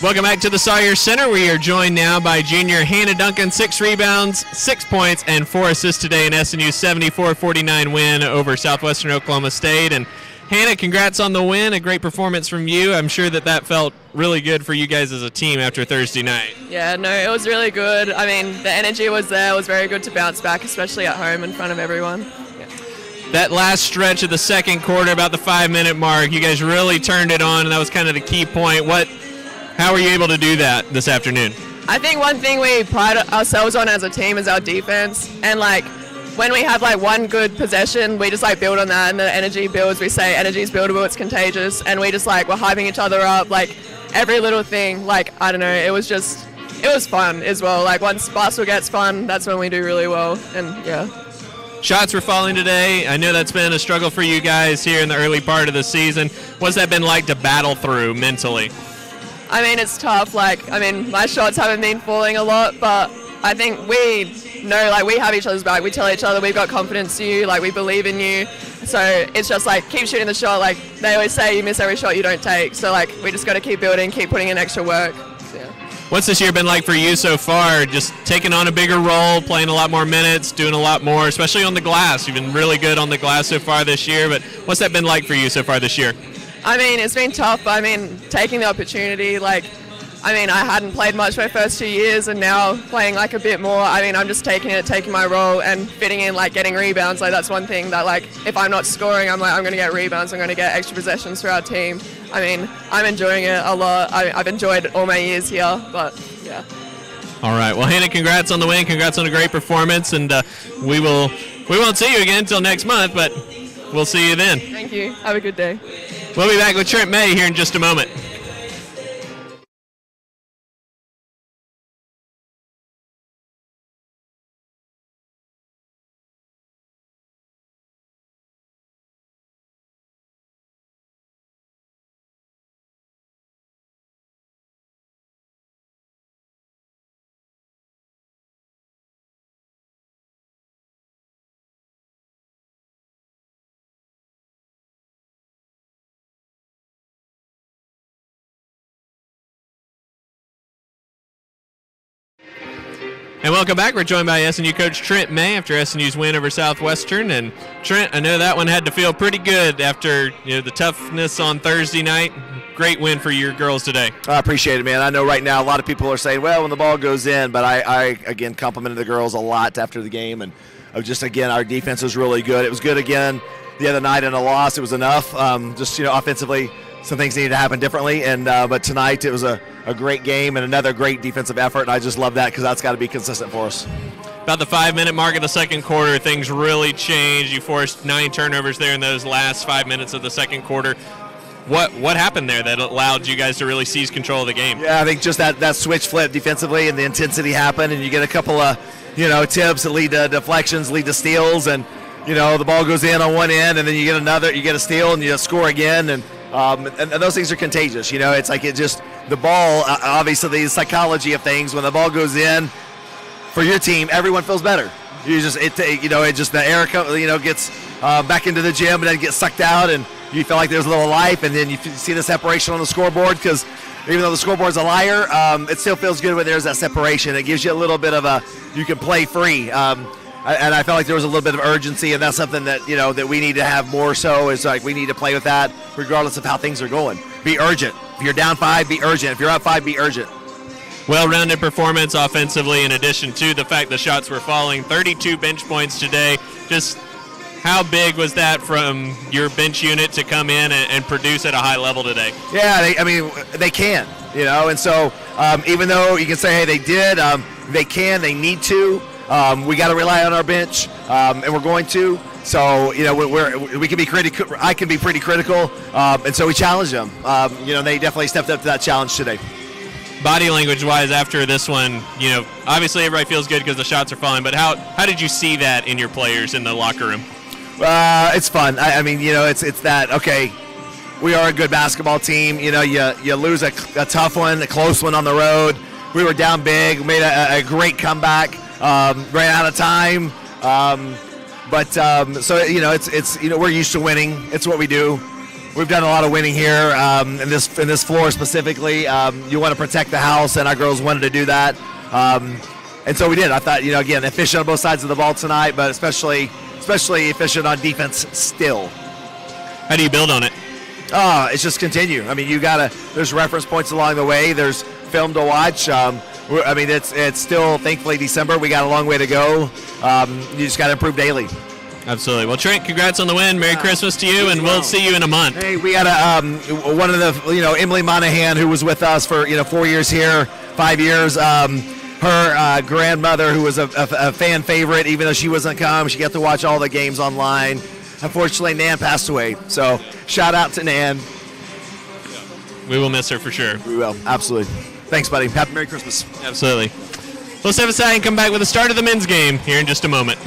Welcome back to the Sawyer Center. We are joined now by junior Hannah Duncan, 6 rebounds, 6 points, and 4 assists today in SNU's 74-49 win over Southwestern Oklahoma State. And Hannah, congrats on the win. A great performance from you. I'm sure that felt really good for you guys as a team after Thursday night. Yeah, no, it was really good. I mean, the energy was there. It was very good to bounce back, especially at home in front of everyone. That last stretch of the second quarter, about the 5-minute mark, you guys really turned it on, and that was kind of the key point. How were you able to do that this afternoon? I think one thing we pride ourselves on as a team is our defense. And, when we have, one good possession, we just, build on that, and the energy builds. We say energy is buildable, it's contagious. And we just, we're hyping each other up. Every little thing, I don't know, it was fun as well. Once basketball gets fun, that's when we do really well. And, yeah. Shots were falling today. I know that's been a struggle for you guys here in the early part of the season. What's that been like to battle through mentally? I mean, it's tough. My shots haven't been falling a lot, but I think we know, we have each other's back. We tell each other we've got confidence in you, we believe in you. So it's just, keep shooting the shot. They always say you miss every shot you don't take. So, we just got to keep building, keep putting in extra work. So, yeah. What's this year been like for you so far? Just taking on a bigger role, playing a lot more minutes, doing a lot more, especially on the glass. You've been really good on the glass so far this year, but what's that been like for you so far this year? I mean, it's been tough, but taking the opportunity, I hadn't played much my first 2 years, and now playing a bit more. I'm just taking my role and fitting in, getting rebounds. That's one thing that, if I'm not scoring, I'm going to get rebounds. I'm going to get extra possessions for our team. I'm enjoying it a lot. I've enjoyed all my years here, but yeah. All right. Well, Hannah, congrats on the win. Congrats on a great performance, and we won't see you again until next month, but we'll see you then. Thank you. Have a good day. We'll be back with Trent May here in just a moment. And welcome back. We're joined by SNU coach Trent May after SNU's win over Southwestern. And Trent, I know that one had to feel pretty good after the toughness on Thursday night. Great win for your girls today. I appreciate it, man. I know right now a lot of people are saying, well, when the ball goes in, but I again, complimented the girls a lot after the game. And again, our defense was really good. It was good again the other night in a loss. It was enough. Offensively, some things needed to happen differently. And but tonight it was a great game and another great defensive effort. And I just love that because that's got to be consistent for us. About the 5-minute mark of the second quarter, things really changed. You forced 9 turnovers there in those last 5 minutes of the second quarter. What happened there that allowed you guys to really seize control of the game? Yeah, I think just that switch flip defensively and the intensity happened, and you get a couple of tips that lead to deflections, lead to steals, and the ball goes in on one end, and then you get a steal, and you score again, and those things are contagious. It's the ball. Obviously, the psychology of things. When the ball goes in for your team, everyone feels better. The air gets back into the gym and then gets sucked out, and you feel like there's a little life, and then you see the separation on the scoreboard because even though the scoreboard's a liar, it still feels good when there's that separation. It gives you a little bit of you can play free. And I felt like there was a little bit of urgency, and that's something that that we need to have more so. Is we need to play with that regardless of how things are going. Be urgent. If you're down 5, be urgent. If you're up 5, be urgent. Well-rounded performance offensively in addition to the fact the shots were falling. 32 bench points today. Just how big was that from your bench unit to come in and produce at a high level today? Yeah, they can, and so even though you can say, hey, they did, they need to. We got to rely on our bench, and we're going to. So we can be critical. I can be pretty critical, and so we challenged them. They definitely stepped up to that challenge today. Body language-wise, after this one, obviously everybody feels good because the shots are falling. But how did you see that in your players in the locker room? It's fun. It's that, okay, we are a good basketball team. You lose a tough one, a close one on the road. We were down big, made a great comeback, ran out of time. We're used to winning. It's what we do. we've done a lot of winning here in this floor specifically. You want to protect the house, and our girls wanted to do that. And so we did. I thought, again, efficient on both sides of the ball tonight, but especially efficient on defense still. How do you build on it? It's just continue. I mean, there's reference points along the way. There's film to watch. It's still, thankfully, December. We got a long way to go. You just got to improve daily. Absolutely. Well, Trent, congrats on the win. Merry Christmas to you, and we'll see you in a month. Hey, we got one of the, Emily Monahan, who was with us for 4 years here, 5 years. Her grandmother, who was a fan favorite, even though she wasn't come, she got to watch all the games online. Unfortunately, Nan passed away. So shout out to Nan. We will miss her for sure. We will, absolutely. Thanks, buddy. Happy Merry Christmas. Absolutely. We'll step aside and come back with the start of the men's game here in just a moment.